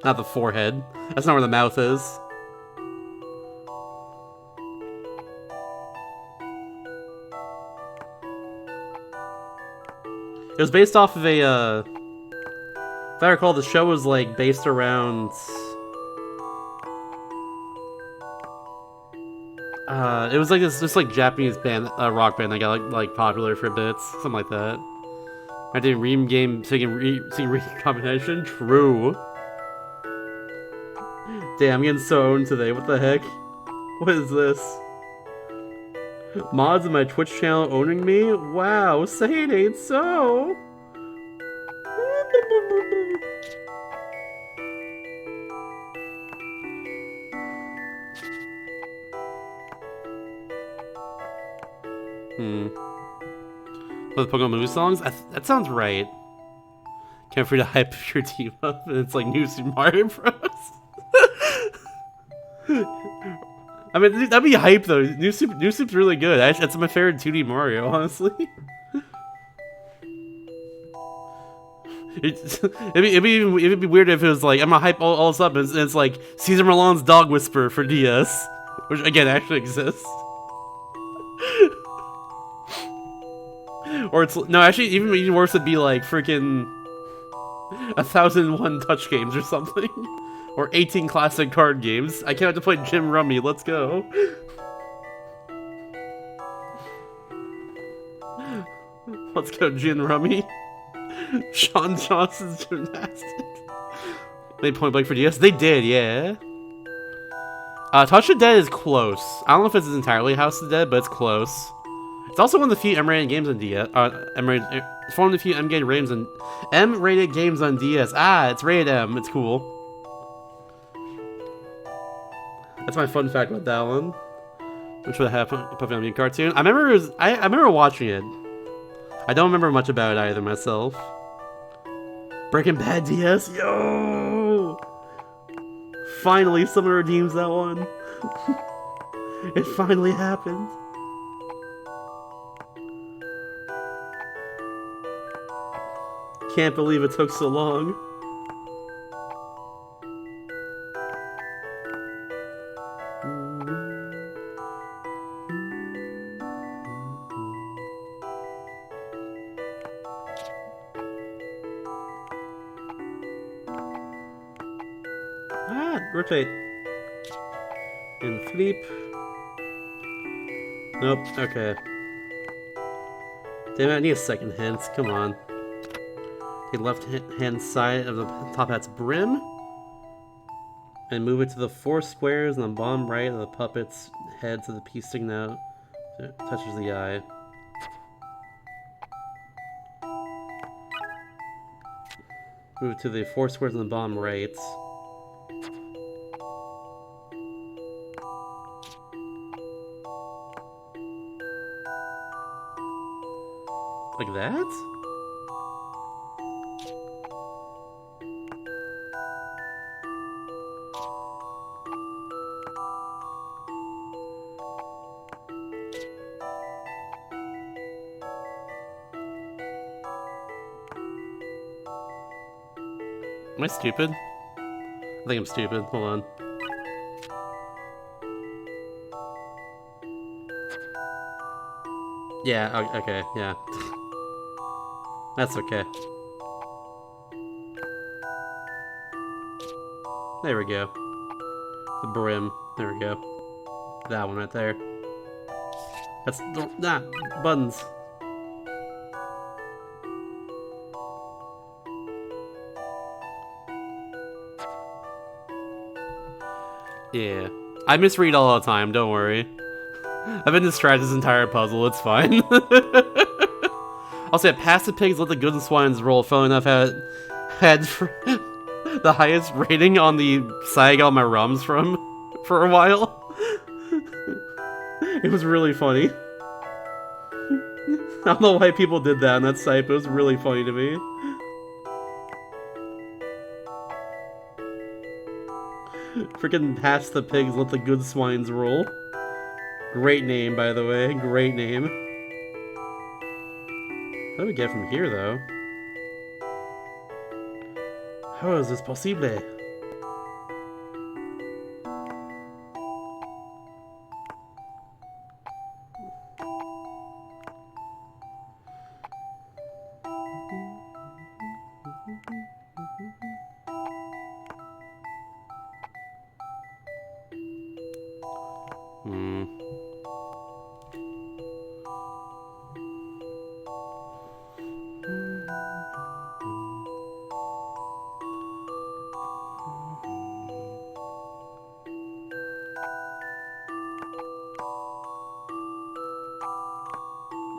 Not the forehead. That's not where the mouth is. It was based off of a, if I recall, the show was, like, based around... it was like this like Japanese band, rock band that got like popular for bits, something like that. I did Ream game singing combination. True. Damn, I'm getting so owned today. What the heck? What is this? Mods in my Twitch channel owning me? Wow, say it ain't so. For the Pokemon movie songs? That sounds right. Can't free to hype your team up, and it's like new Super Mario Bros. I mean, that'd be hype though. New Super's really good. Actually, that's my favorite 2D Mario, honestly. It'd be weird if it was like I'm gonna hype all this up, and it's like Cesar Millan's Dog Whisperer for DS, which again actually exists. Or it's no, actually even worse would be like freaking 1001 touch games or something, or 18 classic card games. I can't wait to play Jim Rummy. Let's go. Let's go, Gin Rummy. Sean Johnson's Gymnastics. They Point Blank for DS. They did, yeah. Touch of Dead is close. I don't know if it's entirely House of Dead, but it's close. It's also one of the few M-rated games on DS. It's one of the few M-rated games on DS. Ah, it's rated M. It's cool. That's my fun fact about that one. Which would have Puffy on Me cartoon. I remember watching it. I don't remember much about it either myself. Breaking Bad DS, yo! Finally, someone redeems that one. It finally happened. Can't believe it took so long. Rotate. And flip. Nope, okay. Damn it, I need a second hint. Come on. Okay, left-hand side of the top hat's brim. And move it to the 4 squares on the bottom right of the puppet's head so the piece sticking out touches the eye. Move it to the 4 squares on the bottom right. Like that? Am I stupid? I think I'm stupid. Hold on. Yeah, okay, yeah. That's okay. There we go. The brim. There we go. That one right there. That's buttons. Yeah. I misread all the time, don't worry. I've been distracted this entire puzzle, it's fine. Also, past the pigs, let the good and swines roll. Funnily enough, had the highest rating on the site I got my ROMs from for a while. It was really funny. I don't know why people did that on that site, but it was really funny to me. Freaking past the pigs, let the good swines roll. Great name, by the way. Great name. How do we get from here, though? How is this possible?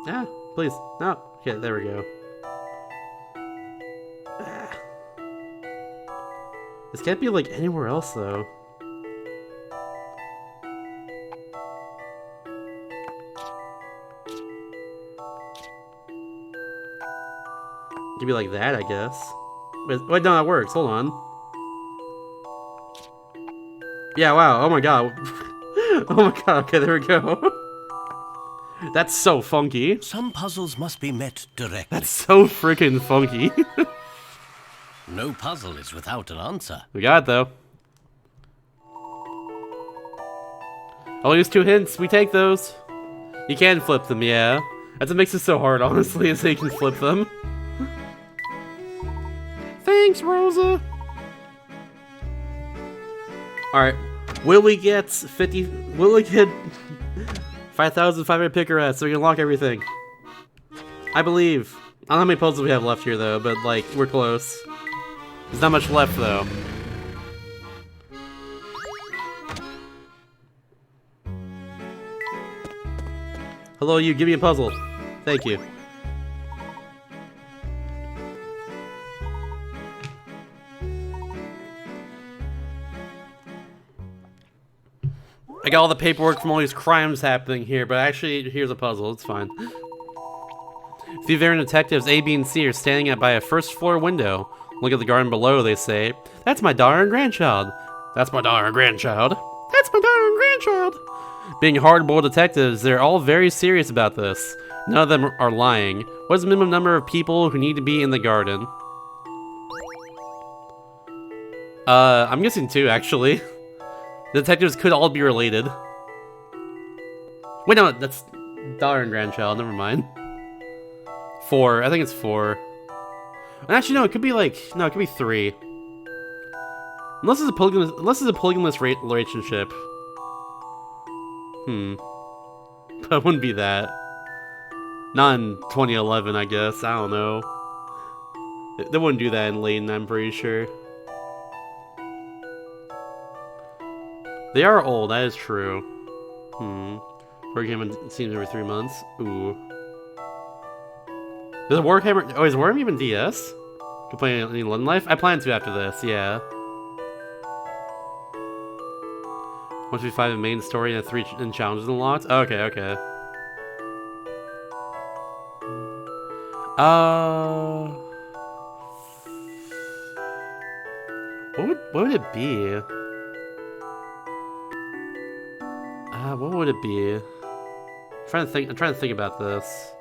Ah, please. No. Okay, there we go. Ah. This can't be like anywhere else, though. Could be like that, I guess. Wait, no, that works. Hold on. Yeah, wow. Oh my god. Oh my god. Okay, there we go. That's so funky. Some puzzles must be met directly. That's so freaking funky. No puzzle is without an answer. We got it, though. Only use 2 hints. We take those. You can flip them, yeah. That's what makes it so hard, honestly, is that you can flip them. Thanks, Rosa. Alright. Will we get 50... Will we get 5,500 pickerats so we can unlock everything? I believe. I don't know how many puzzles we have left here, though, but, like, we're close. There's not much left, though. Hello, you. Give me a puzzle. Thank you. I got all the paperwork from all these crimes happening here, but actually, here's a puzzle. It's fine. Three veteran detectives A, B, and C are standing by a first-floor window. Look at the garden below, they say. That's my daughter and grandchild. That's my daughter and grandchild. That's my daughter and grandchild. Being hard-boiled detectives, they're all very serious about this. None of them are lying. What's the minimum number of people who need to be in the garden? I'm guessing 2, actually. The detectives could all be related. Wait, no, that's daughter and grandchild. Never mind. 4. I think it's 4. And actually, no, it could be like... No, it could be 3. Unless it's a polygamous relationship. But it wouldn't be that. Not in 2011, I guess. I don't know. They wouldn't do that in Layton, I'm pretty sure. They are old, that is true. Warhammer seems every 3 months. Ooh. Is Warhammer... Oh, is Warhammer even DS? Can play any London Life? I plan to after this, yeah. 155 in main story and 3 in challenges unlocked? Okay, okay. What would it be? What would it be? I'm trying to think about this.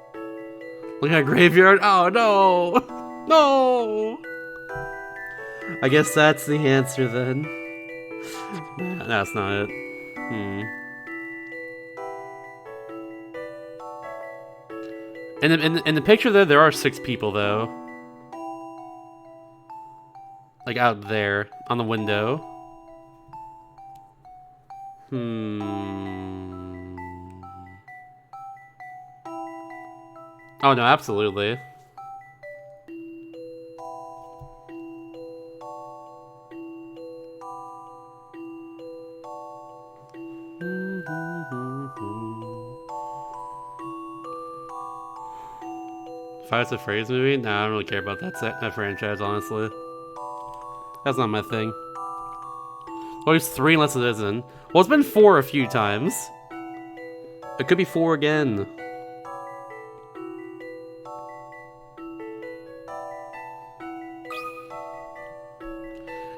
Look at a graveyard. Oh no! No! I guess that's the answer then. Nah, that's not it. In the picture there are 6 people though. Like out there on the window. Oh no, absolutely. Five to Phrase movie? Nah, I don't really care about that franchise, honestly. That's not my thing. Well, it's 3 unless it isn't. Well, it's been 4 a few times. It could be 4 again.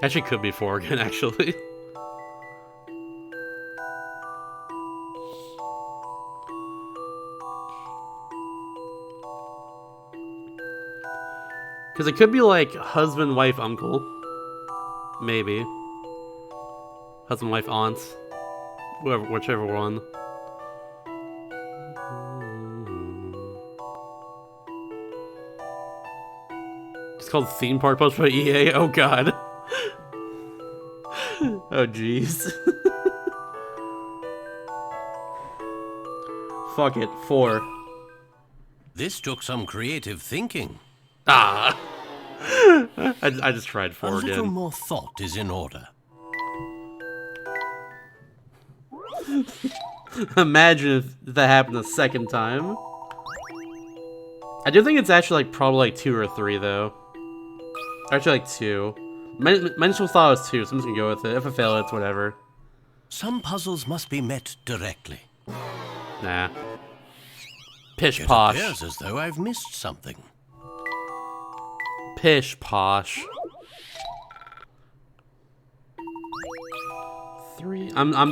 Actually, could be 4 again, actually. Because it could be like husband, wife, uncle. Maybe. Husband, wife, aunt. Whichever one. It's called Theme Park Post by EA? Oh god. Oh jeez. Fuck it, 4. This took some creative thinking. Ah! I just tried 4 A again. little more thought is in order. Imagine if that happened a second time. I do think it's actually like probably like 2 or 3 though. Actually like 2. My initial thought was 2, so I'm just gonna go with it. If I fail, it's whatever. Some puzzles must be met directly. Nah. Pish It posh. appears as though I've missed something. Pish posh. 3. I'm at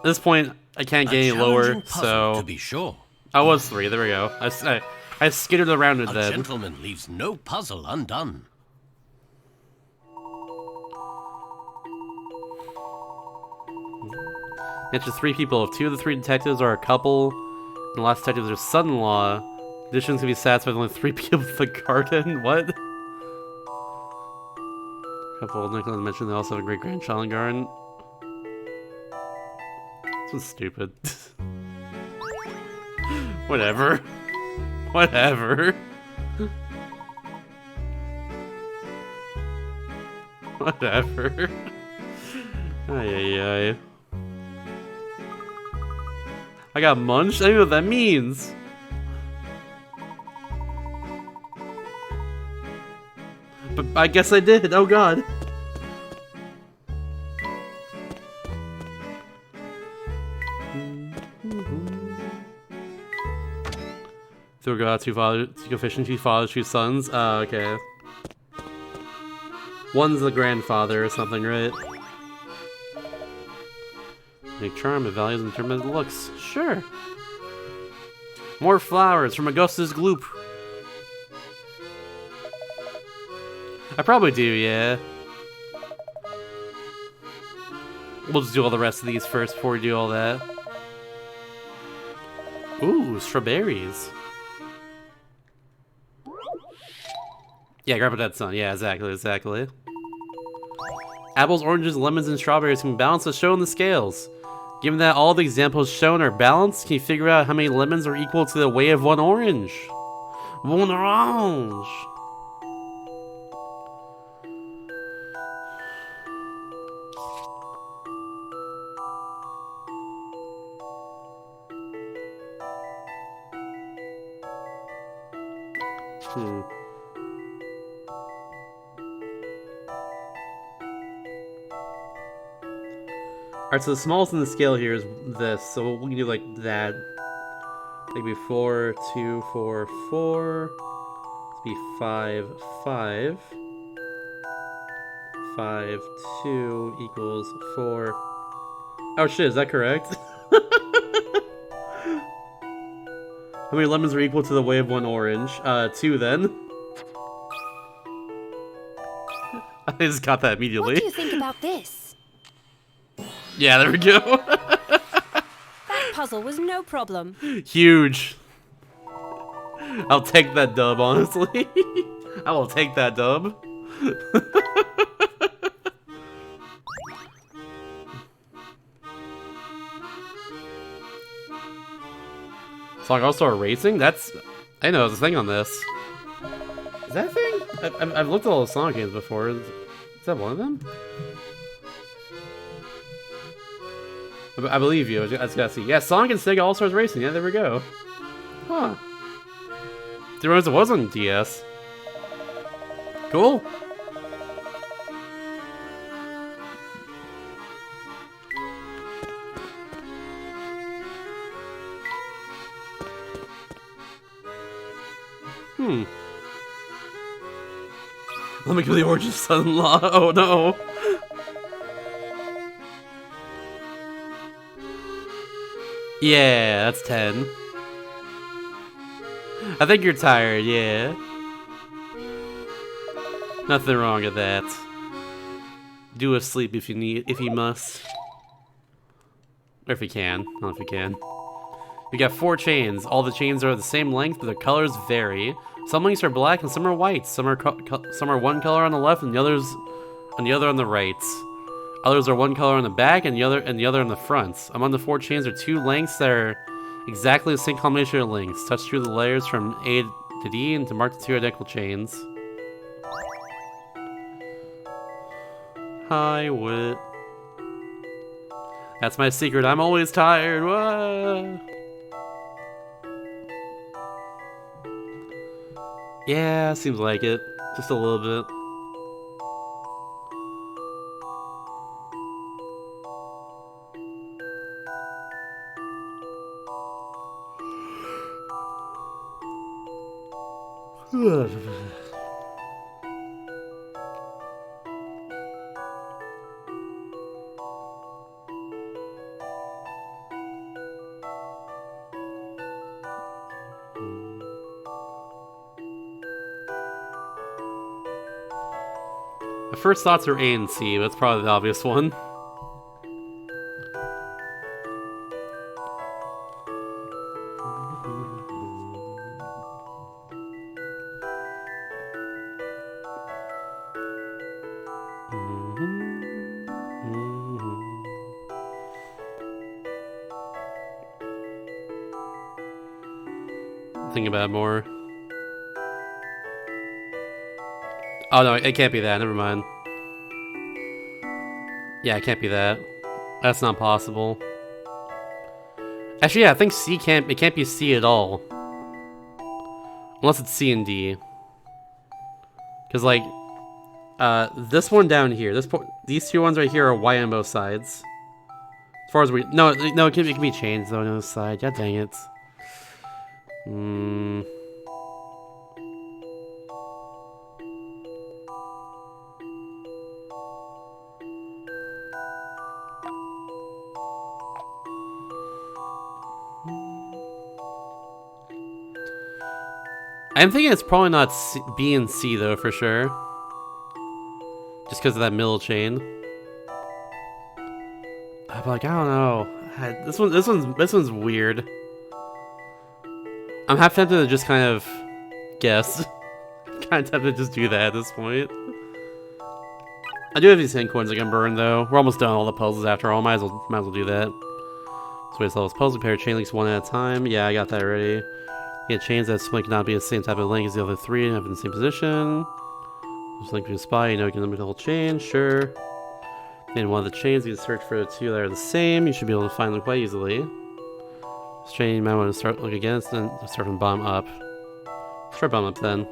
this point I can't get any lower, challenging puzzle, so to be sure. I was 3. There we go. I skittered around it A then. gentleman leaves no puzzle undone. It's just 3 people. If 2 of the 3 detectives are a couple, and the last detective is their son-in-law, conditions can be satisfied with only 3 people with the garden. What? Couple. Nicholas mentioned they also have a great grandchild in the garden. This was stupid. Whatever. Whatever. Whatever. Ay, ay, ay. I got munched? I don't know what that means. But I guess I did. Oh god. So we got 2 fathers, 2 go fishing, 2 fathers, 2 sons. Oh, okay. One's the grandfather or something, right? Make charm of values and determine the looks. Sure. More flowers from Augustus Gloop. I probably do, yeah. We'll just do all the rest of these first before we do all that. Ooh, strawberries. Yeah, grab a dead son. Yeah, exactly. Apples, oranges, lemons, and strawberries can balance as shown in the scales. Given that all the examples shown are balanced, can you figure out how many lemons are equal to the weight of one orange? One orange! Alright, so the smallest in the scale here is this, so we can do like that. Maybe 4, 2, 4, 4. Let's be 5, 5. 5, 2 equals 4. Oh shit, is that correct? How many lemons are equal to the weight of one orange? 2 then. I just got that immediately. What do you think about this? Yeah, there we go. That puzzle was no problem. Huge. I'll take that dub, honestly. I will take that dub. Song also racing? That's... I know, there's a thing on this. Is that a thing? I've looked at all the Sonic games before. Is that one of them? I believe you. I just gotta see. Yeah, Sonic and Sega All-Stars Racing. Yeah, there we go. Huh. Didn't realize it was on DS. Cool. Let me go to the Orange Son-in-Law. Oh no. Yeah, that's 10. I think you're tired, yeah. Nothing wrong with that. Do a sleep if you must. Or if you can. Not if you can. We got 4 chains. All the chains are the same length, but their colors vary. Some links are black and some are white. Some are one color on the left and the other on the right. Others are one color on the back and the other on the front. Among the 4 chains are 2 lengths that are exactly the same combination of links. Touch through the layers from A to D and to mark the 2 identical chains. Hi, Wit. That's my secret. I'm always tired. Whoa. Yeah, seems like it. Just a little bit. My first thoughts are A and C, but it's probably the obvious one. Think about it more. Oh no, it can't be that, never mind. Yeah, it can't be that. That's not possible. Actually, yeah, I think it can't be C at all. Unless it's C and D. Cause like, this one down here, these 2 ones right here are Y on both sides. As far as no, it can be changed though on the side. God dang it. I'm thinking it's probably not B and C though, for sure. Just because of that middle chain. I'm like, I don't know. This one's weird. I'm half tempted to just kind of guess. Kind of tempted to just do that at this point. I do have these 10 coins I can burn though. We're almost done all the puzzles after all. Might as well do that. So we solve this puzzle, pair chain links one at a time. Yeah, I got that already. Get chains that simply cannot be the same type of link as the other three and have in the same position. Just link to a spot, you know you can limit the whole chain, sure. In one of the chains, you can search for the two that are the same. You should be able to find them quite easily. This chain, you might want to start look against, then start from bottom up. Start bottom up then.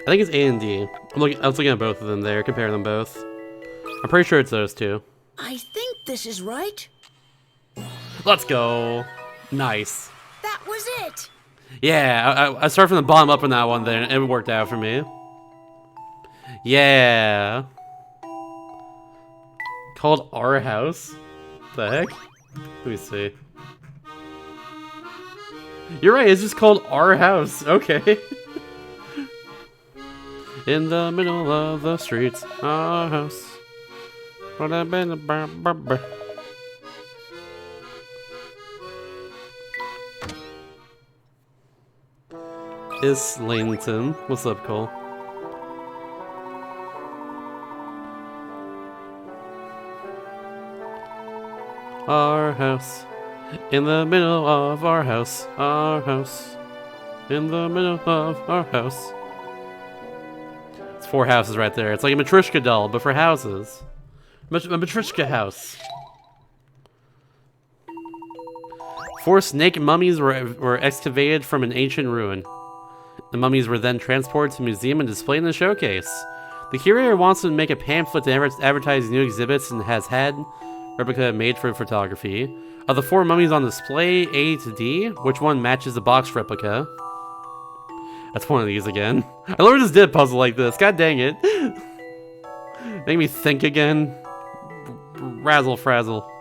I think it's A and D. I was looking at both of them there, comparing them both. I'm pretty sure it's those two. I think this is right. Let's go. Nice. That was it. Yeah, I started from the bottom up on that one there, and it worked out for me. Yeah. Called Our House? The heck? Let me see. You're right, it's just called Our House. Okay. In the middle of the streets, our house. Is Layton. What's up, Cole? Our house. In the middle of our house. Our house. In the middle of our house. It's 4 houses right there. It's like a Matryoshka doll, but for houses. A Matryoshka house. 4 snake mummies were excavated from an ancient ruin. The mummies were then transported to a museum and displayed in the showcase. The curator wants to make a pamphlet to advertise new exhibits and has had replica made for photography. Of the 4 mummies on display, A to D, which one matches the box replica? That's one of these again. I literally just did a puzzle like this. God dang it. Make me think again. Razzle frazzle.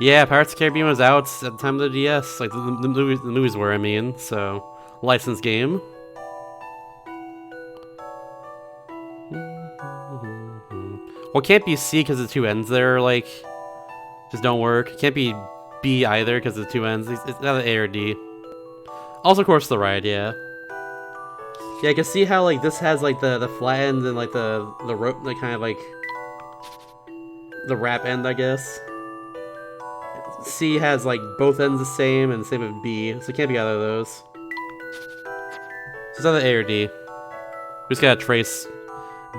Yeah, Pirates of the Caribbean was out at the time of the DS, like the movies were, I mean, so licensed game. Well, it can't be C because the 2 ends there, like, just don't work. It can't be B either because the 2 ends. It's not an A or D. Also, of course, the right, yeah. Yeah, I can see how, like, this has, like, the flat end and, like, the rope, like, kind of, like, the wrap end, I guess. C has, like, both ends the same, and the same with B, so it can't be either of those. So it's either A or D. We just gotta trace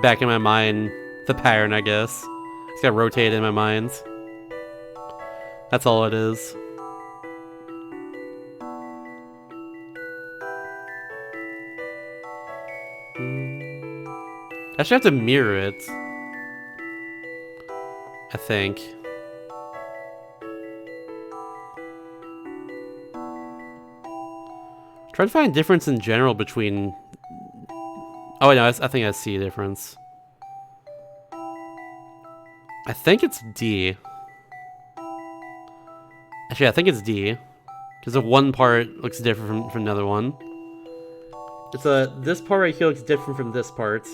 back in my mind the pattern, I guess. Just gotta rotate it in my mind. That's all it is. I should have to mirror it. I think. Try to find a difference in general between... Oh, no, I think I see a difference. I think it's D. Actually, I think it's D. Because the one part looks different from another one. It's this part right here looks different from this part.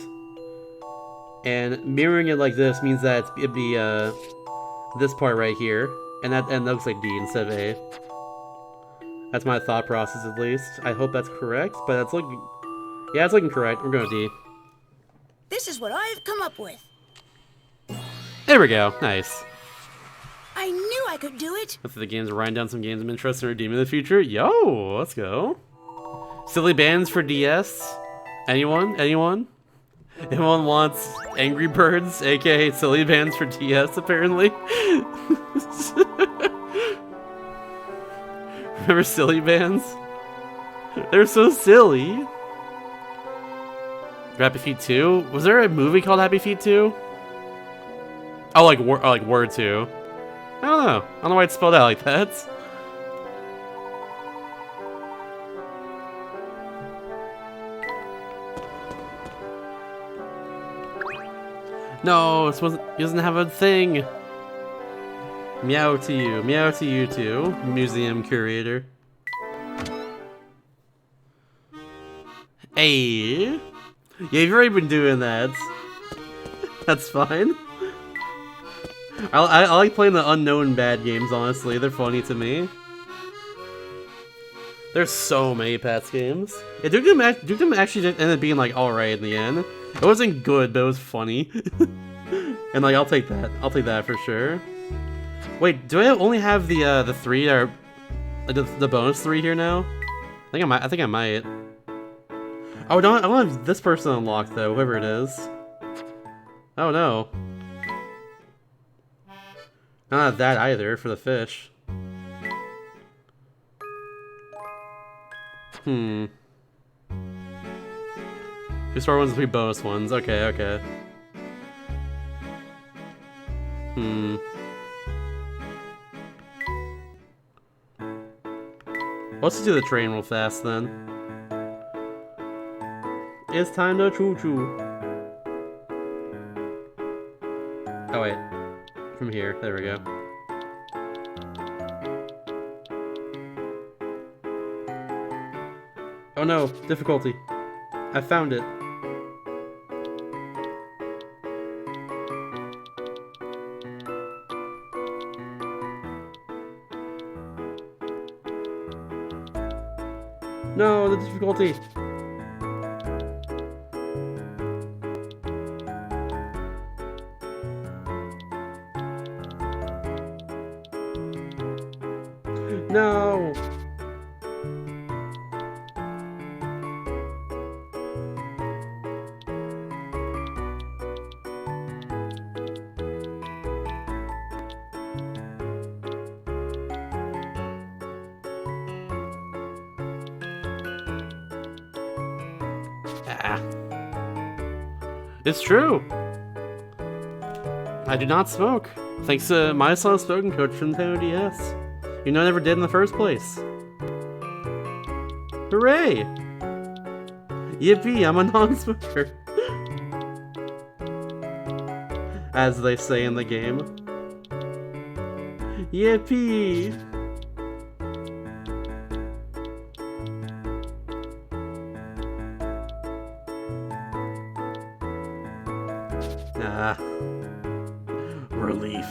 And mirroring it like this means that it'd be this part right here. And that looks like D instead of A. That's my thought process, at least. I hope that's correct, but that's looking... Yeah, it's looking correct. We're going D. This is what I've come up with. There we go. Nice. I knew I could do it. After the games, writing down some games I'm interested in redeeming in the future. Yo, let's go. Silly bands for DS. Anyone? Anyone? Anyone wants Angry Birds, aka Silly Bands for DS, apparently? Remember Silly Bands? They're so silly. Happy Feet 2? Was there a movie called Happy Feet 2? Oh, like Word 2. I don't know. I don't know why it's spelled out like that. No, this wasn't. He doesn't have a thing. Meow to you too, museum curator. Hey, yeah, you've already been doing that. That's fine. I like playing the unknown bad games. Honestly, they're funny to me. There's so many Pats games. Yeah, Duke Nukem actually ended up being like alright in the end. It wasn't good, but it was funny. And like, I'll take that. I'll take that for sure. Wait, do I only have the 3 or the bonus 3 here now? I think I might. Oh, I don't have this person unlocked though, whoever it is. Oh no. Not that either for the fish. Two star ones and 3 bonus ones. Okay, okay. Let's just do the train real fast then. It's time to choo-choo. Oh wait. From here. There we go. Oh no, difficulty. I found it. No, the difficulty. No. It's true. I do not smoke. Thanks to my son smoking coach from Nintendo DS. You know I never did in the first place. Hooray! Yippee, I'm a non-smoker. As they say in the game. Yippee! Ah. Relief.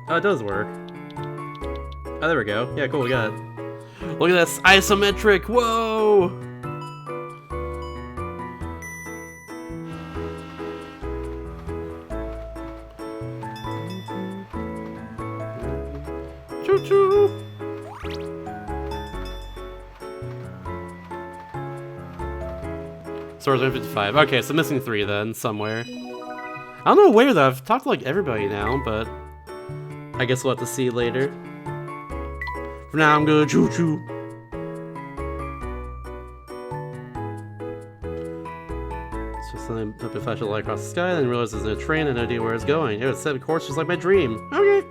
Oh, it does work. Oh, there we go. Yeah, cool, we got it. Look at this, isometric, whoa! Choo-choo! Swords 155. Okay, so missing 3 then, somewhere. I don't know where though, I've talked to like everybody now, but I guess we'll have to see later. For now, I'm gonna choo-choo. So something up a flash of light across the sky, then realize there's a train and no idea where it's going. It was set course just like my dream. Okay.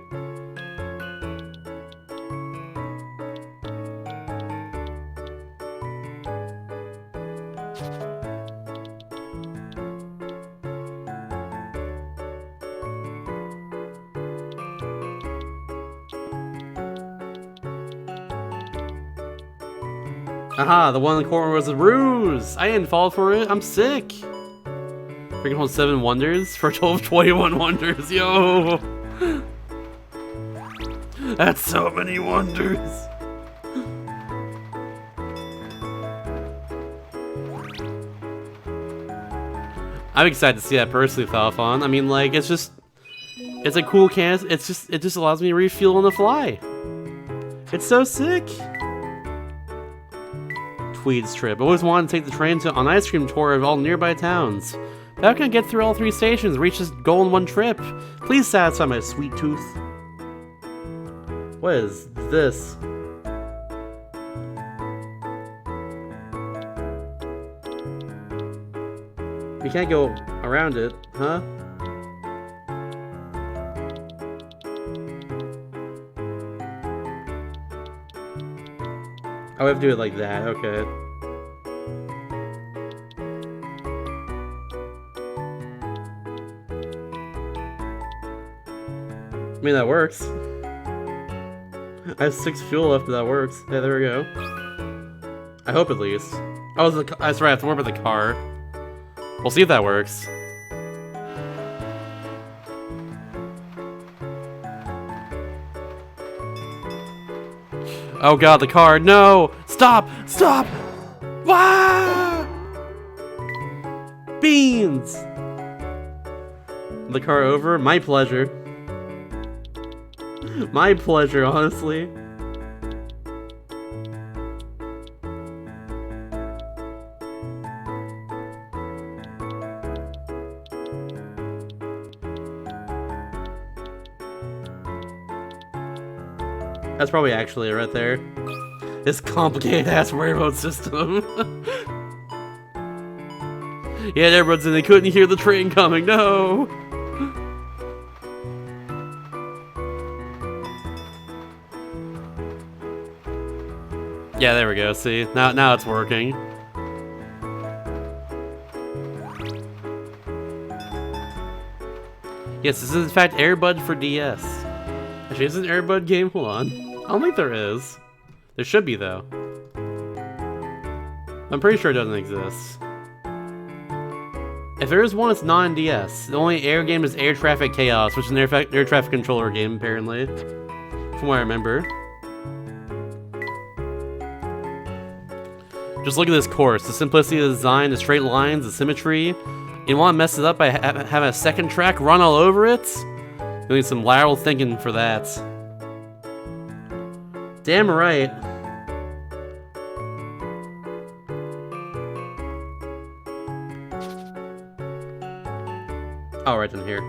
Aha, the one in the corner was a ruse! I didn't fall for it, I'm sick! Freaking hold 7 wonders for a total of 21 wonders, yo! That's so many wonders! I'm excited to see that personally, Falfon. I mean, like, it's a cool can. It just allows me to refuel on the fly. It's so sick! Tweed's trip. I always wanted to take the train on an ice cream tour of all nearby towns. How can I get through all 3 stations, reach this goal in one trip? Please satisfy my sweet tooth. What is this? We can't go around it, huh? Oh, we have to do it like that, okay. I mean, that works. I have 6 fuel left, but that works. Yeah, there we go. I hope at least. Oh, that's right, I have to work with the car. We'll see if that works. Oh god, the car, no! Stop! Stop! Ah! Beans! The car over? My pleasure. My pleasure, honestly. That's probably actually right there. This complicated ass railroad system. Yeah, everyone's in. They couldn't hear the train coming. No. Yeah, there we go. See, now it's working. Yes, this is in fact Airbud for DS. Actually, is it an Airbud game? Hold on. I don't think there is. There should be, though. I'm pretty sure it doesn't exist. If there is one, it's non-DS. The only air game is Air Traffic Chaos, which is an air traffic controller game, apparently. From what I remember. Just look at this course. The simplicity of the design, the straight lines, the symmetry. You want to mess it up by having a second track run all over it? You need some lateral thinking for that. Damn right. Oh, right in here.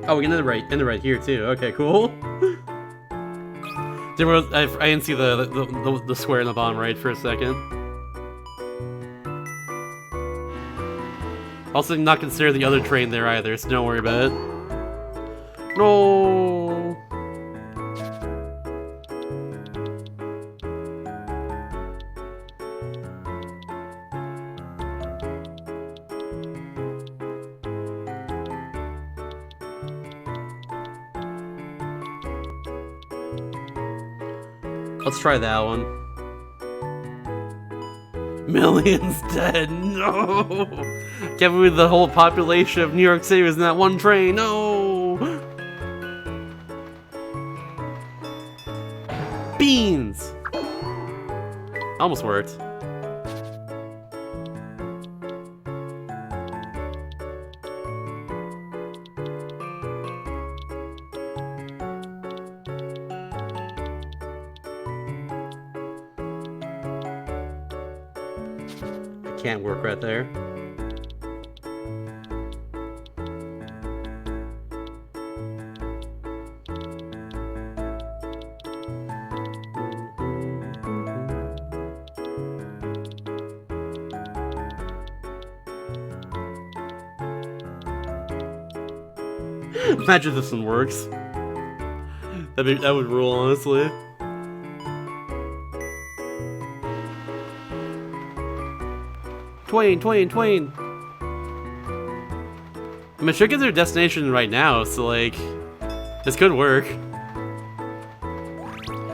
Oh, we can end it right here too. Okay, cool. I didn't see the square in the bottom right for a second. Also, did not consider the other train there either, so don't worry about it. No. Let's try that one. Millions dead, no! Can't believe the whole population of New York City was in that one train, no! Beans! Almost worked. Can't work right there. Imagine if this one works. That would rule, honestly. Twain. I mean, should get their destination right now, so like, this could work.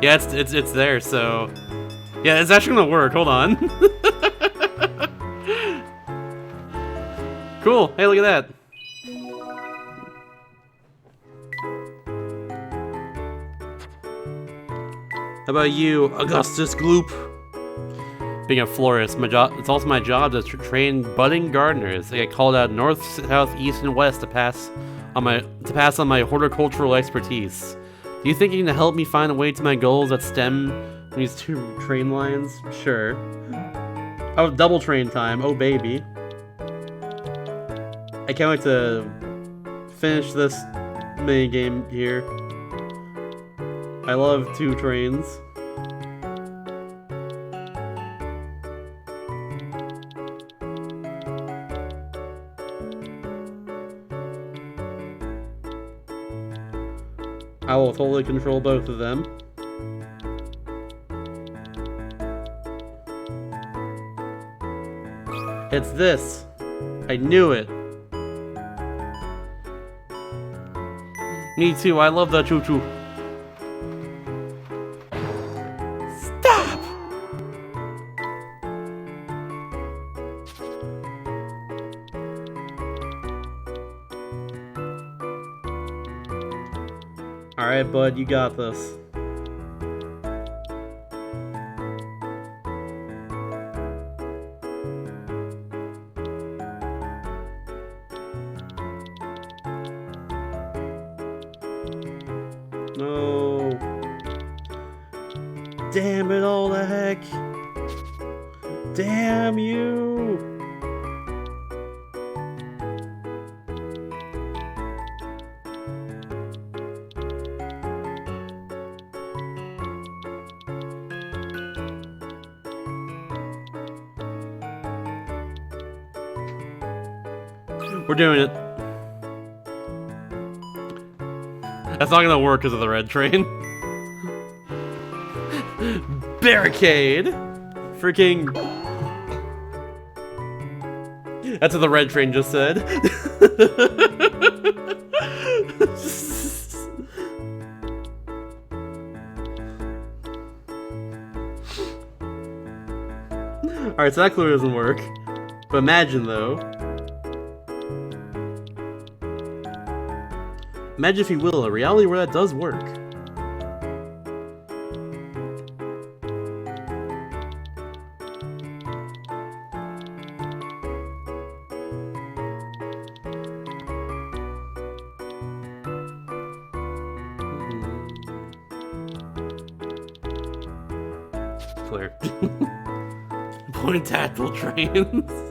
Yeah, it's there, so yeah, it's actually gonna work. Hold on. Cool. Hey, look at that. How about you, Augustus Gloop? Being a florist, it's also my job to train budding gardeners. I get called out north, south, east, and west to pass on my horticultural expertise. Do you think you can help me find a way to my goals that stem from these 2 train lines? Sure. Oh, double train time. Oh, baby. I can't wait to finish this mini game here. I love 2 trains. I will totally control both of them. It's this. I knew it. Me too, I love that choo-choo. Stop! Alright, bud, you got this. No. Damn it all the heck. Damn you. We're doing it. That's not gonna work because of the red train. Barricade! Freaking... That's what the red train just said. Alright, so that clearly doesn't work. But imagine though. Imagine, if you will, a reality where that does work. Clear. Point tactile trains.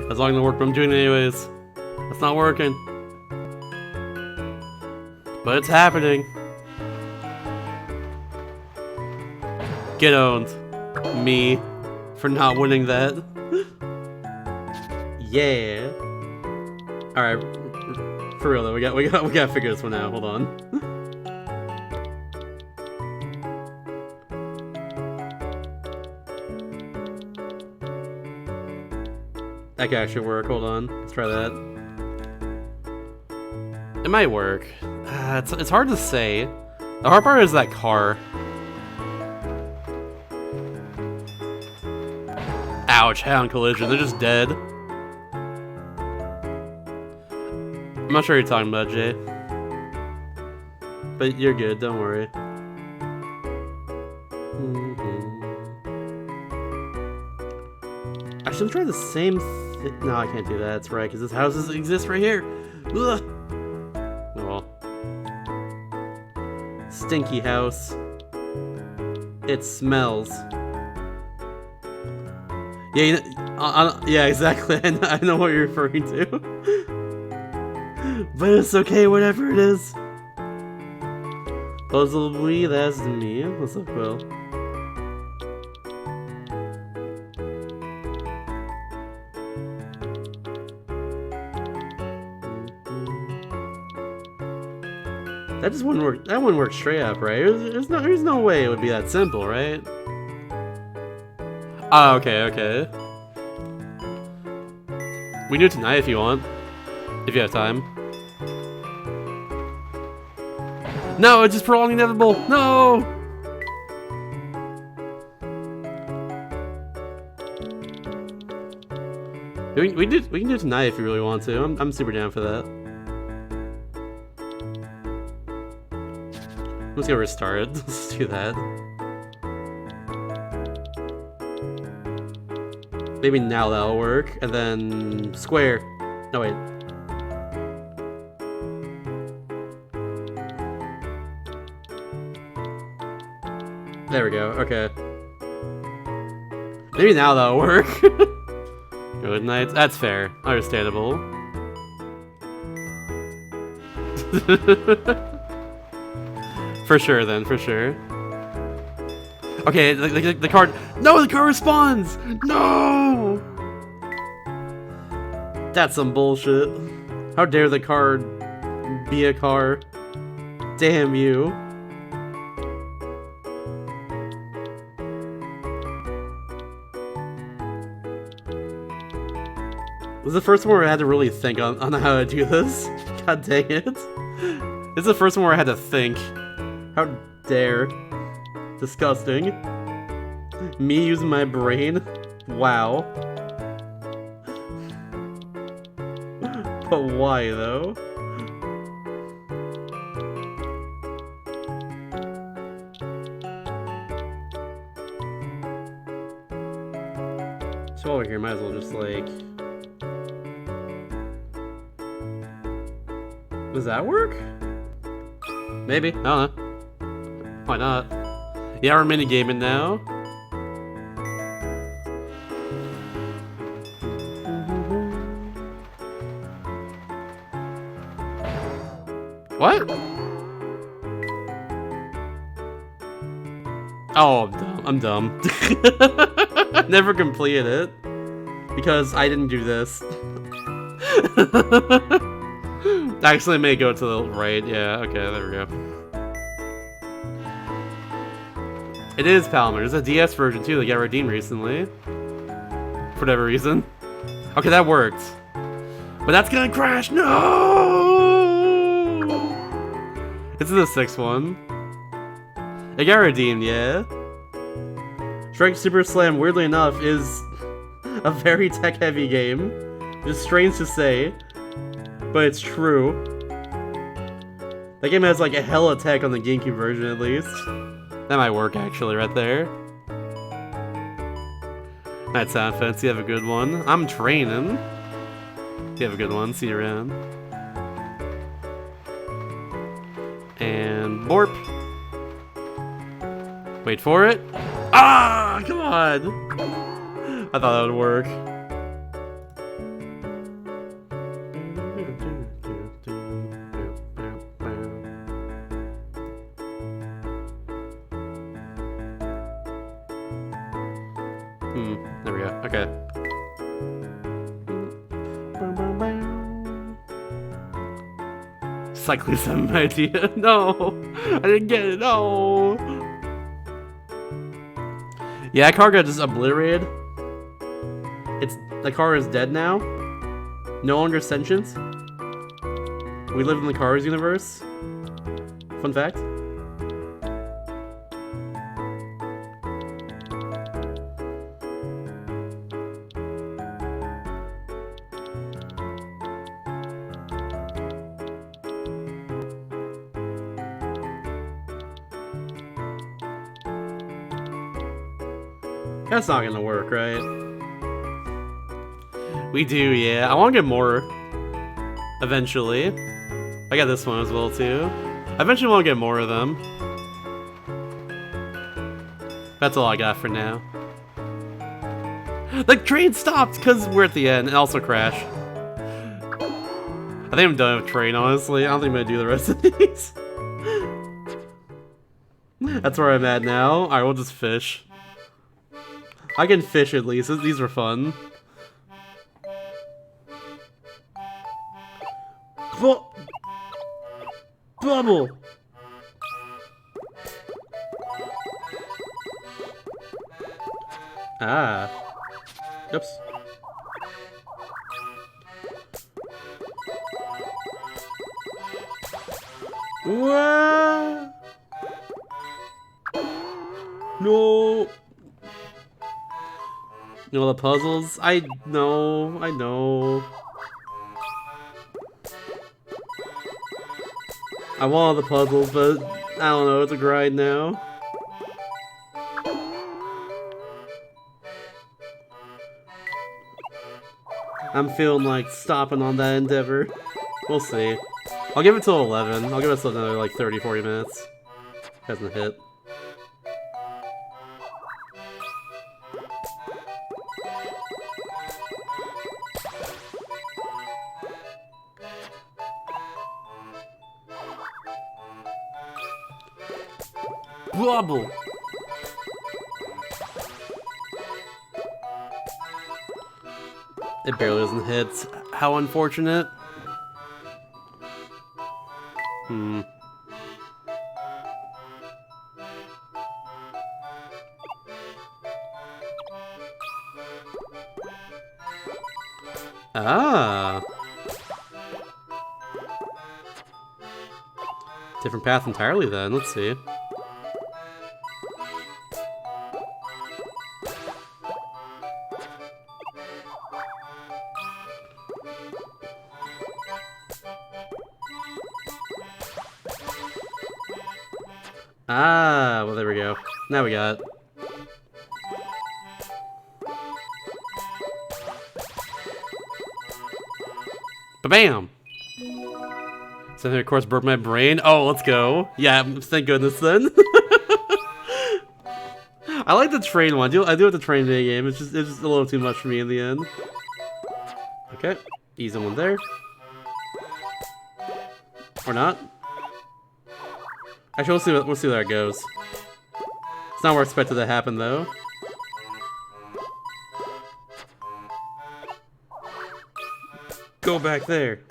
That's not gonna work, but I'm doing it anyways. That's not working. But it's happening. Get owned. Me. For not winning that. Yeah. Alright. For real though, we gotta figure this one out. Hold on. That could actually work. Hold on. Let's try that. It might work. It's hard to say. The hard part is that car. Ouch, head-on collision. They're just dead. I'm not sure what you're talking about, Jay. But you're good, don't worry. Actually, I'm trying the same thing. No, I can't do that. That's right, because this house exists right here. Ugh. Oh well. Stinky house. It smells. Yeah, yeah, exactly. I know what you're referring to. But it's okay, whatever it is. Puzzle that's me. What's up, Will? That just wouldn't work. That wouldn't work straight up, right? There's no way it would be that simple, right? Oh, okay. We do it tonight if you want. If you have time. No, it's just prolonged inevitable. No. We can do it tonight if you really want to. I'm super down for that. Let's get restarted. Let's do that. Maybe now that'll work, and then square. No wait. There we go. Okay. Maybe now that'll work. Good night. That's fair. Understandable. For sure, then. For sure. Okay, the card. No, the card responds. No. That's some bullshit. How dare the card be a car? Damn you. This is the first one where I had to really think on how to do this. God dang it. This is the first one where I had to think. How dare. Disgusting. Me using my brain? Wow. But why, though? So while we're here, might as well just, like... Does that work? Maybe. I don't know. Why not? Yeah, we're minigaming now. What? Oh, I'm dumb. Never completed it. Because I didn't do this. Actually, I may go to the right. Yeah, okay, there we go. It is Palmer. There's a DS version too that got redeemed recently. For whatever reason. Okay, that worked. But that's gonna crash! No! This is the 6th one. It got redeemed, yeah. Strike Super Slam, weirdly enough, is a very tech-heavy game. It's strange to say, but it's true. That game has like a hella tech on the GameCube version at least. That might work actually right there. Night Sound Fence, you have a good one. I'm training. You have a good one, see you around. And Borp. Wait for it. Ah, come on! I thought that would work. There we go. Okay. Cyclism idea. No! I didn't get it. No! Yeah, that car got just obliterated. The car is dead now. No longer sentient. We live in the Cars universe. Fun fact. That's not gonna work, right? We do, yeah. I want to get more. Eventually. I got this one as well, too. I eventually want to get more of them. That's all I got for now. The train stopped because we're at the end and also crashed. I think I'm done with train, honestly. I don't think I'm gonna do the rest of these. That's where I'm at now. Alright, we'll just fish. I can fish at least. These are fun. Bubble! Ah. Oops. What? No. You know the puzzles? I know. I want all the puzzles, but I don't know, it's a grind now. I'm feeling like stopping on that endeavor. We'll see. I'll give it till 11. I'll give it till another like 30, 40 minutes. Hasn't hit. Bubble! It barely doesn't hit. How unfortunate. Ah. Different path entirely then. Let's see. Ah, well there we go. Now we got it. Ba-bam! Something of course broke my brain. Oh, let's go. Yeah, thank goodness then. I like the train one. I do like the train mini game. It's just a little too much for me in the end. Okay, easy one there. Or not. Actually, we'll see where it goes. It's not where I expected to happen though. Go back there.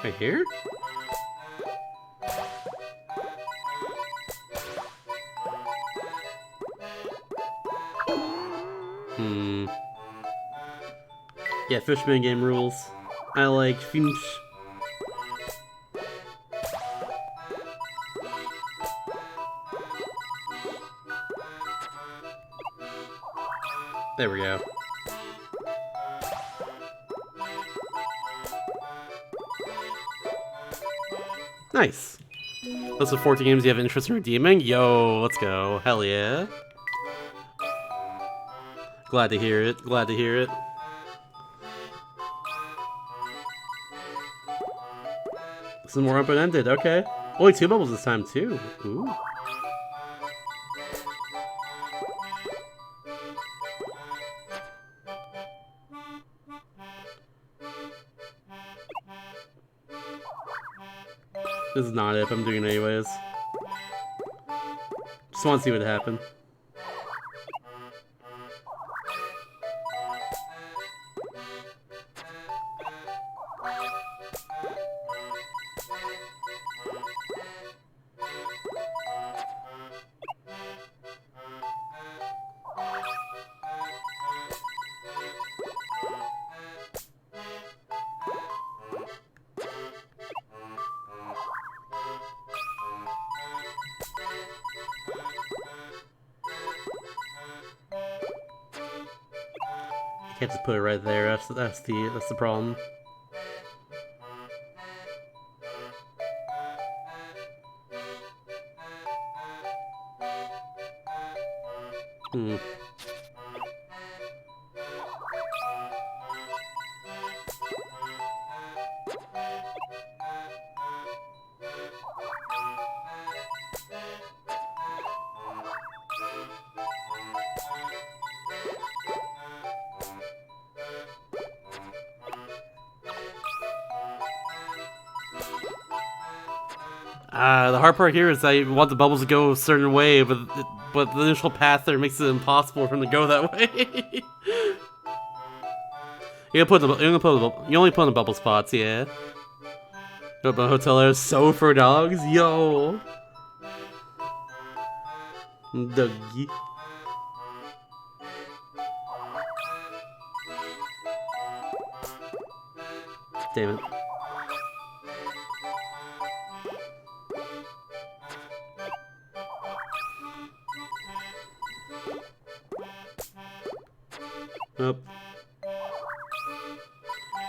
Right here? Yeah, Fishman game rules. I like fish. There we go. Nice. Those are 14 games you have interest in redeeming? Yo, let's go. Hell yeah. Glad to hear it. Glad to hear it. This is more open-ended. Okay. Only 2 bubbles this time, too. Ooh. This is not it, but I'm doing it anyways. Just want to see what happened. Can't just put it right there. That's the problem. The hard part here is that I want the bubbles to go a certain way, but the initial path there makes it impossible for them to go that way. You only put in the bubble spots, yeah. But hotel is so for dogs, yo. Dougie. Damn it. Nope.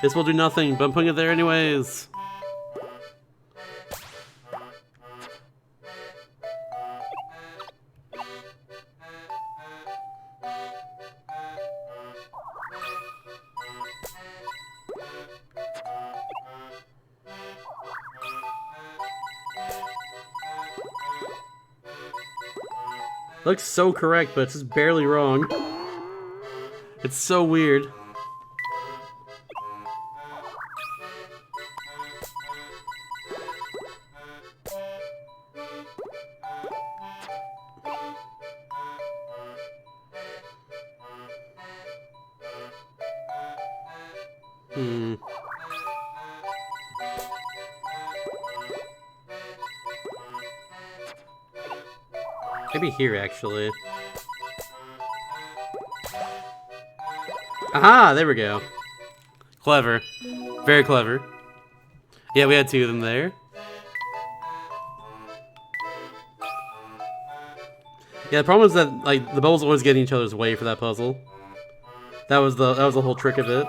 This will do nothing, but I'm putting it there anyways. Looks so correct, but it's just barely wrong. It's so weird. Maybe here, actually. Aha! There we go. Clever. Very clever. Yeah, we had two of them there. Yeah, the problem is that like the bubbles always get in each other's way for that puzzle. That was the whole trick of it.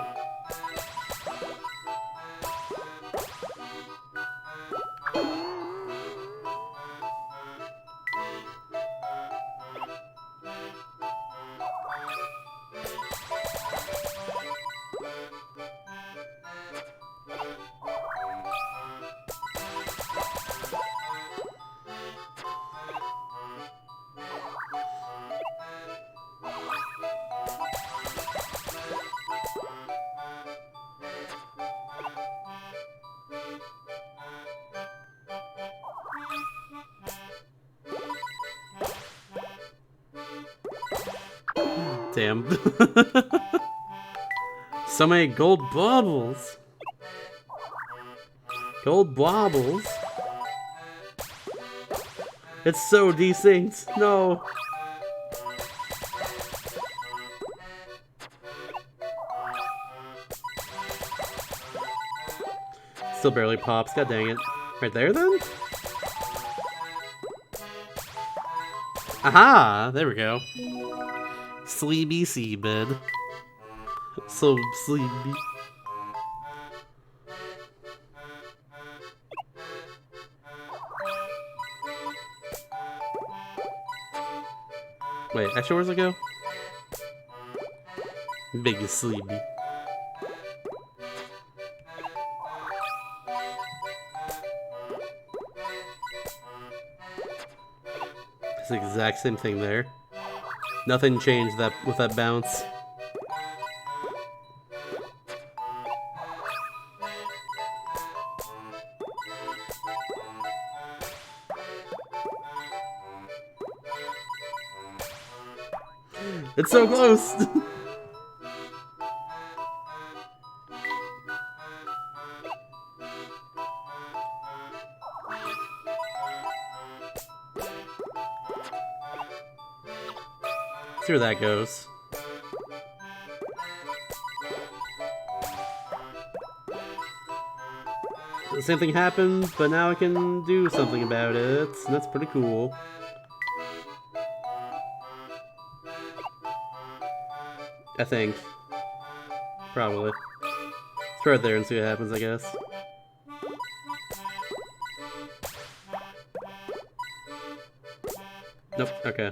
Damn. So many gold bubbles. Gold baubles. It's so desynced. No. Still barely pops. God dang it. Right there then? Aha! There we go. Sleepy seabed. So sleepy. Wait, actually, where's it go? Big sleepy. It's the exact same thing there. Nothing changed that with that bounce. It's so close! See where that goes. The same thing happened, but now I can do something about it, and that's pretty cool. I think. Probably. Let's try it there and see what happens, I guess. Nope, okay.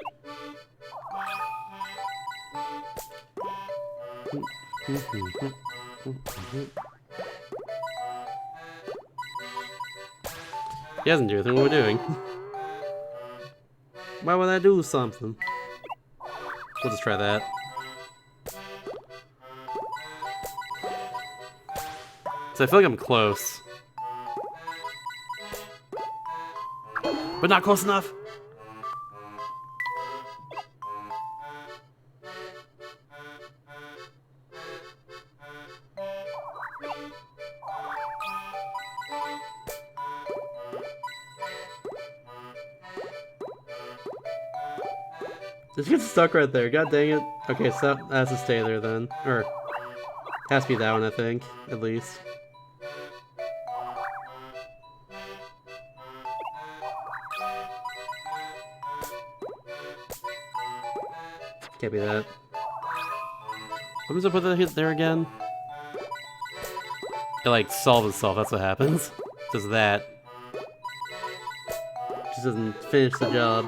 He doesn't do anything. What are we doing? Why would I do something? We'll just try that. So I feel like I'm close. But not close enough! Just get stuck right there. God dang it. Okay, so that has to stay there then. Or, has to be that one, I think. At least. Can't be that. What happens if I put that hit there again? It like solves itself, that's what happens. Just that. Just doesn't finish the job.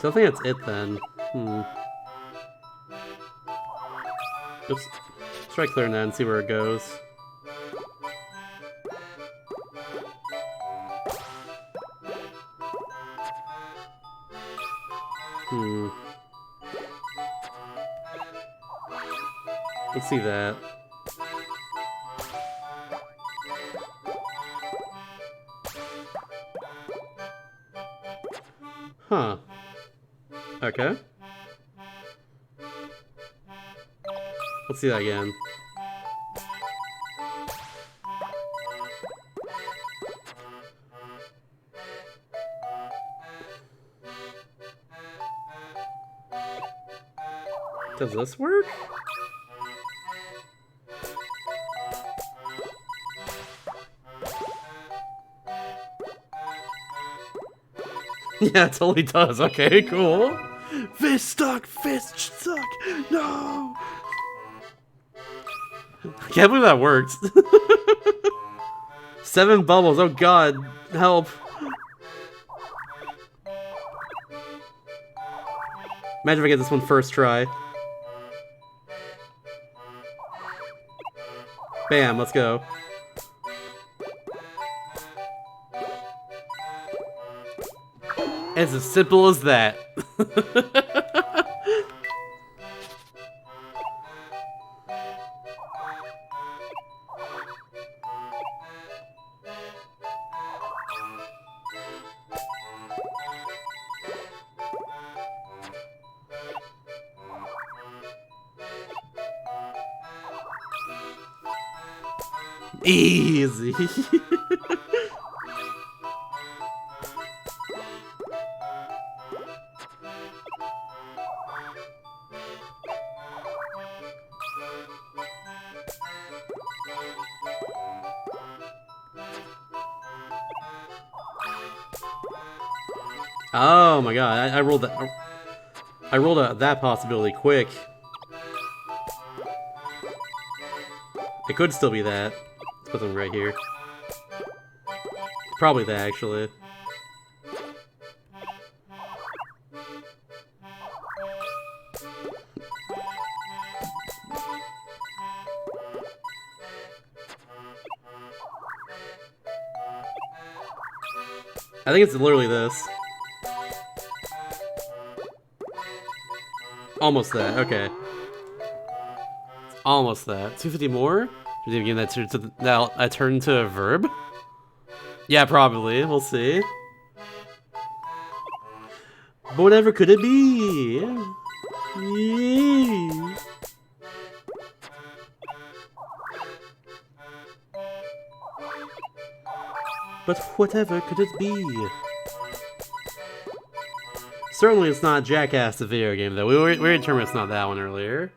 So I think that's it then. Oops. Let's try clearing that and see where it goes. Let's see that. Huh. Okay. Let's see that again. Does this work? Yeah, it totally does. Okay, cool. Fish stuck! Fish stuck! No! I can't believe that worked. 7 bubbles. Oh god. Help. Imagine if I get this one first try. Bam, let's go. It's as simple as that. Easy. Oh my god, I rolled that. I rolled that possibility quick. It could still be that. Let's put them right here. Probably that, actually. I think it's literally this. Almost that, okay. Almost that. 250 more? Did you give that I turn into a verb? Yeah, probably. We'll see. But whatever could it be? Yee. But whatever could it be? Certainly it's not Jackass the video game, though. We determined it's not that one earlier.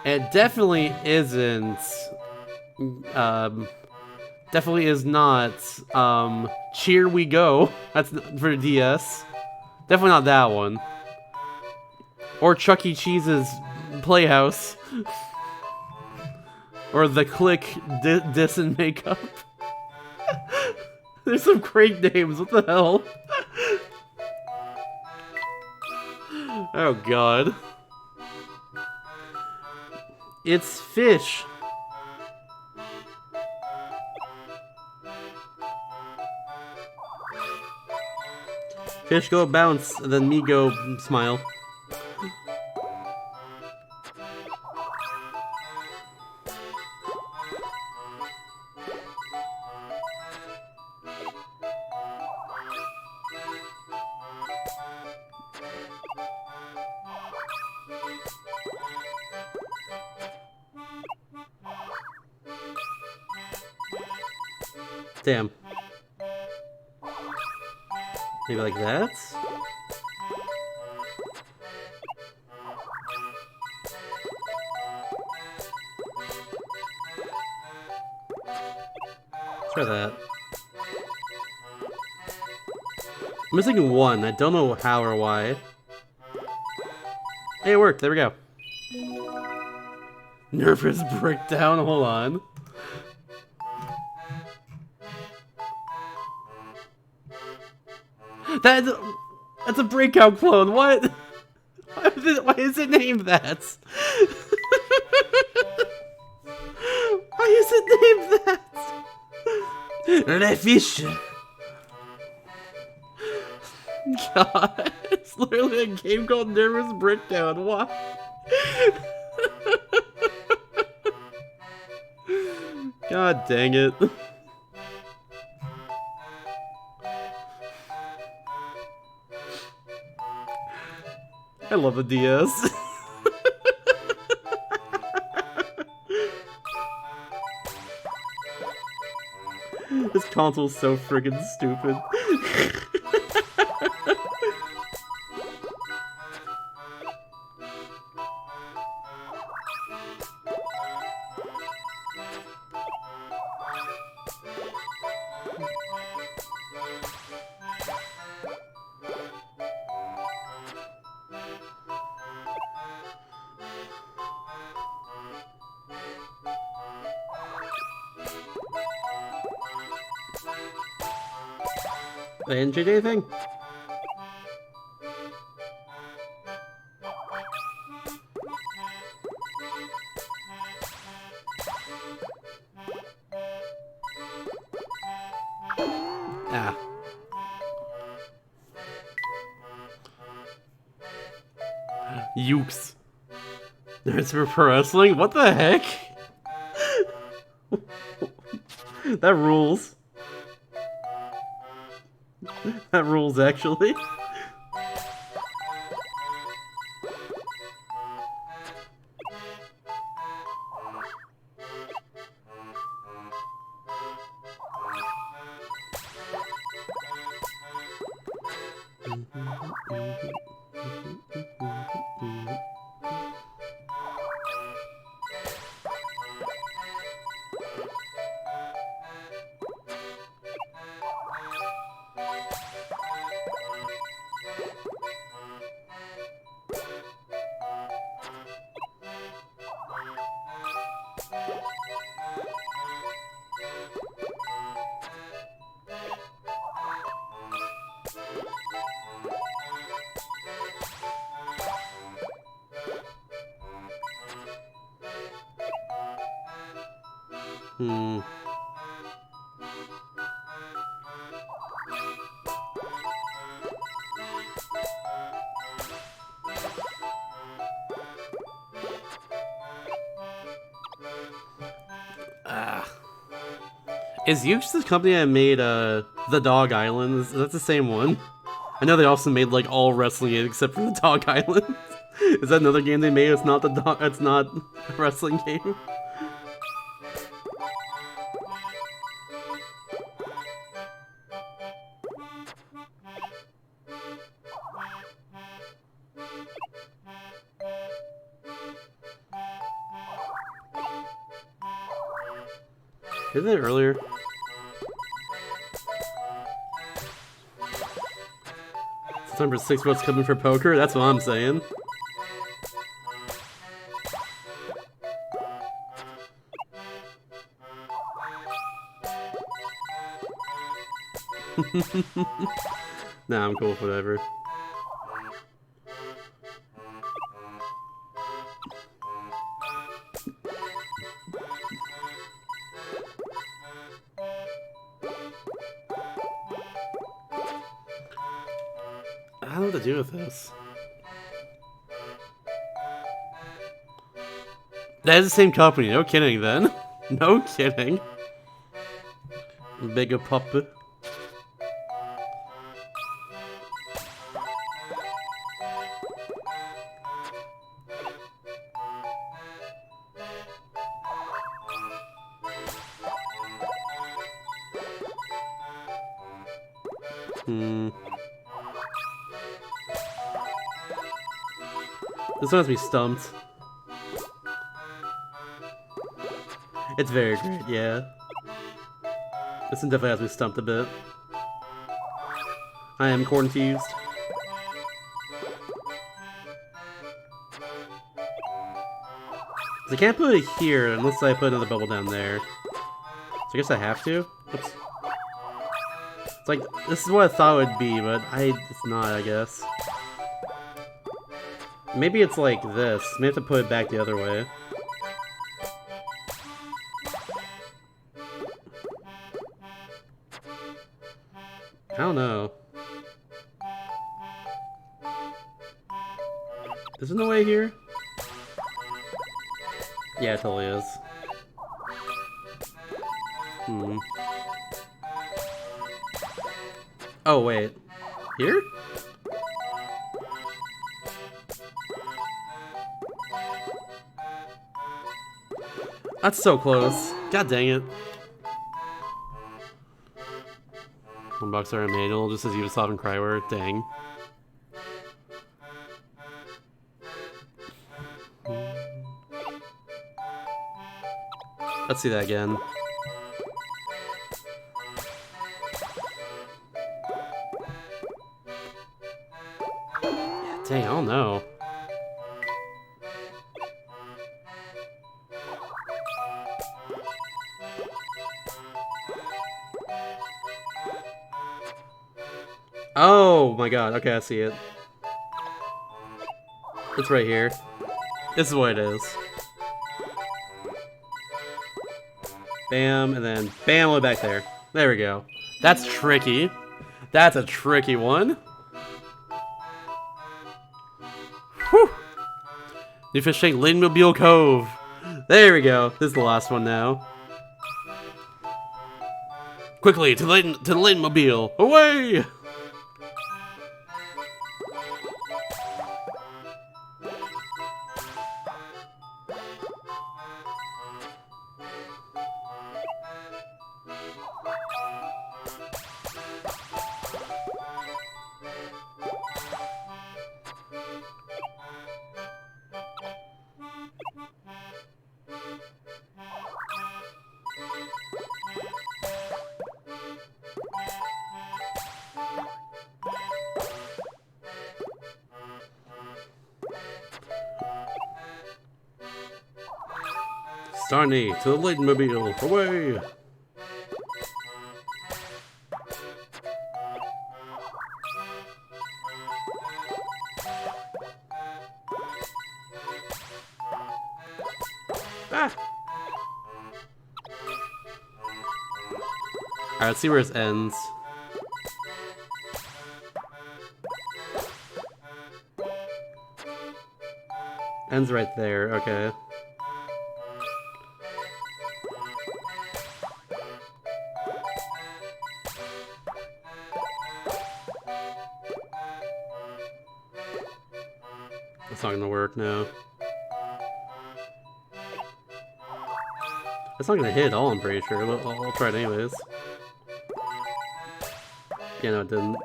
It definitely isn't... definitely is not, Cheer We Go. That's for DS. Definitely not that one. Or Chuck E. Cheese's Playhouse. Or The Click Diss and Makeup. There's some great names, what the hell? Oh god. It's Fish. Fish go bounce, and then me go smile. Damn. Maybe like that? Try that. I'm missing one. I don't know how or why. Hey, it worked. There we go. Nervous breakdown. Hold on. That's a breakout clone. What? Why is it named that? Why is it named that? Le fish. God, it's literally a game called Nervous Breakdown. Why? God dang it. I love a DS. This console's so friggin' stupid. I didn't change anything? Ah. Ukes. There's for pro wrestling? What the heck? That rules. That rules, actually. Is Yuke's the company that made The Dog Island? Is that the same one? I know they also made like all wrestling games except for The Dog Island. Is that another game they made? It's not it's not a wrestling game. Did it earlier? September 6th, what's coming for poker? That's what I'm saying. Nah, I'm cool with whatever. I don't know what to do with this. That is the same company, no kidding then. No kidding. Bigger puppet. Hmm. This one has to be stumped. It's very great, yeah. This one definitely has to be stumped a bit. I am confused. I can't put it here unless I put another bubble down there. So I guess I have to? Oops. It's like, this is what I thought it would be, but it's not, I guess. Maybe it's like this. Maybe I have to put it back the other way. I don't know. Is there no way here? Yeah, it totally is. Hmm. Oh, wait. Here? That's so close. God dang it. $1 our manual, just as you saw in Cryware. Dang. Let's see that again. Yeah, dang, I don't know. Oh my god, okay, I see it. It's right here. This is what it is. Bam, and then bam, way back there. There we go. That's tricky. That's a tricky one. Whew! New fish tank, Layton Mobile Cove. There we go. This is the last one now. Quickly, to the Layton Mobile. Away! Starny, to the Layton Mobile. Away! Ah! Alright, let's see where this ends. Ends right there, okay. That's not gonna work now. It's not gonna hit at all, I'm pretty sure. I'll try it anyways. Yeah, no, it didn't.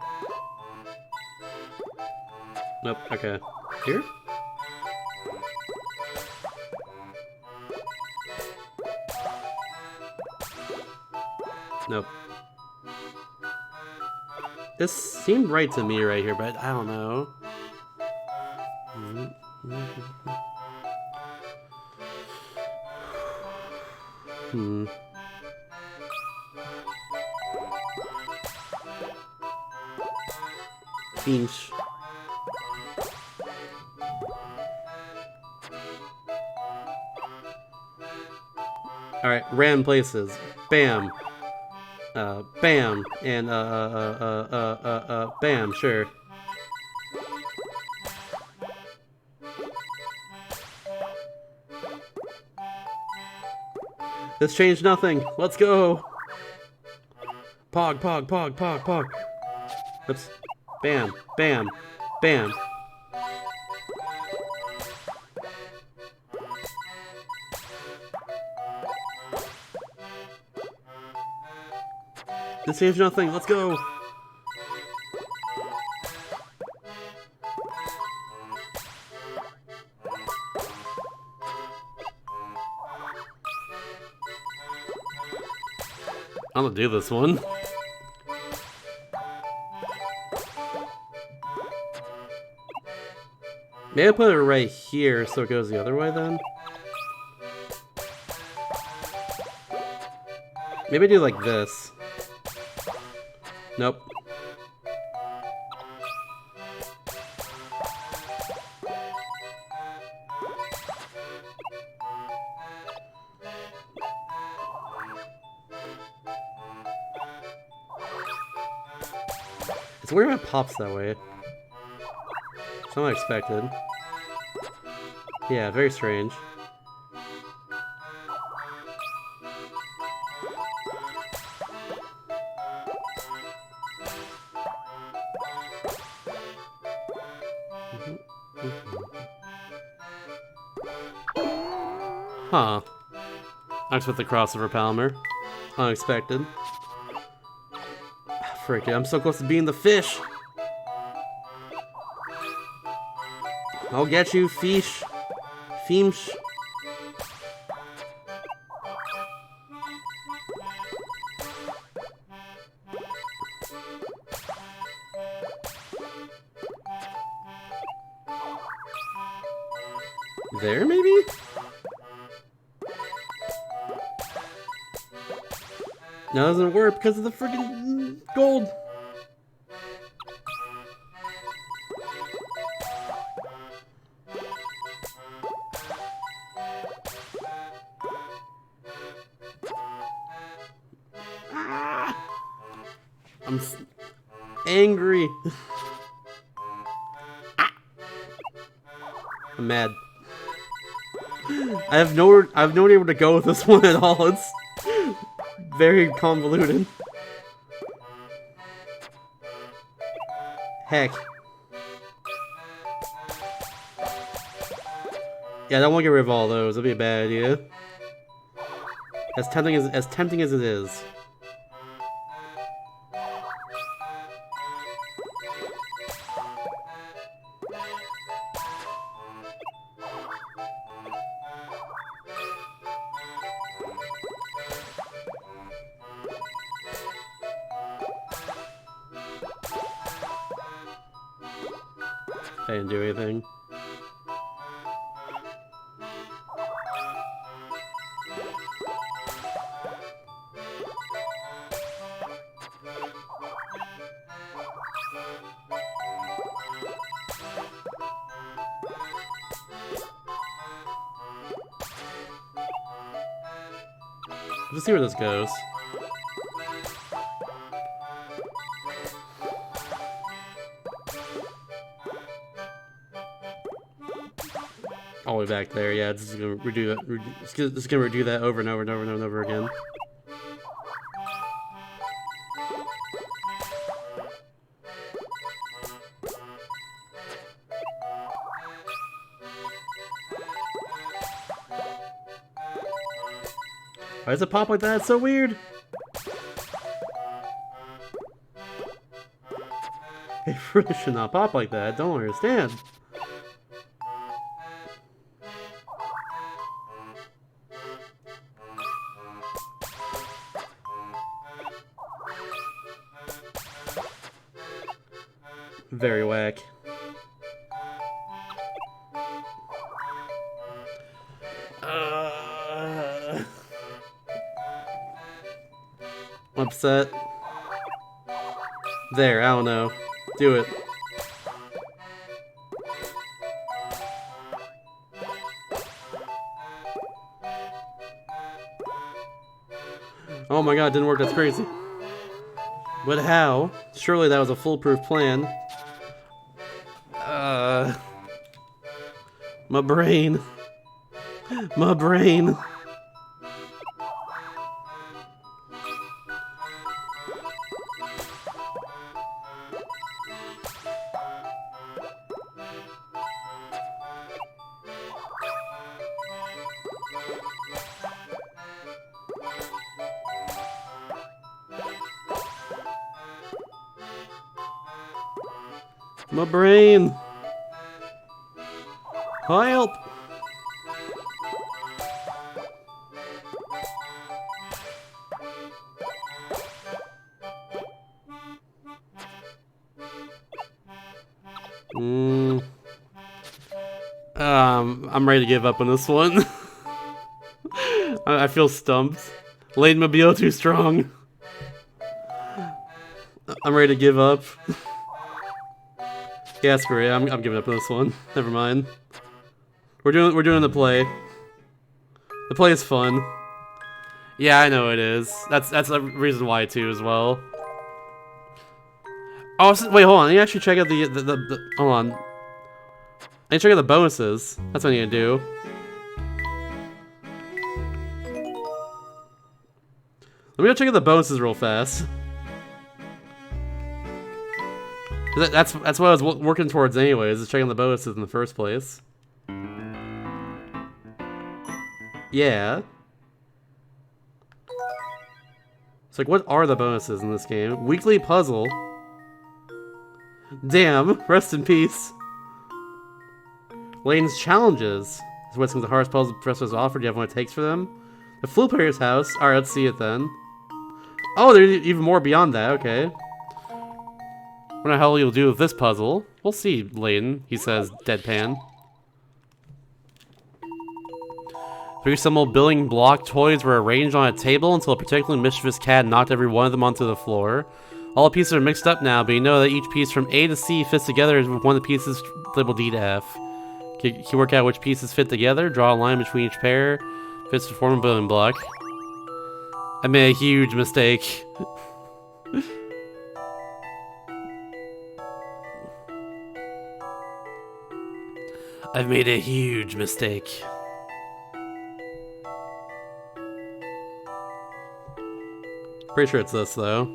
Nope, okay. Here? Nope. This seemed right to me right here, but I don't know. Hmm. Pinch. Alright, random places. Bam. Bam. And, bam, sure. This changed nothing. Let's go. Pog, pog, pog, pog, pog. Oops. Bam, bam, bam. This changed nothing. Let's go. I'm gonna do this one. Maybe I'll put it right here so it goes the other way then. Maybe do like this. Nope. It's weird when it pops that way. It's not expected. Yeah, very strange. Huh. Next with the crossover Palmer. Unexpected. Frick it, I'm so close to being the fish! I'll get you, fish. Feemsh. There, maybe? No, it doesn't work because of the freaking gold. Ah! I'm angry. Ah! I'm mad. I have nowhere to go with this one at all. It's very convoluted. Heck. Yeah, I don't want to get rid of all those. That'd be a bad idea. As tempting as it is. I didn't do anything. Let's see where this goes. All the way back there, yeah, this is gonna redo that. It's gonna redo that over and over and over and over again. Why does it pop like that? It's so weird. It really should not pop like that. I don't understand. Very whack. Upset. There, I don't know. Do it. Oh my god, it didn't work, that's crazy. But how? Surely that was a foolproof plan. My brain. My brain. My brain. Help. I'm ready to give up on this one. I feel stumped. Layton Mobile too strong. I'm ready to give up. Yeah, screw it. I'm giving up on this one. Never mind. We're doing the play. The play is fun. Yeah, I know it is. That's a reason why too as well. Oh, wait, hold on. I need to actually check out the hold on. I need to check out the bonuses. That's what I need to do. Let me go check out the bonuses real fast. That's what I was working towards anyways, is checking the bonuses in the first place. Yeah. It's like, what are the bonuses in this game? Weekly puzzle. Damn, rest in peace. Layton's challenges. Is what's the hardest puzzle the professor has offered. Do you have what it takes for them? The flute player's house. Alright, let's see it then. Oh, there's even more beyond that, okay. What the hell you'll do with this puzzle? We'll see, Layton, he says, deadpan. 3 simple building block toys were arranged on a table until a particularly mischievous cat knocked every one of them onto the floor. All the pieces are mixed up now, but you know that each piece from A to C fits together with one of the pieces labeled D to F. Can you work out which pieces fit together? Draw a line between each pair. Fits to form a building block. I made a huge mistake. I've made a huge mistake. Pretty sure it's this, though.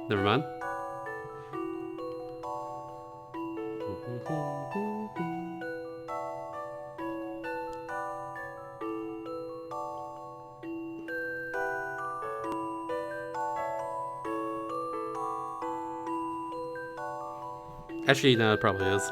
Never mind. Actually, no, it probably is.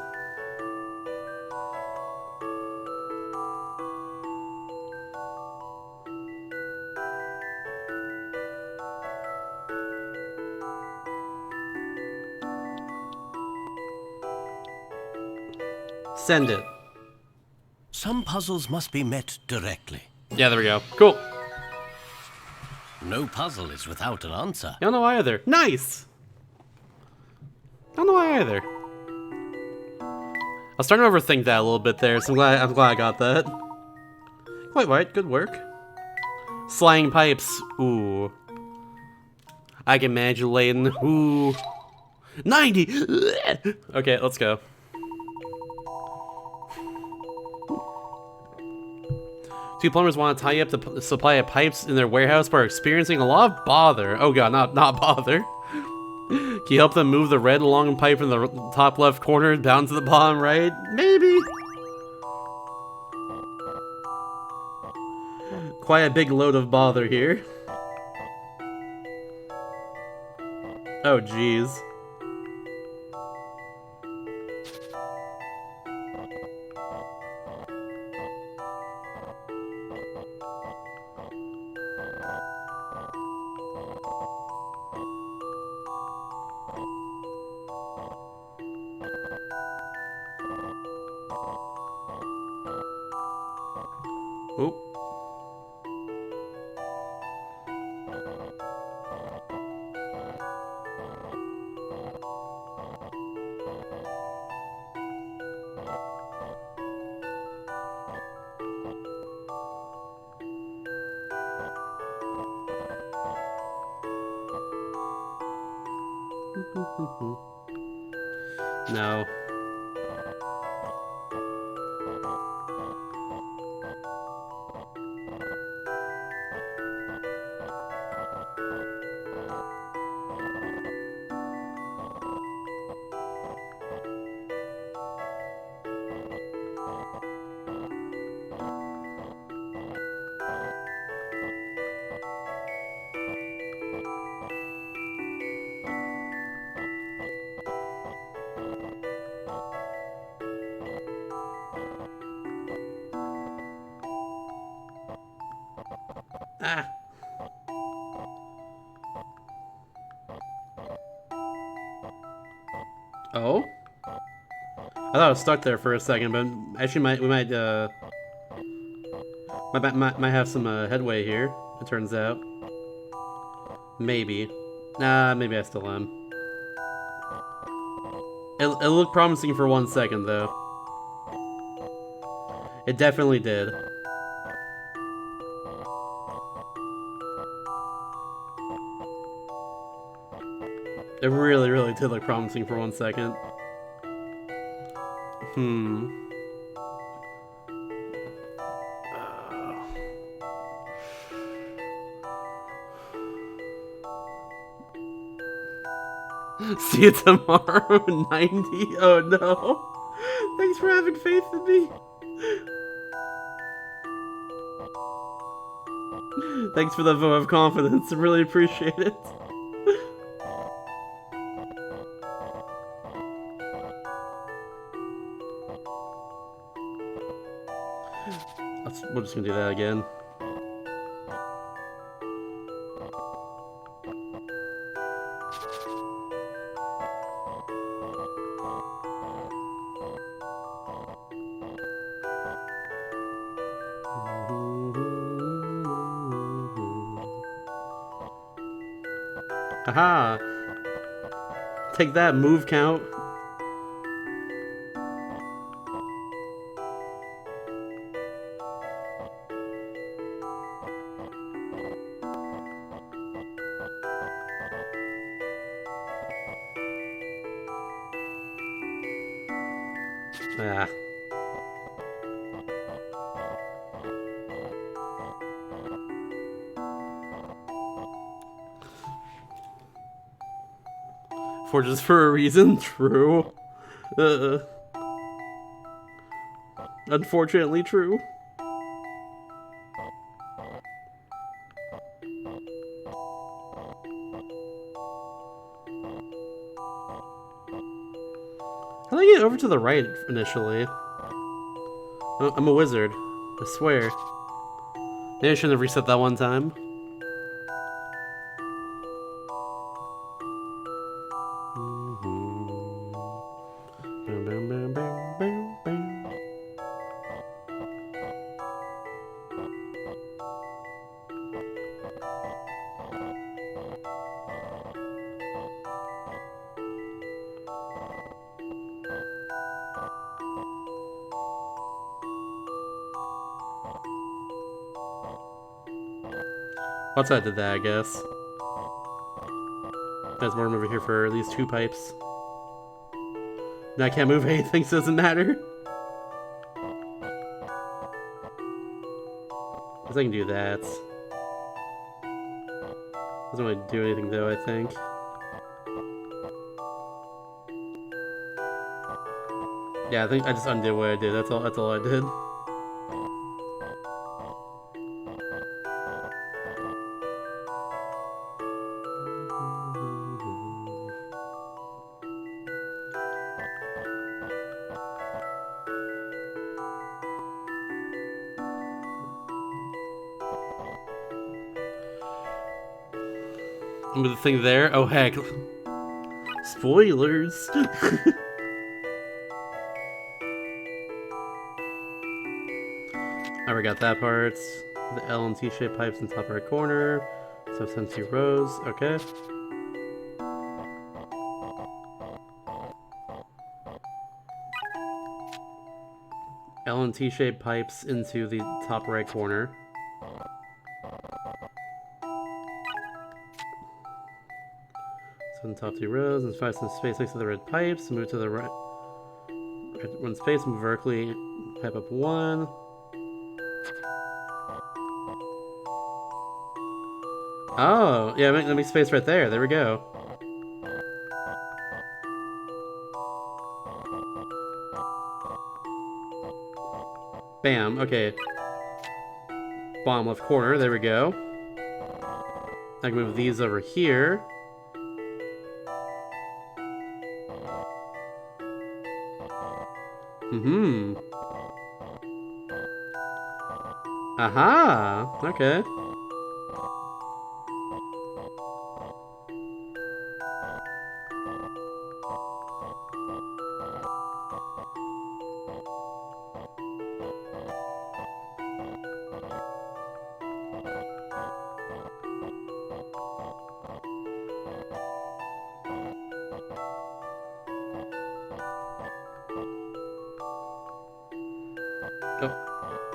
Send it. Some puzzles must be met directly. Yeah, there we go. Cool. No puzzle is without an answer. I don't know why either. Nice! I don't know why either. I was starting to overthink that a little bit there, so I'm glad I got that. Quite right, good work. Slanging pipes. Ooh. I can imagine Layton. Ooh. 90! Okay, let's go. Two plumbers want to tie up the supply of pipes in their warehouse but are experiencing a lot of bother. Oh god, not bother. Can you help them move the red long pipe from the top left corner down to the bottom right? Maybe. Quite a big load of bother here. Oh jeez. Oh. No. Ah. Oh? I thought I was stuck there for a second, but actually might have some headway here, it turns out. Maybe. Nah, maybe I still am. It looked promising for 1 second, though. It definitely did. It really, really did look promising for 1 second. See you tomorrow, 90. Oh no. Thanks for having faith in me. Thanks for the vote of confidence. I really appreciate it. We're just gonna do that again. Haha! Take that, move count. Ah. Forges for a reason, true. Unfortunately true. How did I get over to the right initially? Oh, I'm a wizard. I swear. Maybe I shouldn't have reset that one time. Once I did that, I guess. There's more room over here for at least 2 pipes. Now I can't move anything, so it doesn't matter. Guess I can do that. Doesn't really do anything though, I think. Yeah, I think I just undid what I did. That's all I did. With the thing there? Oh heck. Spoilers! I already got that part. The L and T-shaped pipes in the top right corner. So 72 rows. Okay. L and T-shaped pipes into the top right corner. So in the top 2 rows, and find some space next to the red pipes. Move to the right. One space, move vertically. Pipe up 1. Oh, yeah, let me space right there. There we go. Bam, okay. Bottom left corner, there we go. I can move these over here. Aha! Okay.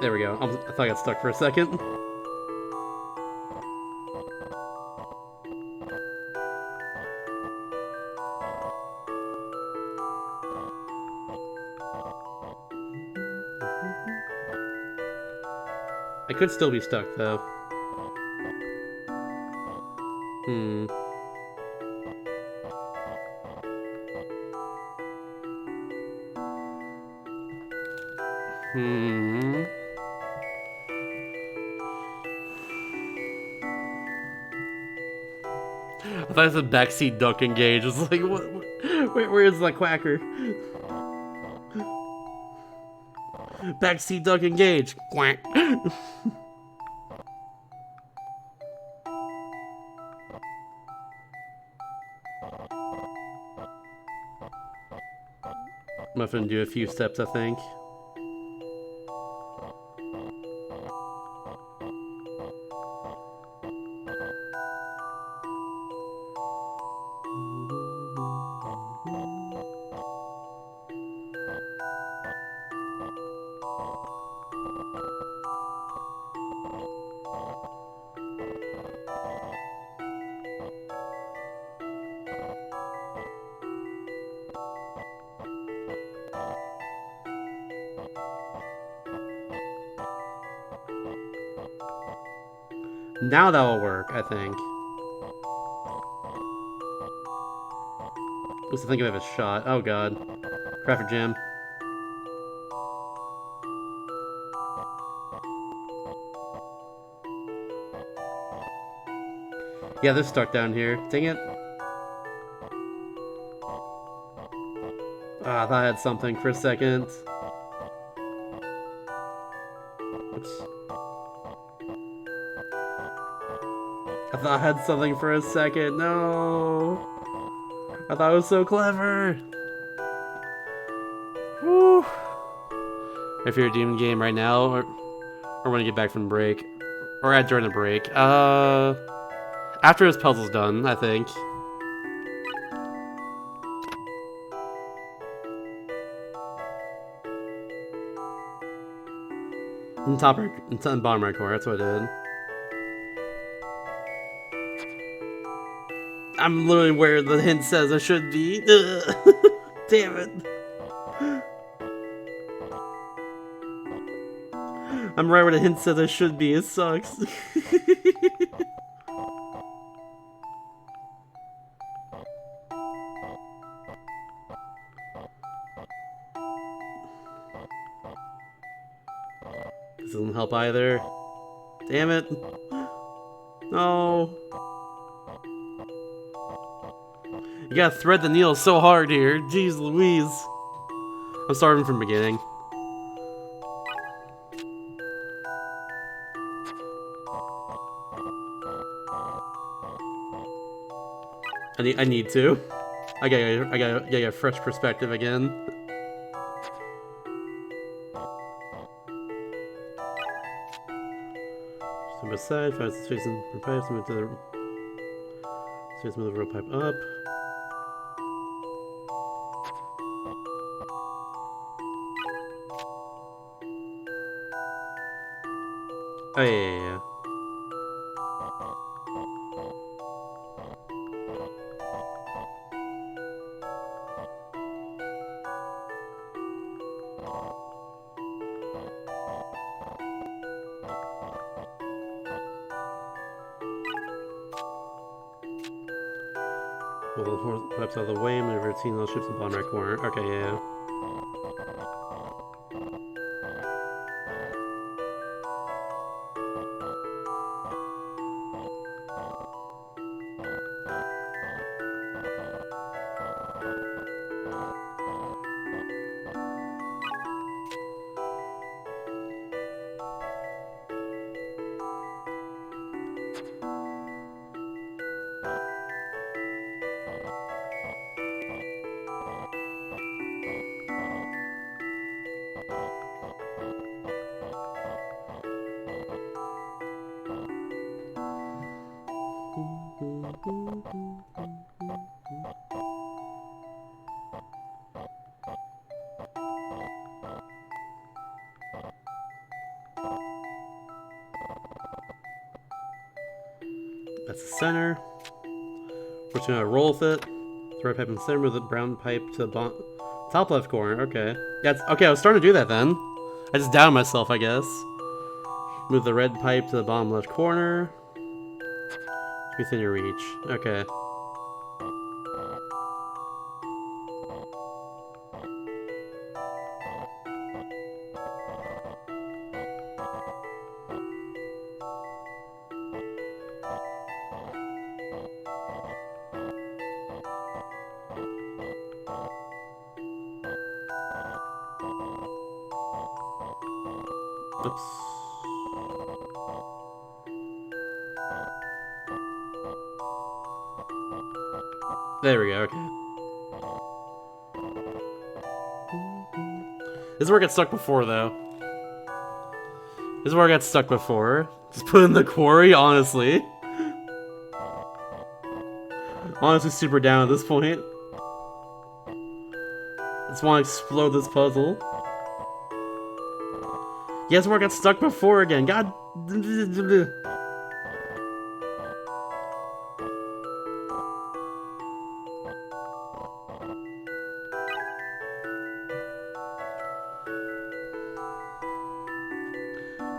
There we go. I thought I got stuck for a second. I could still be stuck, though. Hmm. Hmm. I thought it said backseat duck engage. It's like, what? Where's the quacker? Backseat duck engage. Quack. I'm gonna do a few steps, I think. Now that'll work, I think. At least I think I have a shot. Oh god. Traffic jam. Yeah, they're stuck down here. Dang it. Ah, I thought I had something for a second. Oops. I thought I had something for a second. No. I thought it was so clever. Whew. If you're redeeming game right now, or when you get back from break, or at during the break, after his puzzle's done, I think. In top right, in bottom right corner. That's what I did. I'm literally where the hint says I should be. Damn it. I'm right where the hint says I should be. It sucks. This doesn't help either. Damn it. No. You gotta thread the needle so hard here. Jeez Louise. I'm starting from the beginning. I need to. I gotta get a fresh perspective again. So beside, find the space in the pipe, move to the space, move the rope pipe up. Oh yeah. Well, the horse pipes out of the way, move routine, those ships in the bottom right corner. Okay, yeah. That's the center. We're just gonna roll with it. The red pipe in the center, move the brown pipe to the top left corner. Okay. Yeah, okay, I was starting to do that then. I just doubted myself, I guess. Move the red pipe to the bottom left corner. Within your reach. Okay. Oops. There we go, okay. This is where I got stuck before, though. This is where I got stuck before. Just put in the quarry, honestly. Honestly, super down at this point. Just want to explode this puzzle. Yes, where I got stuck before again. God.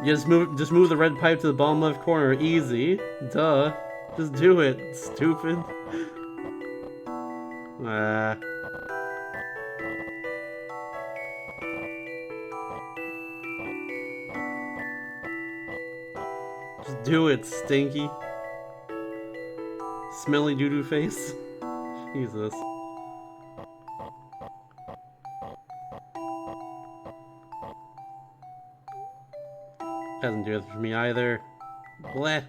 You just move the red pipe to the bottom left corner. Easy. Duh. Just do it, stupid. Just do it, stinky. Smelly doo-doo face. Jesus. Doesn't do it for me either. Bleh.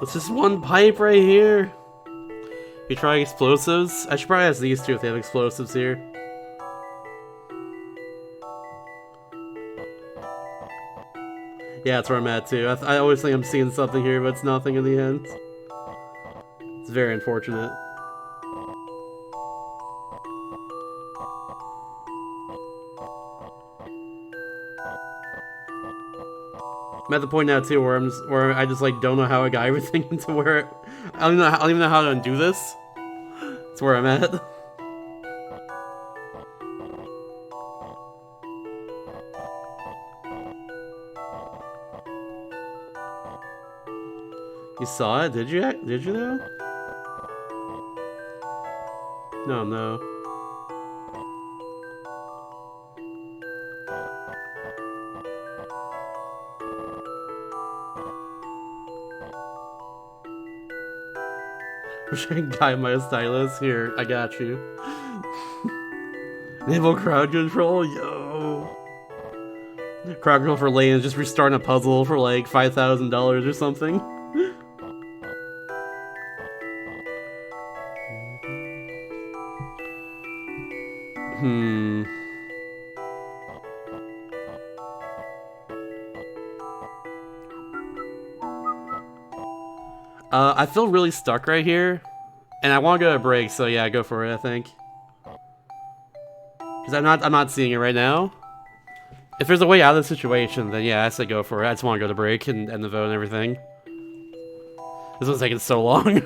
It's just one pipe right here. You try explosives? I should probably ask these two if they have explosives here. Yeah, that's where I'm at too. I always think I'm seeing something here, but it's nothing in the end. It's very unfortunate. I'm at the point now too where I just like don't know how I got everything into where I don't even know how to undo this. That's where I'm at. You saw it? Did you? Did you though? No, no. Wish I could guide my stylus. Here, I got you. Enable crowd control? Yo. Crowd control for Layton is just restarting a puzzle for like $5,000 or something. I feel really stuck right here, and I want to go to a break. So yeah, go for it. I think, because I'm not seeing it right now. If there's a way out of the situation, then yeah, I say go for it. I just want to go to break and end the vote and everything. This one's taking so long.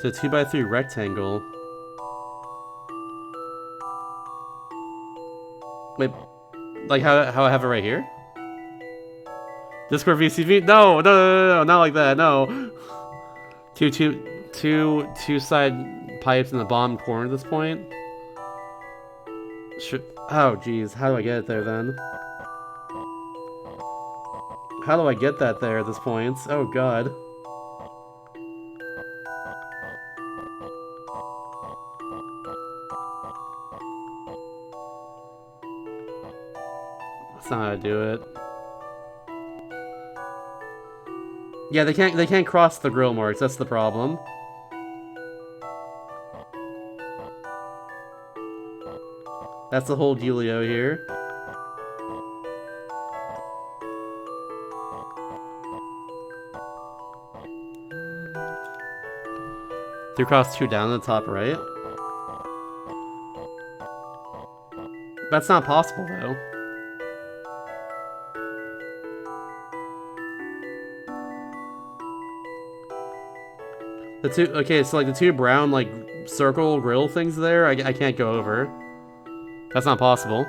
It's a 2x3 rectangle. Wait, like how I have it right here? Discord VCV? No, not like that. No. Two side pipes in the bottom corner at this point. Oh, geez. How do I get it there then? How do I get that there at this point? Oh, God. That's not how to do it. Yeah, they can't cross the grill marks, that's the problem. That's the whole dealio here. Through cross 2 down on the top right. That's not possible though. The two, okay, so like the 2 brown like circle grill things there, I can't go over. That's not possible.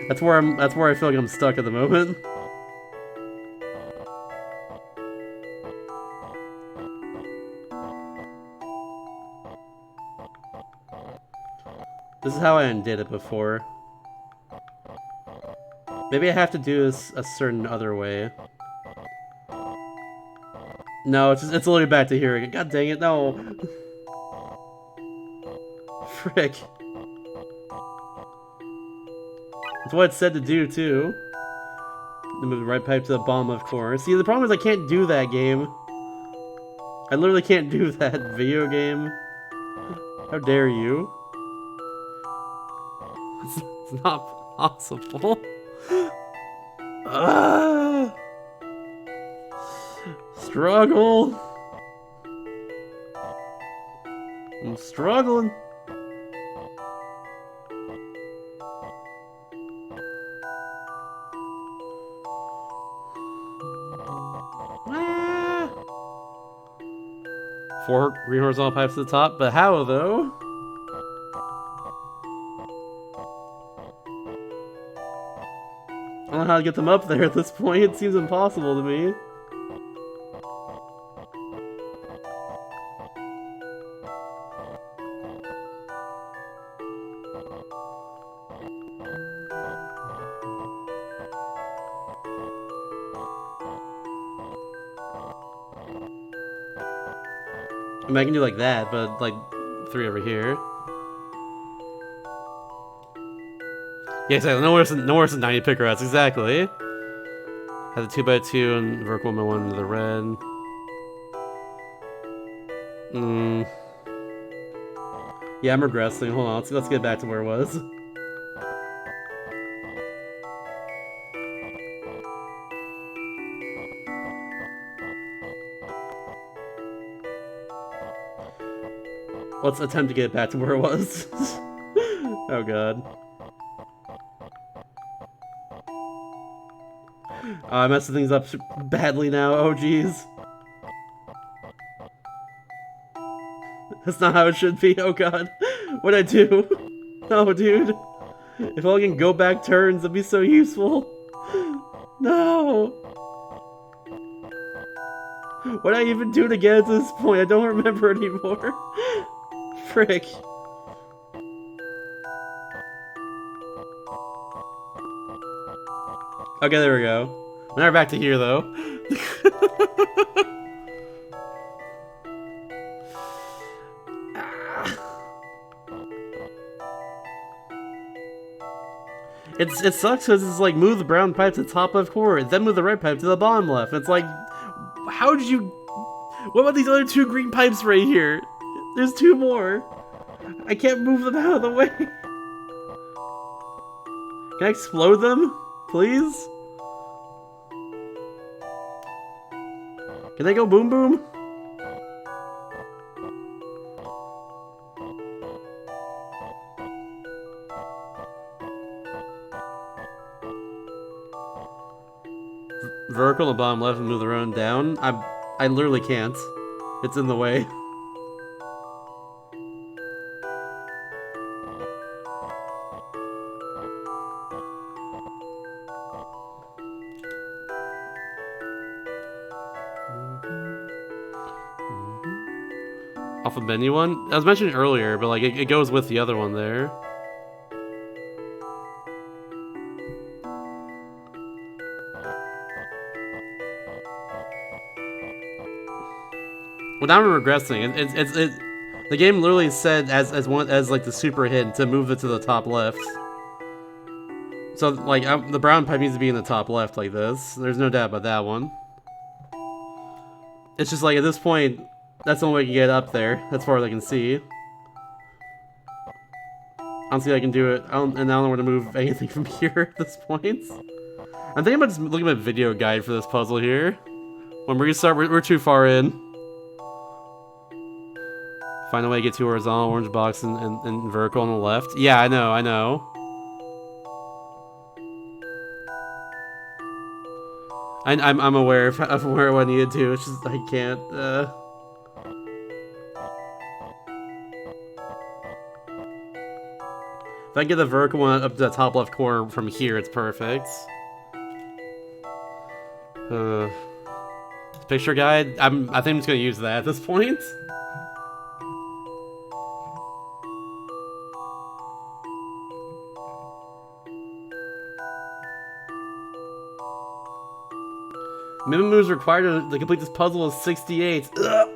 That's where I feel like I'm stuck at the moment. This is how I undid it before. Maybe I have to do this a certain other way. No, it's literally back to here again. God dang it, no! Frick. That's what it said to do, too. Move the right pipe to the bottom, of course. See, the problem is I can't do that game. I literally can't do that video game. How dare you? It's not possible. Struggle. I'm struggling. Four green horizontal pipes to the top, but how though? I don't know how to get them up there at this point. It seems impossible to me. I mean, I can do like that, but like 3 over here. Yeah, exactly. No worse than 90 picker outs, exactly. Have the 2x2 and vertical 1x1 into the red. Yeah, I'm regressing. Hold on, let's get back to where it was. Let's attempt to get back to where it was. Oh god. Oh, I messed things up badly now. Oh jeez. That's not how it should be. Oh god. What'd I do? Oh dude. If I can go back turns, that'd be so useful. No. What'd I even do to get at this point? I don't remember anymore. Frick. Okay, there we go. Now we're back to here, though. It sucks because it's like move the brown pipe to the top left corner, then move the red pipe to the bottom left. It's like, how did you... What about these other 2 green pipes right here? There's 2 more. I can't move them out of the way. Can I explode them? Please? Can they go boom boom? Vertical and bottom left and move the road down. I literally can't. It's in the way. Off of menu one? I was mentioning earlier, but like it goes with the other one there. Well, now we're regressing. The game literally said as like the super hint to move it to the top left. So like the brown pipe needs to be in the top left like this. There's no doubt about that one. It's just like at this point, that's the only way I can get up there, as far as I can see. I don't see how I can do it. And I don't know where to move anything from here at this point. I'm thinking about just looking at a video guide for this puzzle here. When we restart, we're too far in. Find a way to get to horizontal, orange box, and vertical on the left. Yeah, I know, I know. I'm aware of where I needed to. It's just I can't. If I get the vertical one up to the top left corner from here, it's perfect. Picture guide. I think I'm just gonna use that at this point. Minimum moves required to complete this puzzle is 68. Ugh.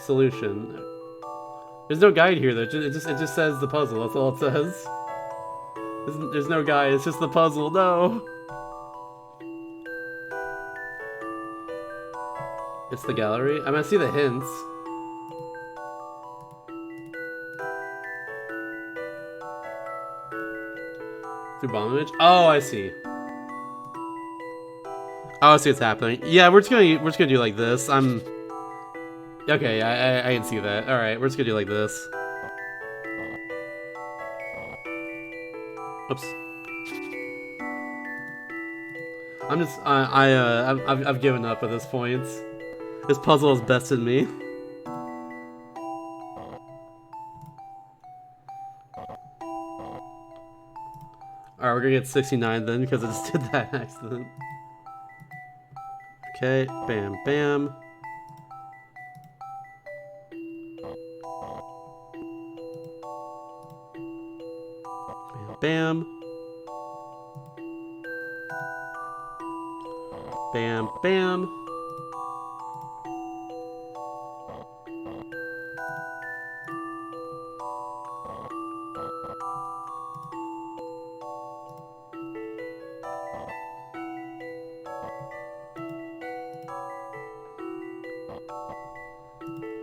Solution. There's no guide here though. It just says the puzzle. That's all it says. There's no guide. It's just the puzzle. No. It's the gallery. I mean, I see the hints. Through bomb image. Oh, I see. Oh, I see what's happening. Yeah, we're just gonna do like this. Okay, I can see that. Alright, we're just gonna do like this. Oops. I've given up at this point. This puzzle has bested me. Alright, we're gonna get 69 then, because I just did that accident. Okay, bam, bam. Bam. Bam, bam.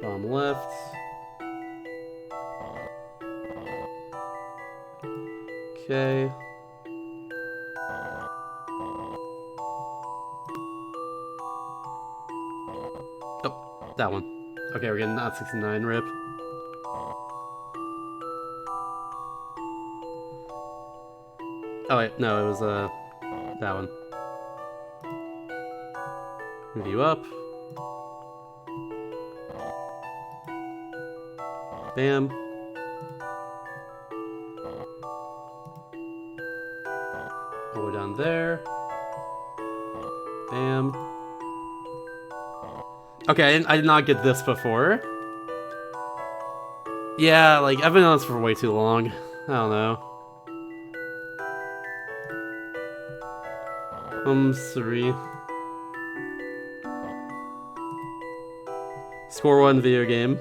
Bomb left. Okay. Oh, that one. Okay, we're getting not 69 rip. Oh wait, no, it was that one. Move you up. Bam. All the way down there. Bam. Okay, I did not get this before. Yeah, like, I've been on this for way too long. I don't know. 3. Score 1 video game.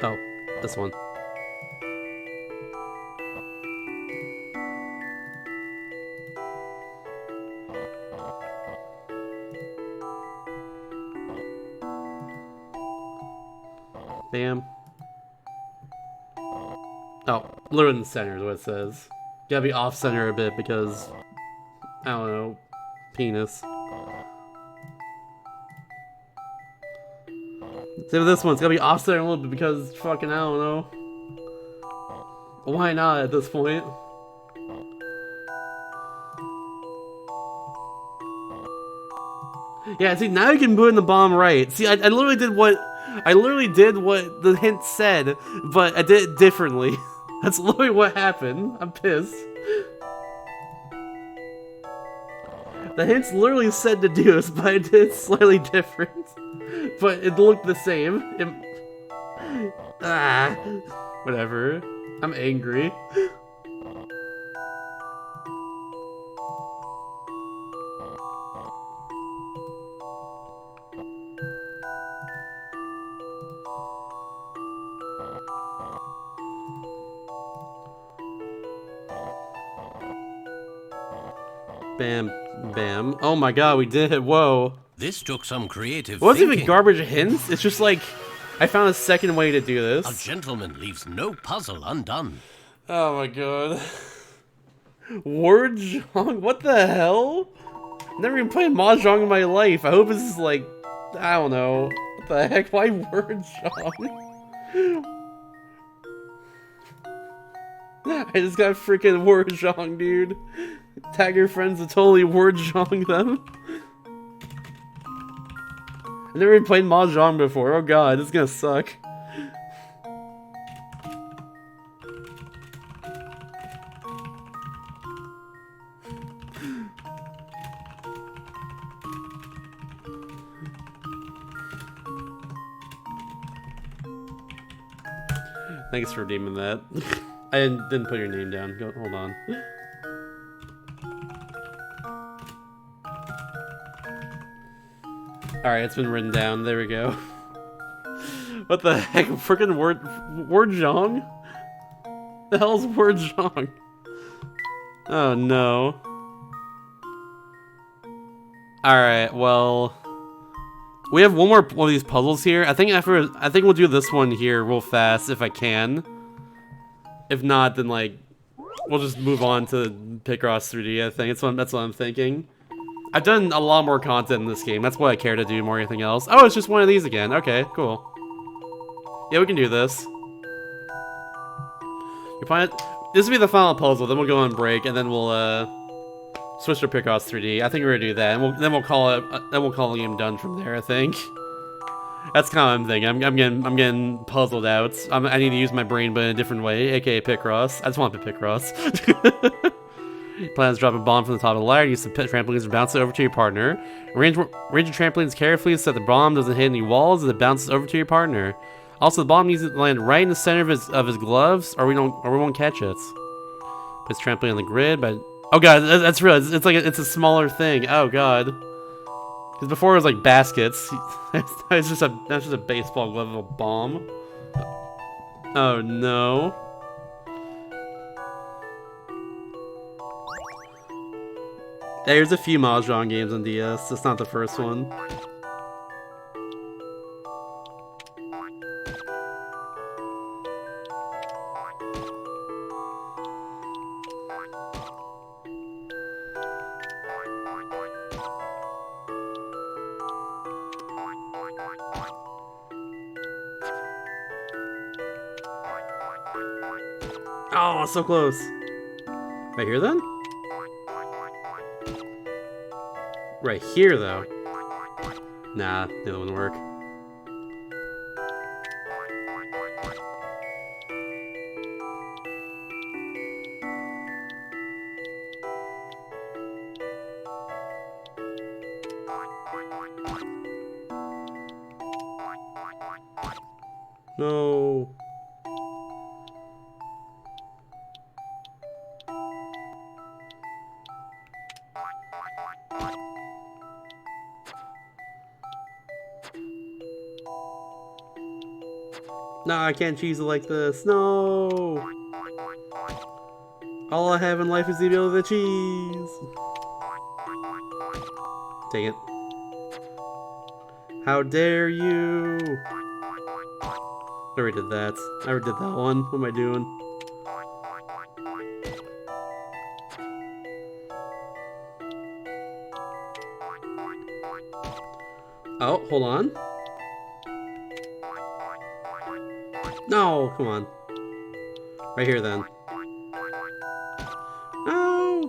Oh, this one. Bam. Oh, literally in the center is what it says. Gotta be off center a bit because, I don't know, penis. Same with this one, it's gotta be off center a little bit because fucking, I don't know. Why not at this point? Yeah, see, now you can put in the bomb right. See, I literally did what the hint said, but I did it differently. That's literally what happened. I'm pissed. The hints literally said to do this, but I did it slightly different. but it looked the same. Whatever. I'm angry. Bam, bam. Oh my god, we did it. Whoa. This took some creative It wasn't even thinking. garbage hints. It's just like, I found a second way to do A this. gentleman leaves no puzzle undone. Oh my god. Word Zhong? What the hell? Never even played Mahjong in my life. I hope this is like, I don't know. What the heck? Why Word Zhong? I just got freaking Word Zhong, dude. Tag your friends to totally Word Zhong them. I never even played Mahjong before. Oh god, this is gonna suck. Thanks for redeeming that. I didn't put your name down. Go, hold on. Alright, it's been written down. There we go. What the heck? Freaking Word Zhong? The hell's Word Zhong? Oh no. Alright, well. We have one more one of these puzzles here. I think we'll do this one here real fast if I can. If not, then like we'll just move on to Picross 3D, I think. That's what I'm thinking. I've done a lot more content in this game. That's what I care to do more than anything else. Oh, it's just one of these again. Okay, cool. Yeah, we can do this. You find it? This will be the final puzzle, then we'll go on break, and then we'll switch to Picross 3D. I think we're gonna do that, and then we'll call the game done from there, I think. That's kind of what I'm thinking. I'm getting puzzled out. I need to use my brain, but in a different way, aka Picross. I just want to pick Picross. Plans to drop a bomb from the top of the ladder. Use the trampolines to bounce it over to your partner. Arrange your trampolines carefully so that the bomb doesn't hit any walls as it bounces over to your partner. Also, the bomb needs to land right in the center of his gloves, or we won't catch it. Place trampoline on the grid, but oh god, that's real. It's a smaller thing. Oh god. Because before it was like baskets. That's just a baseball glove of a bomb. Oh no. There's a few Mahjong games on DS. It's not the first one. Oh, so close. Right here, then? Right here, though. Nah, the other one wouldn't work. No. Nah, I can't cheese it like this. No. All I have in life is the ability to cheese. Dang it. How dare you? I already did that. I already did that one. What am I doing? Oh, hold on. No, come on. Right here, then. No!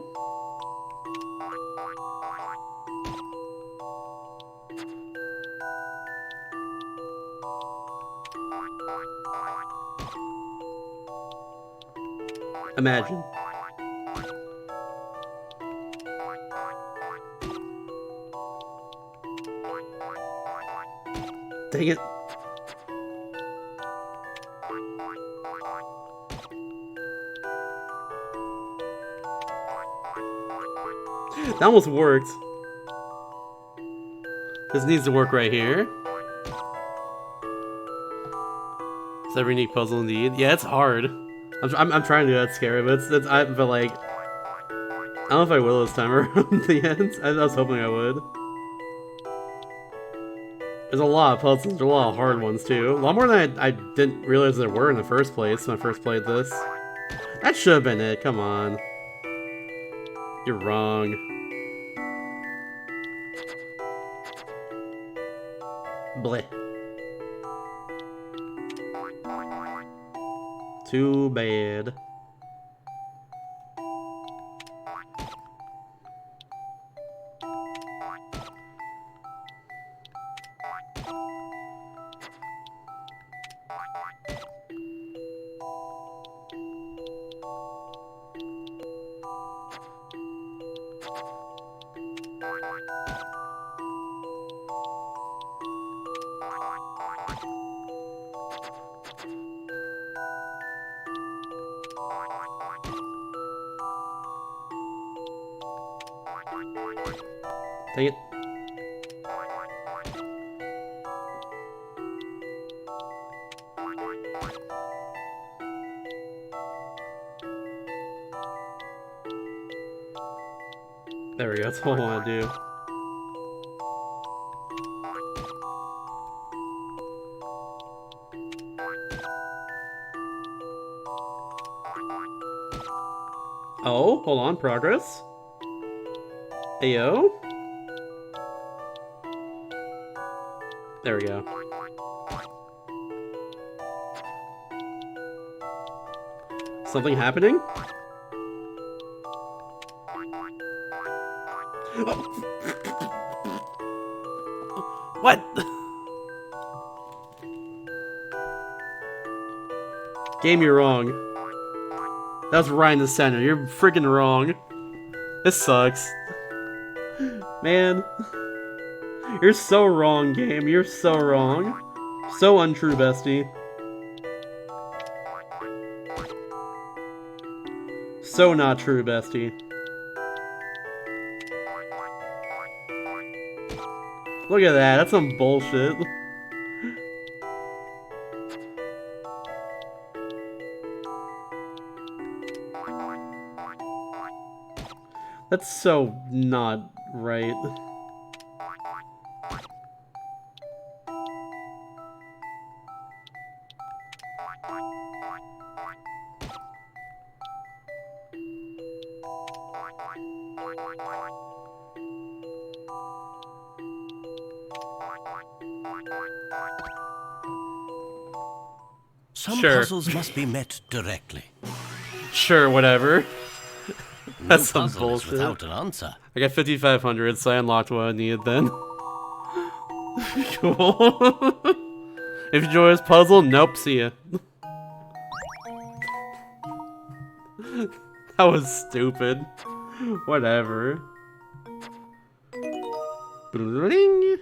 Imagine. Dang it. That almost worked. This needs to work right here. It's every unique puzzle indeed. Yeah, it's hard. I'm trying to do that scary, but but like, I don't know if I will this time around at the end. I was hoping I would. There's a lot of puzzles. There's a lot of hard ones too. A lot more than I didn't realize there were in the first place when I first played this. That should have been it. Come on. You're wrong. Bleh. Too bad. Dang it. There we go, that's what I want to do. Oh, hold on, progress. Ayo. There we go. Something happening? Oh. What? Game, you're wrong. That was right in the center. You're freaking wrong. This sucks. Man. You're so wrong, game. You're so wrong. So untrue, bestie. So not true, bestie. Look at that. That's some bullshit. That's so not right. Some Sure. puzzles must be met directly. Sure, whatever. No That's some puzzle is bullshit. without an answer. I got 5,500, so I unlocked what I needed then. Cool. If you enjoy this puzzle, nope, see ya. That was stupid. Whatever. Bling.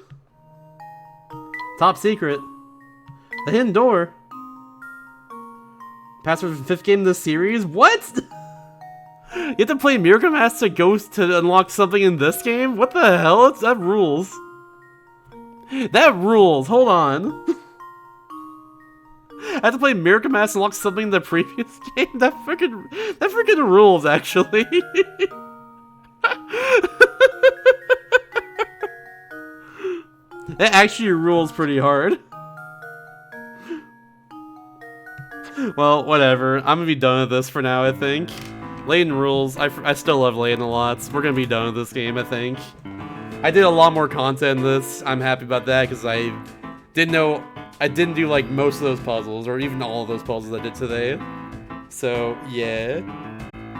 Top secret. The hidden door. Password for the 5th game in the series? What? You have to play Miracle Mask to Ghost to unlock something in this game? What the hell? That rules. That rules. Hold on. I have to play Miracle Mask to unlock something in the previous game? That freaking rules, actually. That actually rules pretty hard. Well, whatever. I'm gonna be done with this for now, I think. Layton rules. I still love Layton a lot. We're gonna be done with this game, I think. I did a lot more content in this. I'm happy about that because I didn't do like most of those puzzles or even all of those puzzles I did today. So, yeah.